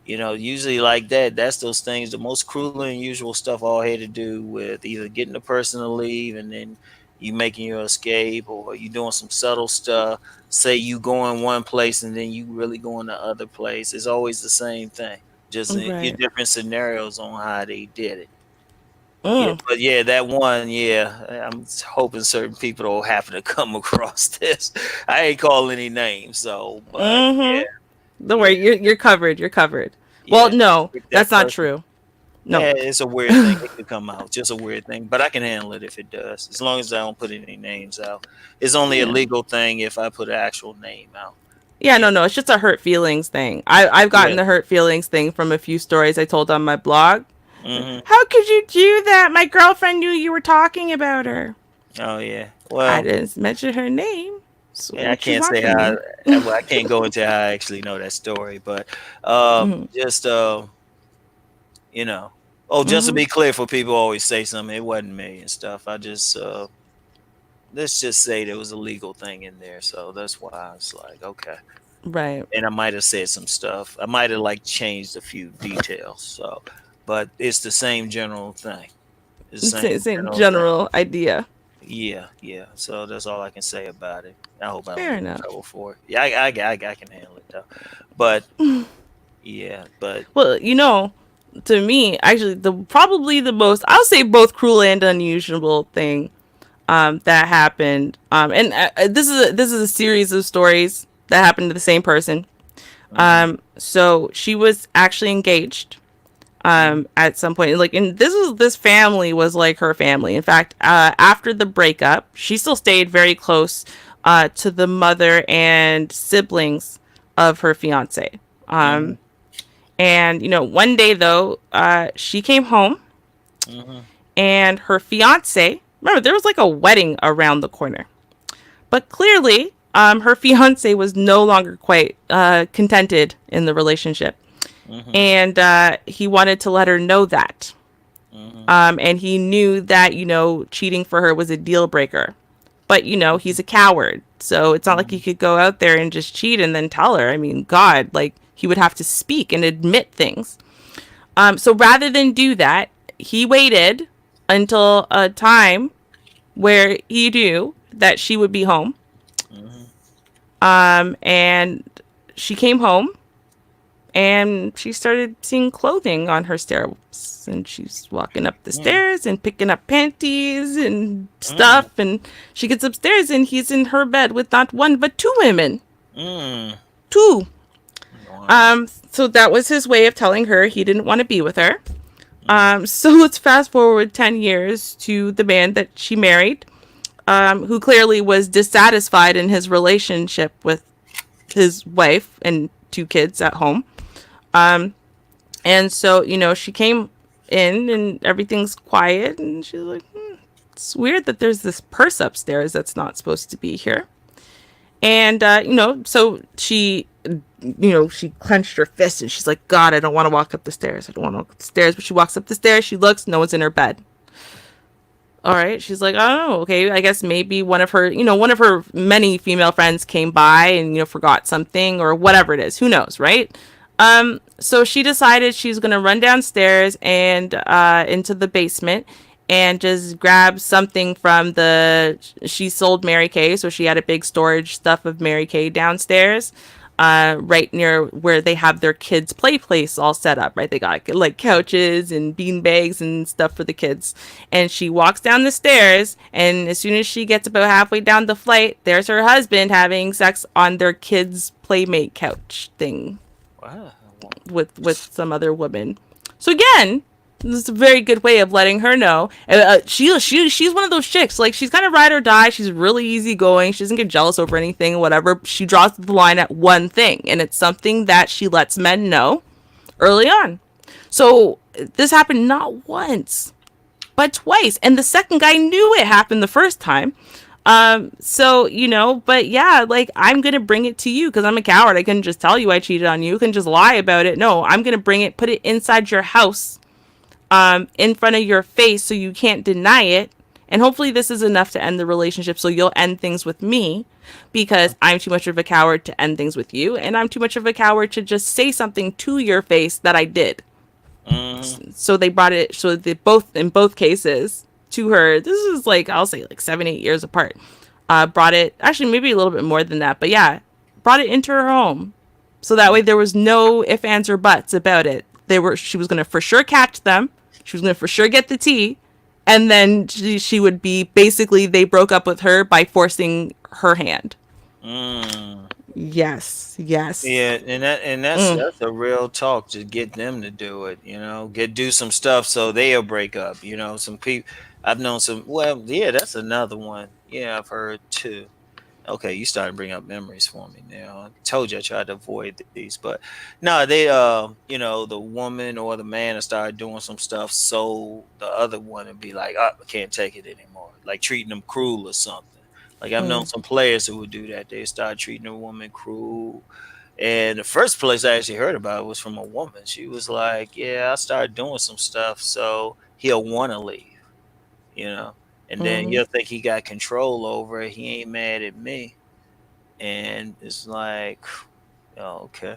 Usually like that, that's those things, the most cruel and usual stuff all had to do with either getting the person to leave and then you making your escape, or you doing some subtle stuff. Say you going one place and then you really going the other place. It's always the same thing, just in Right. different scenarios on how they did it. Yeah, Mm, but yeah, that one, yeah, I'm hoping certain people don't happen to come across this. I ain't calling any names, so, but mm-hmm. Don't yeah, worry, you're covered. You're covered. Well, yeah, no, trick that's that not person. true. No. Yeah, it's a weird thing. It could come out, just a weird thing, but I can handle it if it does, as long as I don't put any names out. It's only a Yeah. legal thing if I put an actual name out. Yeah, Yeah, no, it's just a hurt feelings thing. I've gotten yeah. the hurt feelings thing from a few stories I told on my blog. Hmm. How could you do that? My girlfriend knew you were talking about her. Oh yeah. I Well, didn't mention her name. So yeah, I what you can't want say from how. me? Well, I can't go into how I actually know that story, but Mm-hmm. just you know. Oh, just to Mm-hmm. be clear, for people who always say something, it wasn't me and stuff. I just let's just say there was a legal thing in there, so that's why I was like, okay. Right. And I might have said some stuff. I might have like changed a few details. So, but it's the same general thing. It's the same Same general thing. general idea. Yeah, yeah. So that's all I can say about it. I hope I don't Fair get in enough. trouble for it. Yeah, I can handle it though. But yeah, but Well, to me, actually, the probably the most, I'll say, both cruel and unusual thing that happened. And this is a series of stories that happened to the same person. hmm So she was actually engaged hmm at some point, like, and this family was like her family. In fact, after the breakup, she still stayed very close to the mother and siblings of her fiance. hmm And one day though, she came home, hmm and her fiance, remember, there was like a wedding around the corner, but clearly her fiance was no longer quite contented in the relationship, hmm and he wanted to let her know that. hmm And he knew that cheating for her was a deal breaker, but he's a coward, so it's not like he hmm could go out there and just cheat and then tell her. I mean, God, like, he would have to speak and admit things. So rather than do that, he waited until a time where he knew that she would be home. hmm And she came home, and she started seeing clothing on her stairs. And she's walking up the stairs and picking up panties and hmm stuff. And she gets upstairs, and he's in her bed with not one but two women. Mm. Two. Wow. So that was his way of telling her he didn't want to be with her. Mm. So let's fast forward 10 years to the man that she married, who clearly was dissatisfied in his relationship with his wife and two kids at home. And so, she came in and everything's quiet, and she's like, it's weird that there's this purse upstairs that's not supposed to be here. And, so she clenched her fist, and she's like, God, I don't want to walk up the stairs. I don't want to walk up the stairs. But she walks up the stairs, she looks, no one's in her bed. All right. She's like, oh, okay. I guess maybe one of her many female friends came by and, forgot something or whatever it is. Who knows, right? So she decided she's going to run downstairs and into the basement and just grab something from she sold Mary Kay. So she had a big storage stuff of Mary Kay downstairs, right near where they have their kids' play place all set up, right? They got like couches and bean bags and stuff for the kids. And she walks down the stairs, and as soon as she gets about halfway down the flight, there's her husband having sex on their kids' playmate couch thing Wow. with some other woman. So again, this is a very good way of letting her know. She's one of those chicks. Like, she's kind of ride or die. She's really easygoing. She doesn't get jealous over anything, whatever. She draws the line at one thing, and it's something that she lets men know early on. So this happened not once, but twice, and the second guy knew it happened the first time. So, but yeah, like, I'm gonna bring it to you because I'm a coward. I couldn't just tell you I cheated on you. I couldn't just lie about it. No, I'm gonna bring it, put it inside your house, in front of your face so you can't deny it. And hopefully this is enough to end the relationship so you'll end things with me, because I'm too much of a coward to end things with you, and I'm too much of a coward to just say something to your face that I did. hmm So they brought it, so they both, in both cases, to her. This is like, I'll say, like 7-8 years apart. Brought it, actually maybe a little bit more than that, but yeah, brought it into her home. So that way there was no ifs, ands, or buts about it. She was gonna for sure catch them. She was gonna for sure get the tea, and then she would be, basically, they broke up with her by forcing her hand. Mm. Yes, yes. Yeah, and Mm. that's a real talk to get them to do it. Do some stuff so they'll break up. Some people I've known some. Well, yeah, that's another one. Yeah, I've heard too. Okay, you started to bring up memories for me now. I told you I tried to avoid these, but no, the woman or the man will start doing some stuff so the other one would be like, I can't take it anymore, like treating them cruel or something. Like, I've known Mm. some players who would do that. They start treating a woman cruel. And the first place I actually heard about it was from a woman. She was like, yeah, I started doing some stuff so he'll want to leave, you know. And then Mm. you'll think he got control over it. He ain't mad at me. And it's like, oh, okay.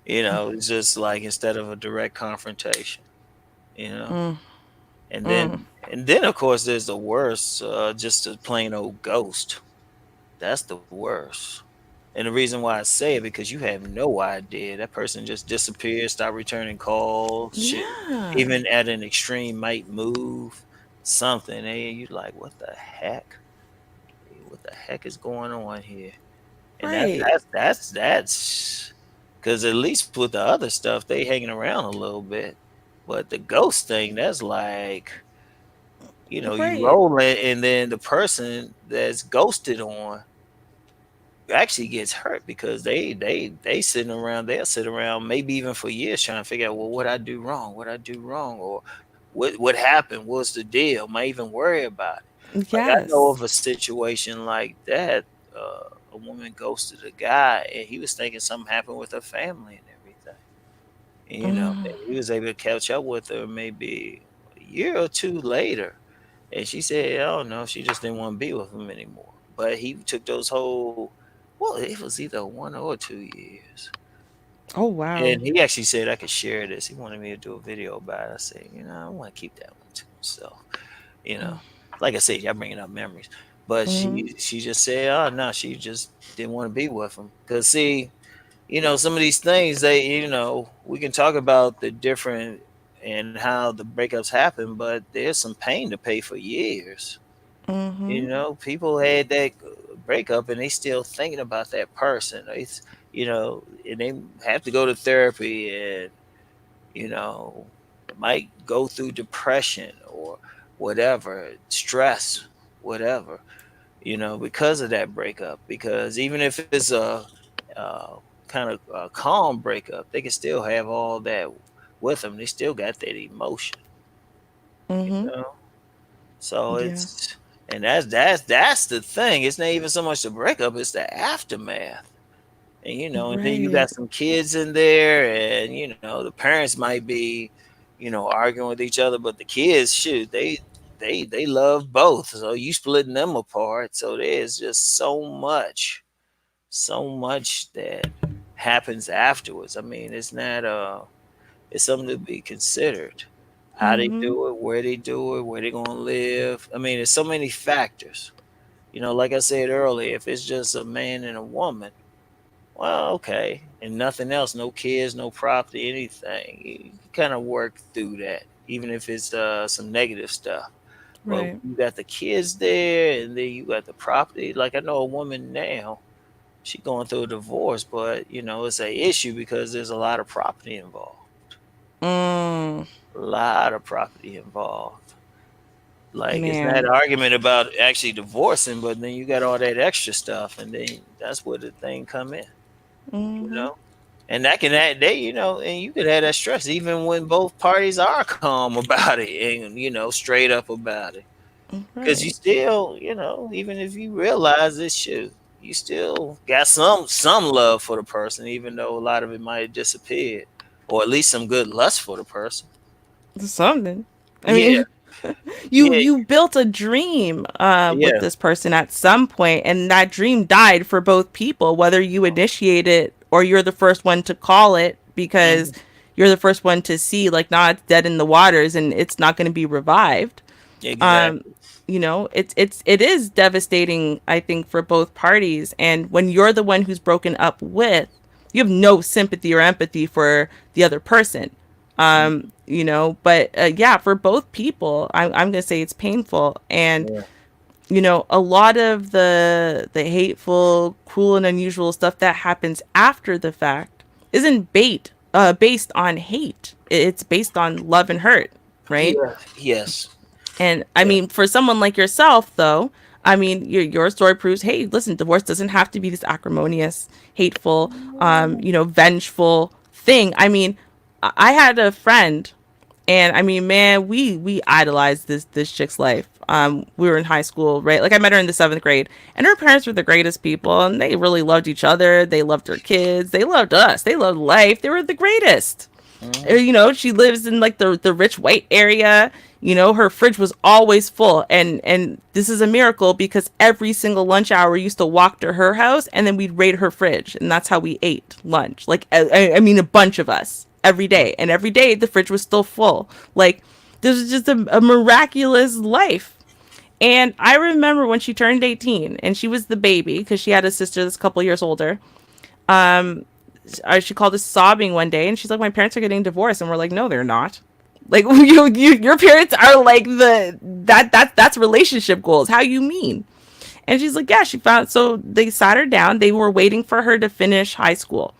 It's just like, instead of a direct confrontation, you know. Mm. And Mm. then And then, of course, there's the worst, just a plain old ghost. That's the worst. And the reason why I say it because you have no idea that person just disappeared, stop returning calls, shit. Yeah. Even at an extreme, might move something, and you like, what the heck? What the heck is going on here? And Right. that's because at least with the other stuff, they hanging around a little bit, but the ghost thing, that's like, you Right. roll it, and then the person that's ghosted on actually gets hurt because they sitting around, they'll sit around maybe even for years trying to figure out, well, what I do wrong, what I do wrong, or what happened, what's the deal, might even worry about it. Like, I know Yes. of a situation like that. A woman ghosted a guy, and he was thinking something happened with her family and everything. And, and he was able to catch up with her maybe a year or two later. And she said, oh no, she just didn't want to be with him anymore. But he took those whole, well, it was either 1 or 2 years. Oh wow. And he actually said I could share this. He wanted me to do a video about it. I said, I want to keep that one to myself. You know, like I said, y'all bringing up memories. But Mm-hmm. she just said, oh no, she just didn't want to be with him. Cause see, some of these things, we can talk about the different and how the breakups happen, but there's some pain to pay for years. Mm-hmm. People had that breakup and they still thinking about that person. And they have to go to therapy, and might go through depression or whatever, stress, whatever, because of that breakup. Because even if it's a kind of a calm breakup, they can still have all that with them. They still got that emotion, you Mm-hmm. know. So Yeah. that's the thing. It's not even so much the breakup; it's the aftermath. And then you got Right. some kids in there, and the parents might be, arguing with each other, but the kids, shoot, they love both. So you splitting them apart. So there's just so much that happens afterwards. I mean, it's something to be considered. How they Mm-hmm. do it, where they gonna live. I mean, there's so many factors. Like I said earlier, if it's just a man and a woman, well, okay, and nothing else, no kids, no property, anything. You kind of work through that, even if it's some negative stuff. But Right. you got the kids there, and then you got the property. Like, I know a woman now, she going through a divorce, but it's a issue because there's a lot of property involved. Mm. A lot of property involved. Like, it's not an Man. argument about actually divorcing, but then you got all that extra stuff, and then that's where the thing come in. You Mm-hmm. know. And that can add they, and you could have that stress even when both parties are calm about it and straight up about it. Because you Right. still, even if you realize this shit, you still got some love for the person, even though a lot of it might have disappeared, or at least some good lust for the person. Something. I Yeah, mean, you yeah, you built a dream with yeah, this person at some point, and that dream died for both people, whether you initiate it or you're the first one to call it because hmm, you're the first one to see, like, nah, it's dead in the waters and it's not going to be revived. um exactly. it is devastating, I think, for both parties. And when you're the one who's broken up with, you have no sympathy or empathy for the other person. Hmm. But yeah, for both people, I'm gonna say it's painful. And Yeah, a lot of the hateful, cruel, and unusual stuff that happens after the fact isn't based on hate. It's based on love and hurt, right? yeah, yes, And I yeah, mean, for someone like yourself, though, I mean, your story proves, hey, listen, divorce doesn't have to be this acrimonious, hateful, vengeful thing. I mean, I had a friend, and I mean, man, we idolized this chick's life. We were in high school, right? Like, I met her in the 7th grade, and her parents were the greatest people, and they really loved each other. They loved their kids. They loved us. They loved life. They were the greatest. hmm, She lives in like the rich white area. Her fridge was always full, and this is a miracle because every single lunch hour we used to walk to her house, and then we'd raid her fridge, and that's how we ate lunch. Like, I mean, a bunch of us every day, and every day the fridge was still full. Like, This is just a miraculous life. And I remember when she turned 18 and she was the baby because she had a sister that's a couple years older. She called us sobbing one day and she's like, my parents are getting divorced. And we're like, no, they're not. Like your parents are like that's relationship goals. How you mean? And she's like, yeah, she found, so they sat her down. They were waiting for her to finish high school.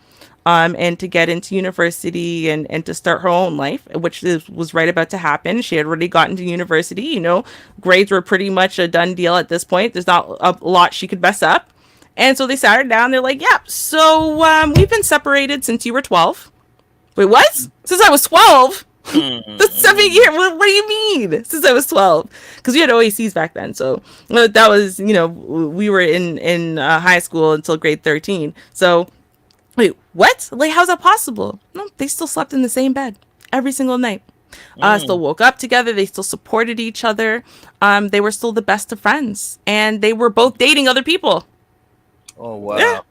And to get into university and to start her own life, which was right about to happen. She had already gotten to university. Grades were pretty much a done deal at this point. There's not a lot she could mess up. And so they sat her down. They're like, yeah, so we've been separated since you were 12. Wait, what? Since I was 12? That's 7 years. What do you mean? Since I was 12? Because we had OACs back then. So that was, we were in high school until grade 13. So wait, what? Like, how's that possible? No, they still slept in the same bed every single night. Still woke up together. They still supported each other. They were still the best of friends, and they were both dating other people. Oh Yeah. wow.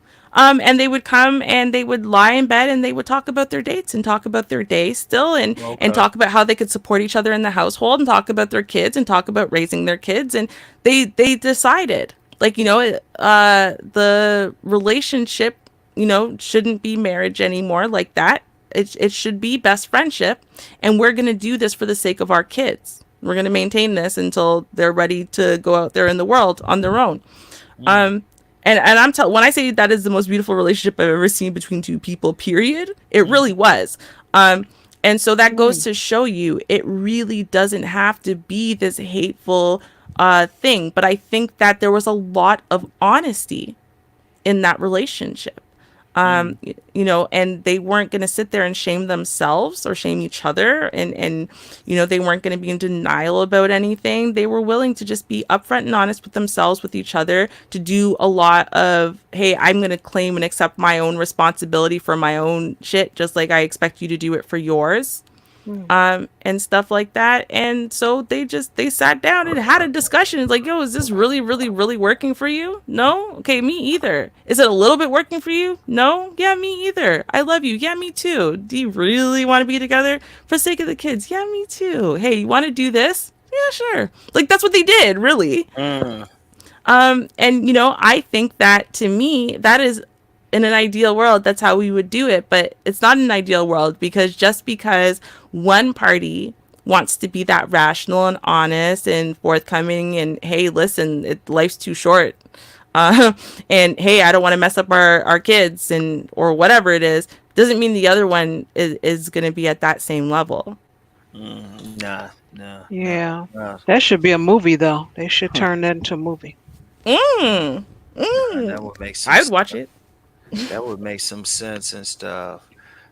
And they would come and they would lie in bed and they would talk about their dates and talk about their day still and Okay. talk about how they could support each other in the household and talk about their kids and talk about raising their kids. And they decided, like, the relationship, shouldn't be marriage anymore like that. It should be best friendship. And we're going to do this for the sake of our kids. We're going to maintain this until they're ready to go out there in the world on their own. Mm, Um, and when I say that is the most beautiful relationship I've ever seen between two people, period, it mm, really was. Um, and so that goes Mm. to show you it really doesn't have to be this hateful thing. But I think that there was a lot of honesty in that relationship. mm, And they weren't going to sit there and shame themselves or shame each other. And they weren't going to be in denial about anything. They were willing to just be upfront and honest with themselves, with each other, to do a lot of, hey, I'm going to claim and accept my own responsibility for my own shit, just like I expect you to do it for yours. Mm. And stuff like that. And so they sat down and had a discussion. It's like, yo, is this really, really, really working for you? No? Okay, me either. Is it a little bit working for you? No? Yeah, me either. I love you. Yeah, me too. Do you really want to be together for the sake of the kids? Yeah, me too. Hey, you want to do this? Yeah, sure. Like, that's what they did, really. mm, And I think that, to me, that is, in an ideal world, that's how we would do it. But it's not an ideal world, because just because one party wants to be that rational and honest and forthcoming and, hey, listen, life's too short. Uh, and hey, I don't want to mess up our kids and or whatever it is, doesn't mean the other one is going to be at that same level. nah, nah, nah, Yeah. nah, That should be a movie, though. They should huh, turn that into a movie. Mm, nah. That mm. would make some I would watch stuff. it. That would make some sense and stuff.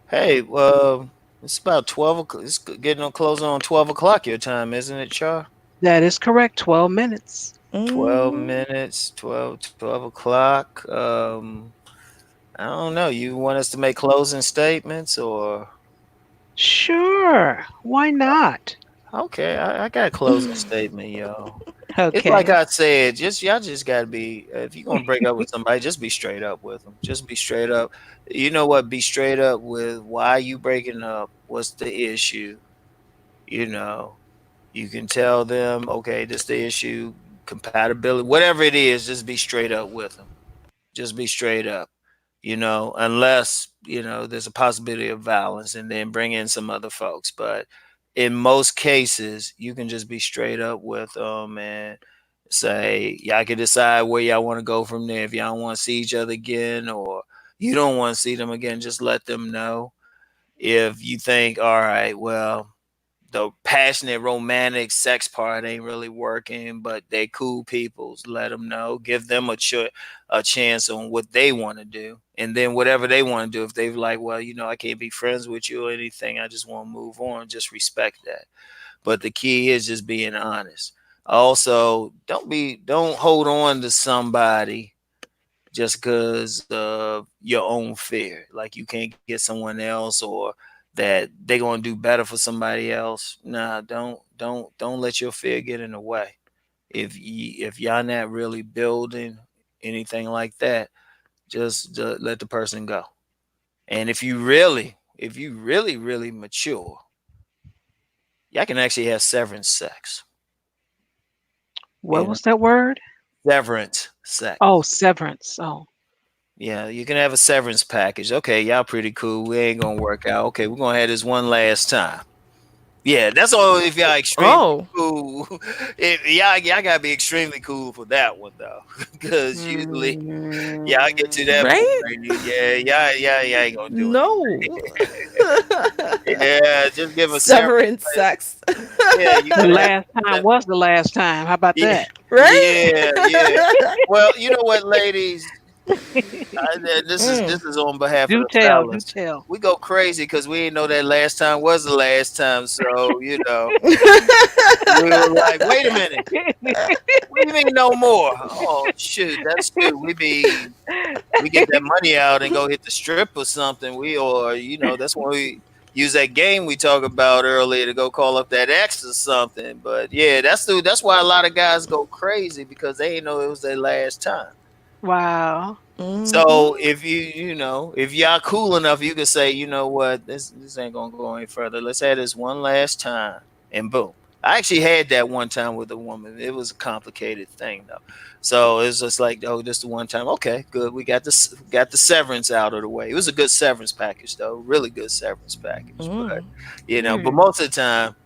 Hey, well, it's about 12 o'clock. It's getting on closing on 12 o'clock your time, isn't it, Char? That is correct. 12 minutes. 12 minutes, 12 o'clock. I don't know. You want us to make closing statements or? Sure. Why not? Okay, I got a closing statement, yo. It's like Okay. I said, just y'all just gotta be. If you're gonna break up with somebody, just be straight up with them. Just be straight up. You know what? Be straight up with why you breaking up. What's the issue? You know, you can tell them, okay, this the issue, compatibility, whatever it is. Just be straight up with them. Just be straight up. Unless, there's a possibility of violence and then bring in some other folks. But in most cases, you can just be straight up with them and say, y'all can decide where y'all want to go from there. If y'all want to see each other again or you don't want to see them again, just let them know. If you think, all right, well, the passionate romantic sex part ain't really working, but they cool peoples. Let them know. Give them a chance on what they want to do, and then whatever they want to do. If they've like, well, I can't be friends with you or anything. I just want to move on. Just respect that. But the key is just being honest. Also, don't hold on to somebody just because of your own fear. Like you can't get someone else or that they're gonna do better for somebody else. Nah, don't let your fear get in the way. If y'all not really building anything like that, just let the person go. And if you really really mature, y'all can actually have severance sex. What You know, was that word? severance sex. Oh, severance. Oh, Yeah, you can have a severance package. Okay, y'all pretty cool. We ain't gonna work out. Okay, we're gonna have this one last time. Yeah, that's all if y'all extremely Oh. cool. Y'all gotta be extremely cool for that one though, because usually y'all get to that point, Right? yeah, y'all ain't gonna do No. it. Yeah, just give a severance. Severance sex. Yeah, you the gotta have last time that. was the last time. How about Yeah, that? yeah. Well, you know what, ladies, Mm. this is on behalf of Do the tell, do fellas. tell. We go crazy because we didn't know that last time was the last time. So we were like, wait a minute, what do you mean no more? Oh shoot, that's true. We get that money out and go hit the strip or something. That's when we use that game we talked about earlier to go call up that ex or something. But yeah, that's why a lot of guys go crazy because they didn't know it was their last time. Wow. So Mhm. if y'all cool enough, you can say, you know what, this ain't gonna go any further. Let's have this one last time, and boom. I actually had that one time with a woman. It was a complicated thing though. So it's just like, oh, just the one time. Okay, good. Got the severance out of the way. It was a good severance package though, really good severance package. But Mm. but Hmm. most of the time,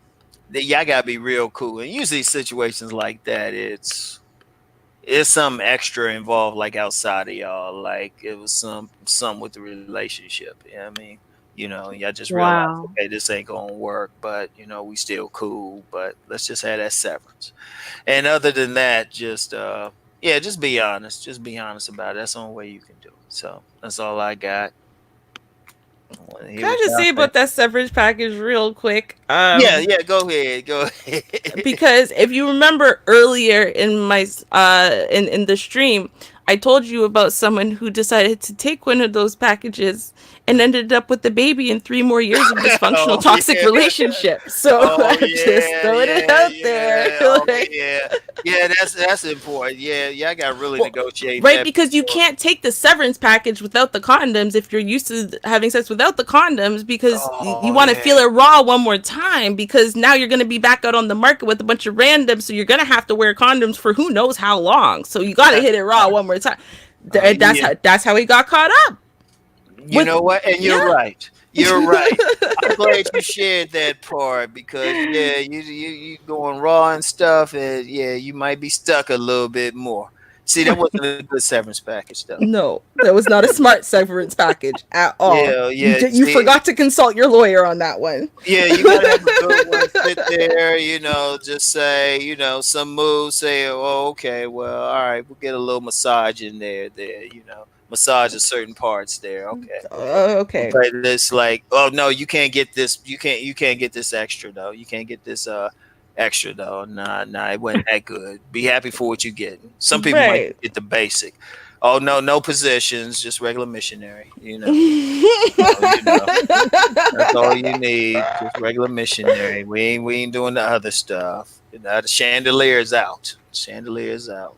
y'all gotta be real cool. And usually situations like that, it's some extra involved, like outside of y'all. Like it was some with the relationship. You know what I mean? Y'all just realize, Wow. okay, this ain't gonna work, but we still cool. But let's just have that severance. And other than that, just yeah, just be honest. Just be honest about it. That's the only way you can do it. So that's all I got. I want to hear Can I what just y'all say think. about that severance package real quick? Yeah, yeah, go ahead. Go ahead. Because if you remember earlier in my in the stream, I told you about someone who decided to take one of those packages and ended up with the baby and 3 more years of dysfunctional Oh toxic yeah. relationship. So Oh I'm just yeah, throwing it yeah, out there. yeah. Oh Like, yeah, yeah. That's important. Yeah, yeah. I got to really well, negotiate right, that because you before. can't take the severance package without the condoms if you're used to having sex without the condoms, because you Oh want to yeah, feel it raw one more time, because now you're going to be back out on the market with a bunch of randoms, so you're going to have to wear condoms for who knows how long, so you got to hit that's it raw one more time. That's yeah. how he got caught up You with. know what? And Yeah. you're right. You're right. I'm glad you shared that part because yeah, you going raw and stuff, and yeah, you might be stuck a little bit more. See, that wasn't a good severance package though. No, that was not a smart severance package at all. Yeah, You yeah. did, you See, forgot to consult your lawyer on that one. yeah, you gotta have a good one. Sit there, just say, some moves. Say, oh, okay, well, all right, we'll get a little massage in there. Massage at certain parts there. Okay, Okay. but it's like, oh no, you can't get this. You can't get this extra though. You can't get this extra though. Nah, it wasn't that good. Be happy for what you get. Some people might Right. get the basic. Oh no, no positions, just regular missionary. That's all you need. Just regular missionary. We ain't doing the other stuff. The chandelier's out. Chandelier's out.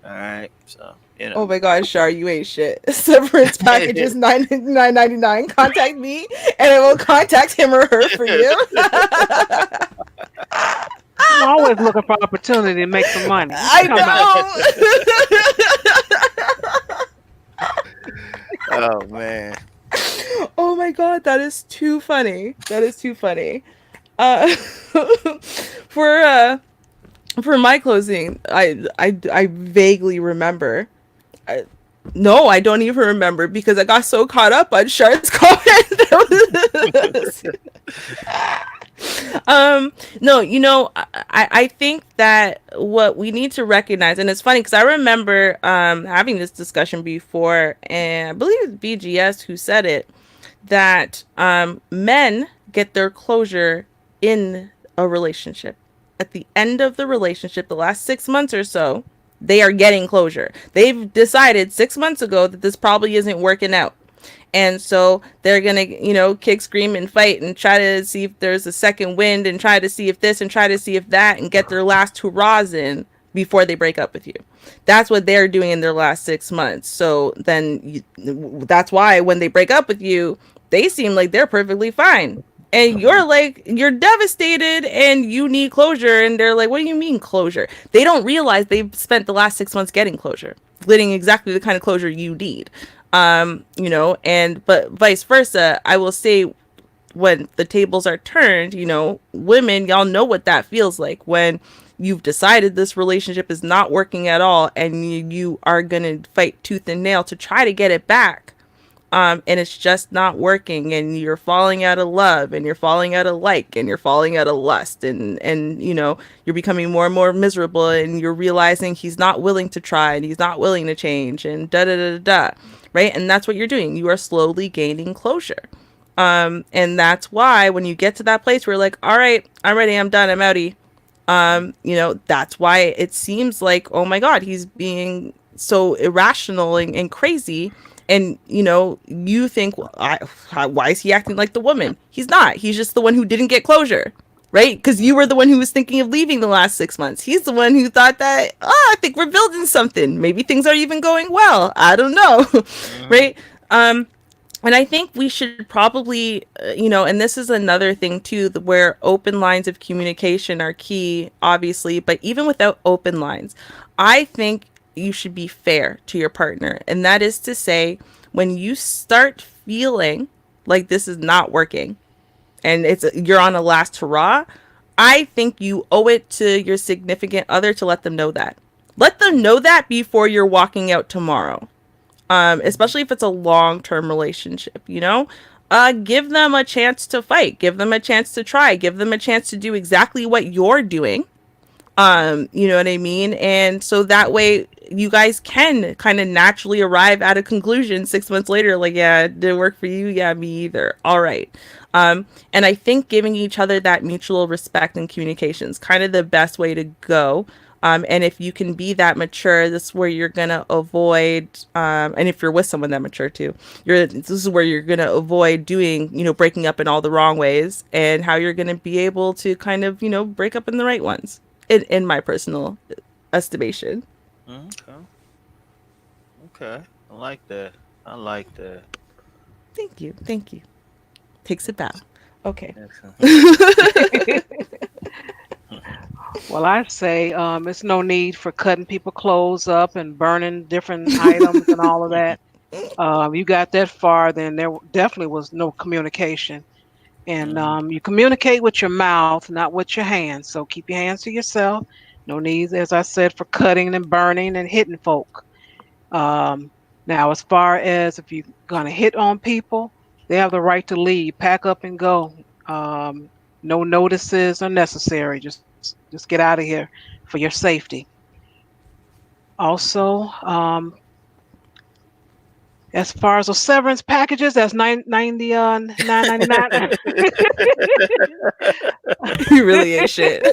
All right. So Oh my gosh, Shar, you ain't shit. Severance package is 999. Contact me and I will contact him or her for you. I'm always looking for opportunity to make some money. What you I talking about? oh man. know. Oh my god, that is too funny. That is too funny. Uh for uh for my closing, I vaguely remember. I, no, I don't even remember because I got so caught up on Shar's comment. No, I think that what we need to recognize, and it's funny because I remember having this discussion before, and I believe it's BGS who said it, that men get their closure in a relationship. At the end of the relationship, the last 6 months or so, they are getting closure. They've decided 6 months ago that this probably isn't working out. And so they're going to, kick, scream, and fight and try to see if there's a second wind and try to see if this and try to see if that and get their last hurrahs in before they break up with you. That's what they're doing in their last 6 months. So then that's why when they break up with you, they seem like they're perfectly fine. and you're like, you're devastated and you need closure, and they're like, what do you mean closure? They don't realize they've spent the last 6 months getting closure, getting exactly the kind of closure you need. And but vice versa, I will say, when the tables are turned, women, y'all know what that feels like when you've decided this relationship is not working at all, and you are going to fight tooth and nail to try to get it back. And it's just not working, and you're falling out of love, and you're falling out of like, and you're falling out of lust, and you're becoming more and more miserable, and you're realizing he's not willing to try, and he's not willing to change, and da da da da, right? And that's what you're doing. You are slowly gaining closure. And that's why when you get to that place where you're like, all right, I'm ready, I'm done, I'm outie. That's why it seems like, oh my God, he's being so irrational and crazy. And, you think, well, why is he acting like the woman? He's not. He's just the one who didn't get closure, right? Because you were the one who was thinking of leaving the last 6 months. He's the one who thought that, I think we're building something. Maybe things are even going well. I don't know, Mhm. right? And I think we should probably, and this is another thing too, where open lines of communication are key, obviously, but even without open lines, I think you should be fair to your partner. And that is to say, when you start feeling like this is not working and you're on a last hurrah, I think you owe it to your significant other to let them know that. Let them know that before you're walking out tomorrow, especially if it's a long-term relationship. Give them a chance to fight, give them a chance to try, give them a chance to do exactly what you're doing. You know what I mean? And so that way you guys can kind of naturally arrive at a conclusion 6 months later, like, yeah, it didn't work for you, yeah, me either, all right. And I think giving each other that mutual respect and communication is kind of the best way to go. And if you can be that mature, this is where you're gonna avoid, and if you're with someone that mature too, this is where you're gonna avoid doing, breaking up in all the wrong ways, and how you're gonna be able to kind of, break up in the right ones, in my personal estimation. Okay. Okay. I like that. I like that. Thank you, thank you. Takes a bow. Okay. Excellent. Well, I say it's no need for cutting people clothes up and burning different items and all of that. You got that far, then there definitely was no communication. And Mhm. you communicate with your mouth, not with your hands. So keep your hands to yourself. No need, as I said, for cutting and burning and hitting folk. Um, Now, as far as if you're going to hit on people, they have the right to leave, pack up and go. No notices are necessary. Just get out of here for your safety. Also, as far as the severance packages, that's 999. You really ain't shit.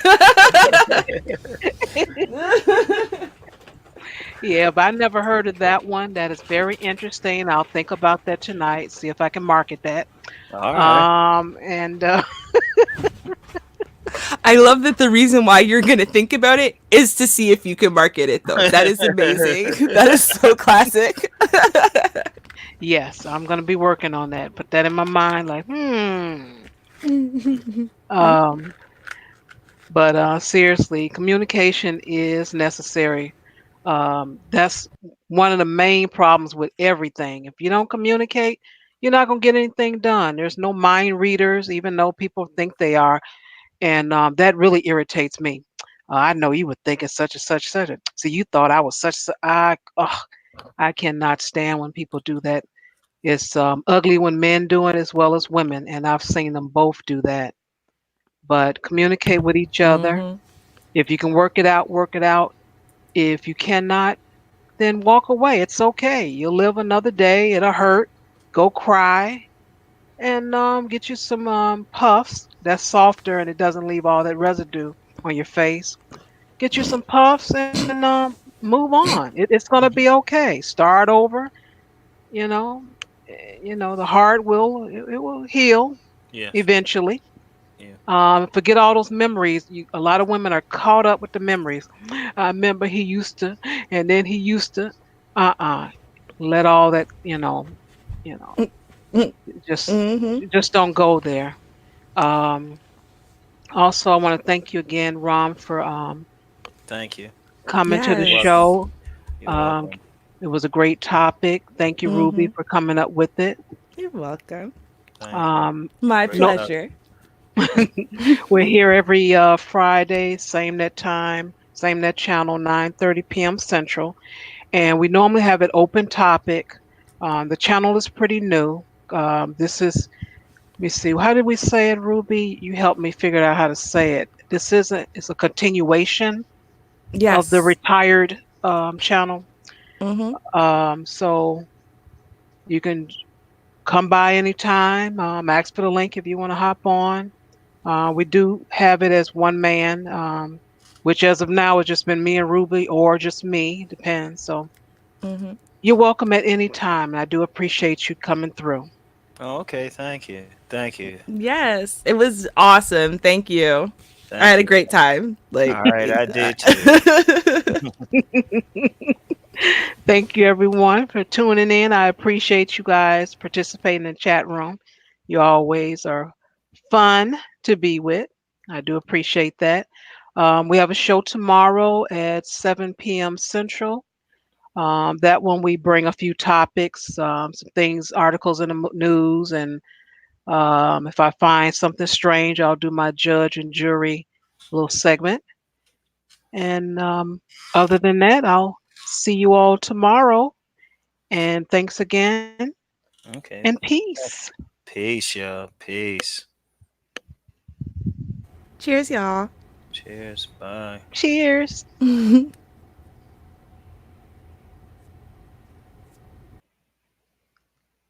Yeah, but I never heard of that one. That is very interesting. I'll think about that tonight, see if I can market that. All right. And I love that the reason why you're gonna think about it is to see if you can market it, though. That is amazing. That is so classic. yes, I'm gonna be working on that. Put that in my mind, like, Um, but seriously, communication is necessary. That's one of the main problems with everything. If you don't communicate, you're not gonna get anything done. There's no mind readers, even though people think they are. And that really irritates me. I know you were thinking such and such, such. So you thought I was I cannot stand when people do that. It's ugly when men do it as well as women, and I've seen them both do that. But communicate with each other. Mm-hmm. If you can work it out, work it out. If you cannot, then walk away. It's okay. You'll live another day. It'll hurt. Go cry and get you some puffs that's softer and it doesn't leave all that residue on your face. Get you some puffs and move on. It's gonna be okay. Start over. You know, the heart it will heal Yes. eventually. Yeah. Forget all those memories. A lot of women are caught up with the memories. I remember he used to, and then he used to. Uh-uh. Let all that. You know. Just Mm-hmm. just don't go there. Um, Also, I want to thank you again, Rom, for Thank you. coming to the You're welcome. Yes. show. You're Um, welcome. it was a great topic. Thank you, Ruby, Mhm. for coming up with it. You're welcome. Thank you. Um, My Great no, talk. pleasure. we're here every Friday, same net time, same net channel, 9:30 p.m. Central, and we normally have an open topic. The channel is pretty new. This is, let me see, how did we say it, Ruby? You helped me figure out how to say it. This isn't, it's a continuation of the Yes. retired channel. Mhm. So you can come by anytime. Ask for the link if you want to hop on. We do have it as one man, which as of now has just been me and Ruby, or just me, depends. So Mhm. you're welcome at any time, and I do appreciate you coming through. Oh, okay. Thank you. Thank you. Yes. It was awesome. Thank you. I Thank had a you. great time. Like All right. I did too. Thank you, everyone, for tuning in. I appreciate you guys participating in the chat room. You always are fun to be with. I do appreciate that. We have a show tomorrow at 7 p.m. Central. That one we bring a few topics, some things, articles in the news, and if I find something strange, I'll do my judge and jury little segment. And other than that, I'll see you all tomorrow. And thanks again and Okay. peace. Peace, y'all. Peace. cheers, y'all. Cheers. Bye. Cheers.